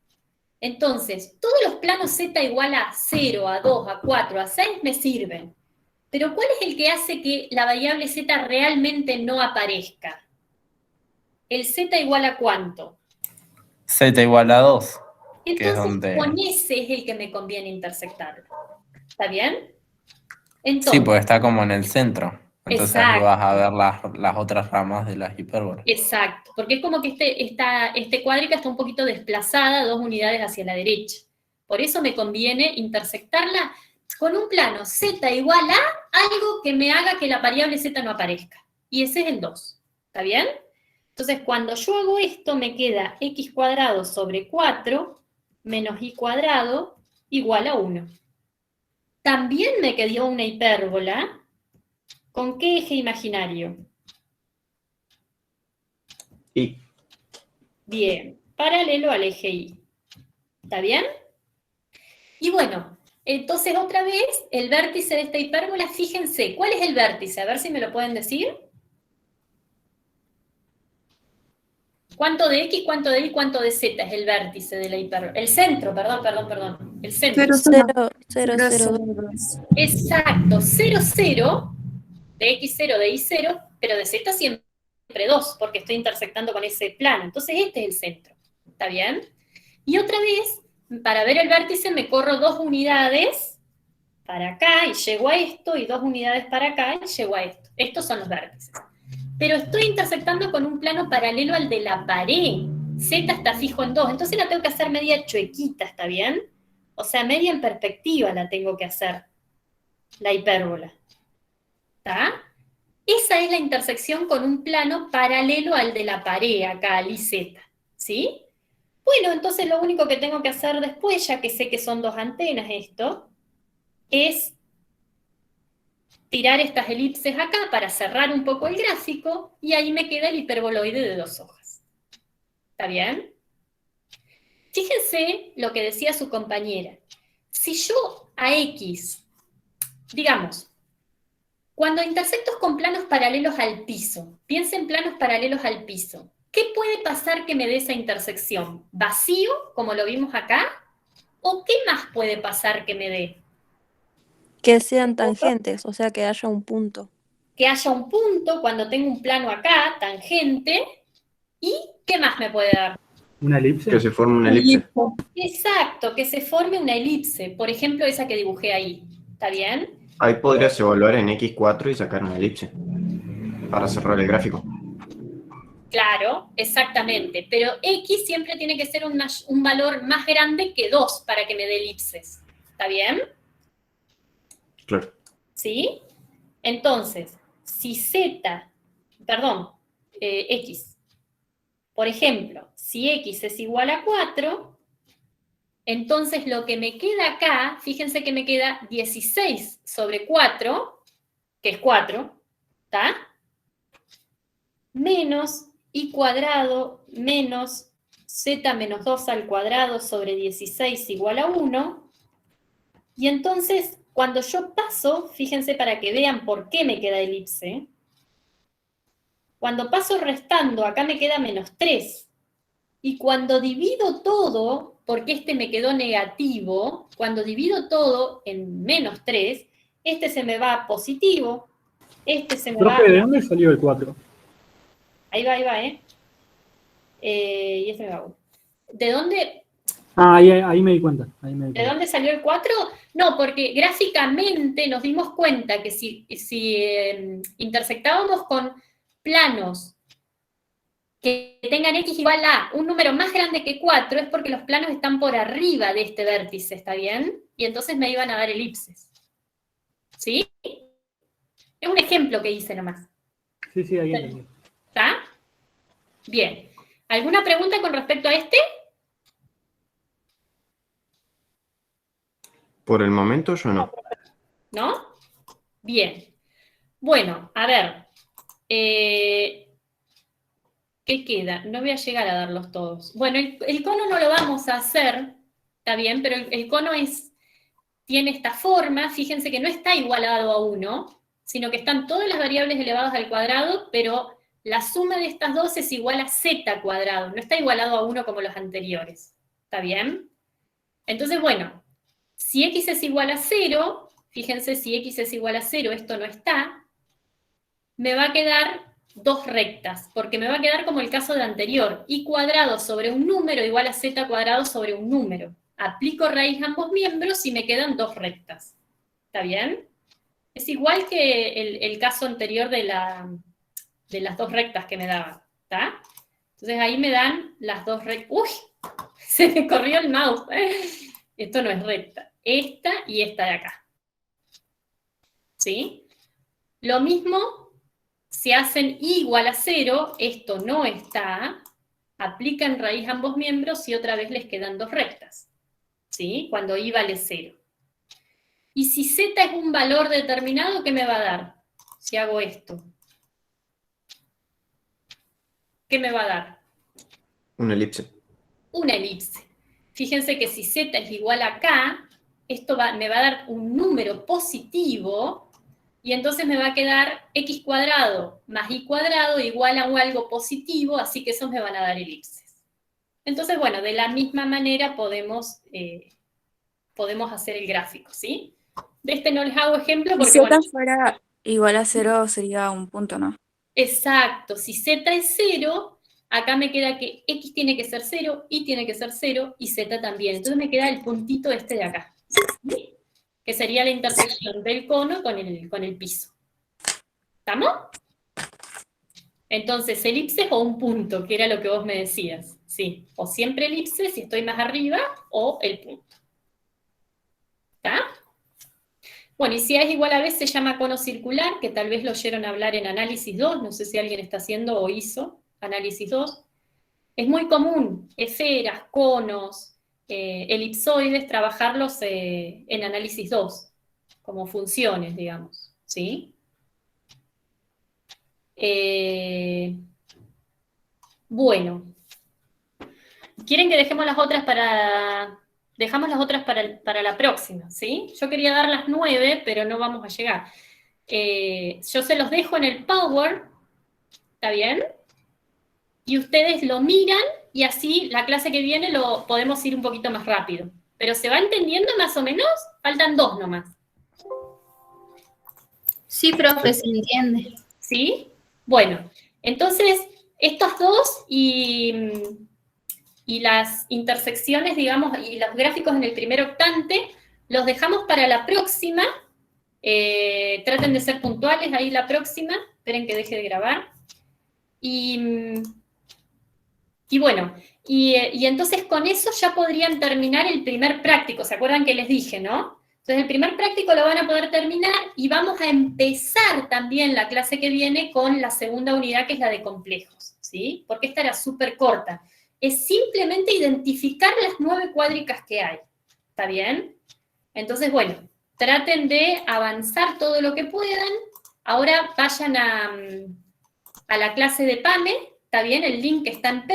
Entonces, todos los planos z igual a 0, a 2, a 4, a 6 me sirven. Pero ¿cuál es el que hace que la variable z realmente no aparezca? ¿El z igual a cuánto? Z igual a 2. Entonces, con ese es el que me conviene intersectarlo. ¿Está bien? Entonces, Sí, porque está como en el centro. Entonces ahí exacto. vas a ver las otras ramas de las hipérbolas. Exacto, porque es como que este cuádrica está un poquito desplazada 2 unidades hacia la derecha. Por eso me conviene intersectarla con un plano z igual a algo que me haga que la variable z no aparezca. Y ese es el 2. ¿Está bien? Entonces, cuando yo hago esto, me queda x cuadrado sobre 4 menos y cuadrado igual a 1. También me quedó una hipérbola. ¿Con qué eje imaginario? Y. Bien, paralelo al eje Y. ¿Está bien? Y bueno, entonces otra vez, el vértice de esta hipérbola, fíjense, ¿cuál es el vértice? A ver si me lo pueden decir. ¿Cuánto de X, cuánto de Y, cuánto de Z es el vértice de la hipérbola? El centro, perdón. El centro. 0, 0, 0, 2. Exacto, 0, 0, de X 0, de Y 0, pero de Z siempre 2, porque estoy intersectando con ese plano. Entonces este es el centro. ¿Está bien? Y otra vez, para ver el vértice me corro 2 unidades para acá y llego a esto, y 2 unidades para acá y llego a esto. Estos son los vértices. pero estoy intersectando con un plano paralelo al de la pared. Z está fijo en 2, entonces la tengo que hacer media chuequita, ¿está bien? O sea, media en perspectiva la tengo que hacer, la hipérbola. ¿Está? Esa es la intersección con un plano paralelo al de la pared, acá, al IZ, ¿sí? Bueno, entonces lo único que tengo que hacer después, ya que sé que son 2 antenas esto, es tirar estas elipses acá para cerrar un poco el gráfico, y ahí me queda el hiperboloide de 2 hojas. ¿Está bien? Fíjense lo que decía su compañera. Si yo a X, digamos, cuando intersecto con planos paralelos al piso, piensen en planos paralelos al piso, ¿qué puede pasar que me dé esa intersección? ¿Vacío, como lo vimos acá? ¿O qué más puede pasar que me dé? Que sean tangentes, o sea, que haya un punto. Que haya un punto cuando tengo un plano acá, tangente, ¿y qué más me puede dar? ¿Una elipse? Que se forme una elipse. Exacto, que se forme una elipse, por ejemplo esa que dibujé ahí, ¿está bien? Ahí podrías evaluar en X4 y sacar una elipse para cerrar el gráfico. Claro, exactamente, pero X siempre tiene que ser un valor más grande que 2 para que me dé elipses, ¿está bien? Claro. ¿Sí? Entonces, si X, por ejemplo, si X es igual a 4, entonces lo que me queda acá, fíjense que me queda 16 sobre 4, que es 4, ¿está? Menos y cuadrado menos z menos 2 al cuadrado sobre 16 igual a 1. Y entonces, cuando yo paso, fíjense para que vean por qué me queda elipse, cuando paso restando, acá me queda menos 3. Y cuando divido todo, porque este me quedó negativo, cuando divido todo en menos 3, este se me va a positivo, este se me va a... Profe, ¿de dónde salió el 4? Ahí va, y este me va a 1. ¿De dónde? Ah, ahí me di cuenta. ¿De dónde salió el 4? No, porque gráficamente nos dimos cuenta que si intersectábamos con planos que tengan X igual a un número más grande que 4, es porque los planos están por arriba de este vértice, ¿está bien? Y entonces me iban a dar elipses. ¿Sí? Es un ejemplo que hice nomás. Sí, ahí entendí. ¿Está? Bien. ¿Alguna pregunta con respecto a este? Por el momento yo no. ¿No? Bien. Bueno, a ver. ¿Qué queda? No voy a llegar a darlos todos. Bueno, el cono no lo vamos a hacer, está bien, pero el cono tiene esta forma, fíjense que no está igualado a 1, sino que están todas las variables elevadas al cuadrado, pero la suma de estas dos es igual a z cuadrado, no está igualado a 1 como los anteriores, ¿está bien? Entonces, bueno, si x es igual a 0, fíjense, si x es igual a 0, esto no está, me va a quedar 2 rectas, porque me va a quedar como el caso de anterior, y cuadrado sobre un número igual a z cuadrado sobre un número. Aplico raíz a ambos miembros y me quedan 2 rectas. ¿Está bien? Es igual que el caso anterior de las 2 rectas que me daban. ¿Está? Entonces ahí me dan las 2 rectas. ¡Uy! Se me corrió el mouse. Esto no es recta. Esta y esta de acá. ¿Sí? Lo mismo si hacen y igual a 0, esto no está, aplican raíz a ambos miembros y otra vez les quedan 2 rectas, ¿sí? Cuando y vale 0. Y si z es un valor determinado, ¿qué me va a dar? Si hago esto. ¿Qué me va a dar? Una elipse. Una elipse. Fíjense que si z es igual a k, esto me va a dar un número positivo, y entonces me va a quedar x cuadrado más y cuadrado igual a algo positivo, así que esos me van a dar elipses. Entonces, bueno, de la misma manera podemos hacer el gráfico, ¿sí? De este no les hago ejemplo porque... Si z fuera igual a 0 sería un punto, ¿no? Exacto, si z es 0, acá me queda que x tiene que ser 0, y tiene que ser 0, y z también. Entonces me queda el puntito este de acá, ¿sí? Que sería la intersección del cono con el piso. ¿Estamos? Entonces, elipses o un punto, que era lo que vos me decías. Sí, o siempre elipse si estoy más arriba, o el punto. ¿Está? Bueno, y si A es igual a B se llama cono circular, que tal vez lo oyeron hablar en análisis 2, no sé si alguien está haciendo o hizo análisis 2. Es muy común, esferas, conos, elipsoides, trabajarlos en análisis 2, como funciones, digamos, ¿sí? Bueno, ¿quieren que dejemos las otras para... Dejamos las otras para la próxima, ¿sí? Yo quería dar las 9, pero no vamos a llegar. Yo se los dejo en el Power, ¿está bien? Y ustedes lo miran y así la clase que viene lo podemos ir un poquito más rápido. ¿Pero se va entendiendo más o menos? Faltan 2 nomás. Sí, profe, se entiende. ¿Sí? Bueno, entonces, estos 2 y las intersecciones, digamos, y los gráficos en el primer octante, los dejamos para la próxima. Traten de ser puntuales ahí la próxima. Esperen que deje de grabar. Y bueno, y entonces con eso ya podrían terminar el primer práctico. ¿Se acuerdan que les dije, no? Entonces el primer práctico lo van a poder terminar y vamos a empezar también la clase que viene con la segunda unidad, que es la de complejos, ¿sí? Porque esta era súper corta. Es simplemente identificar las 9 cuádricas que hay, ¿está bien? Entonces, bueno, traten de avanzar todo lo que puedan. Ahora vayan a la clase de PAME, ¿está bien? El link está en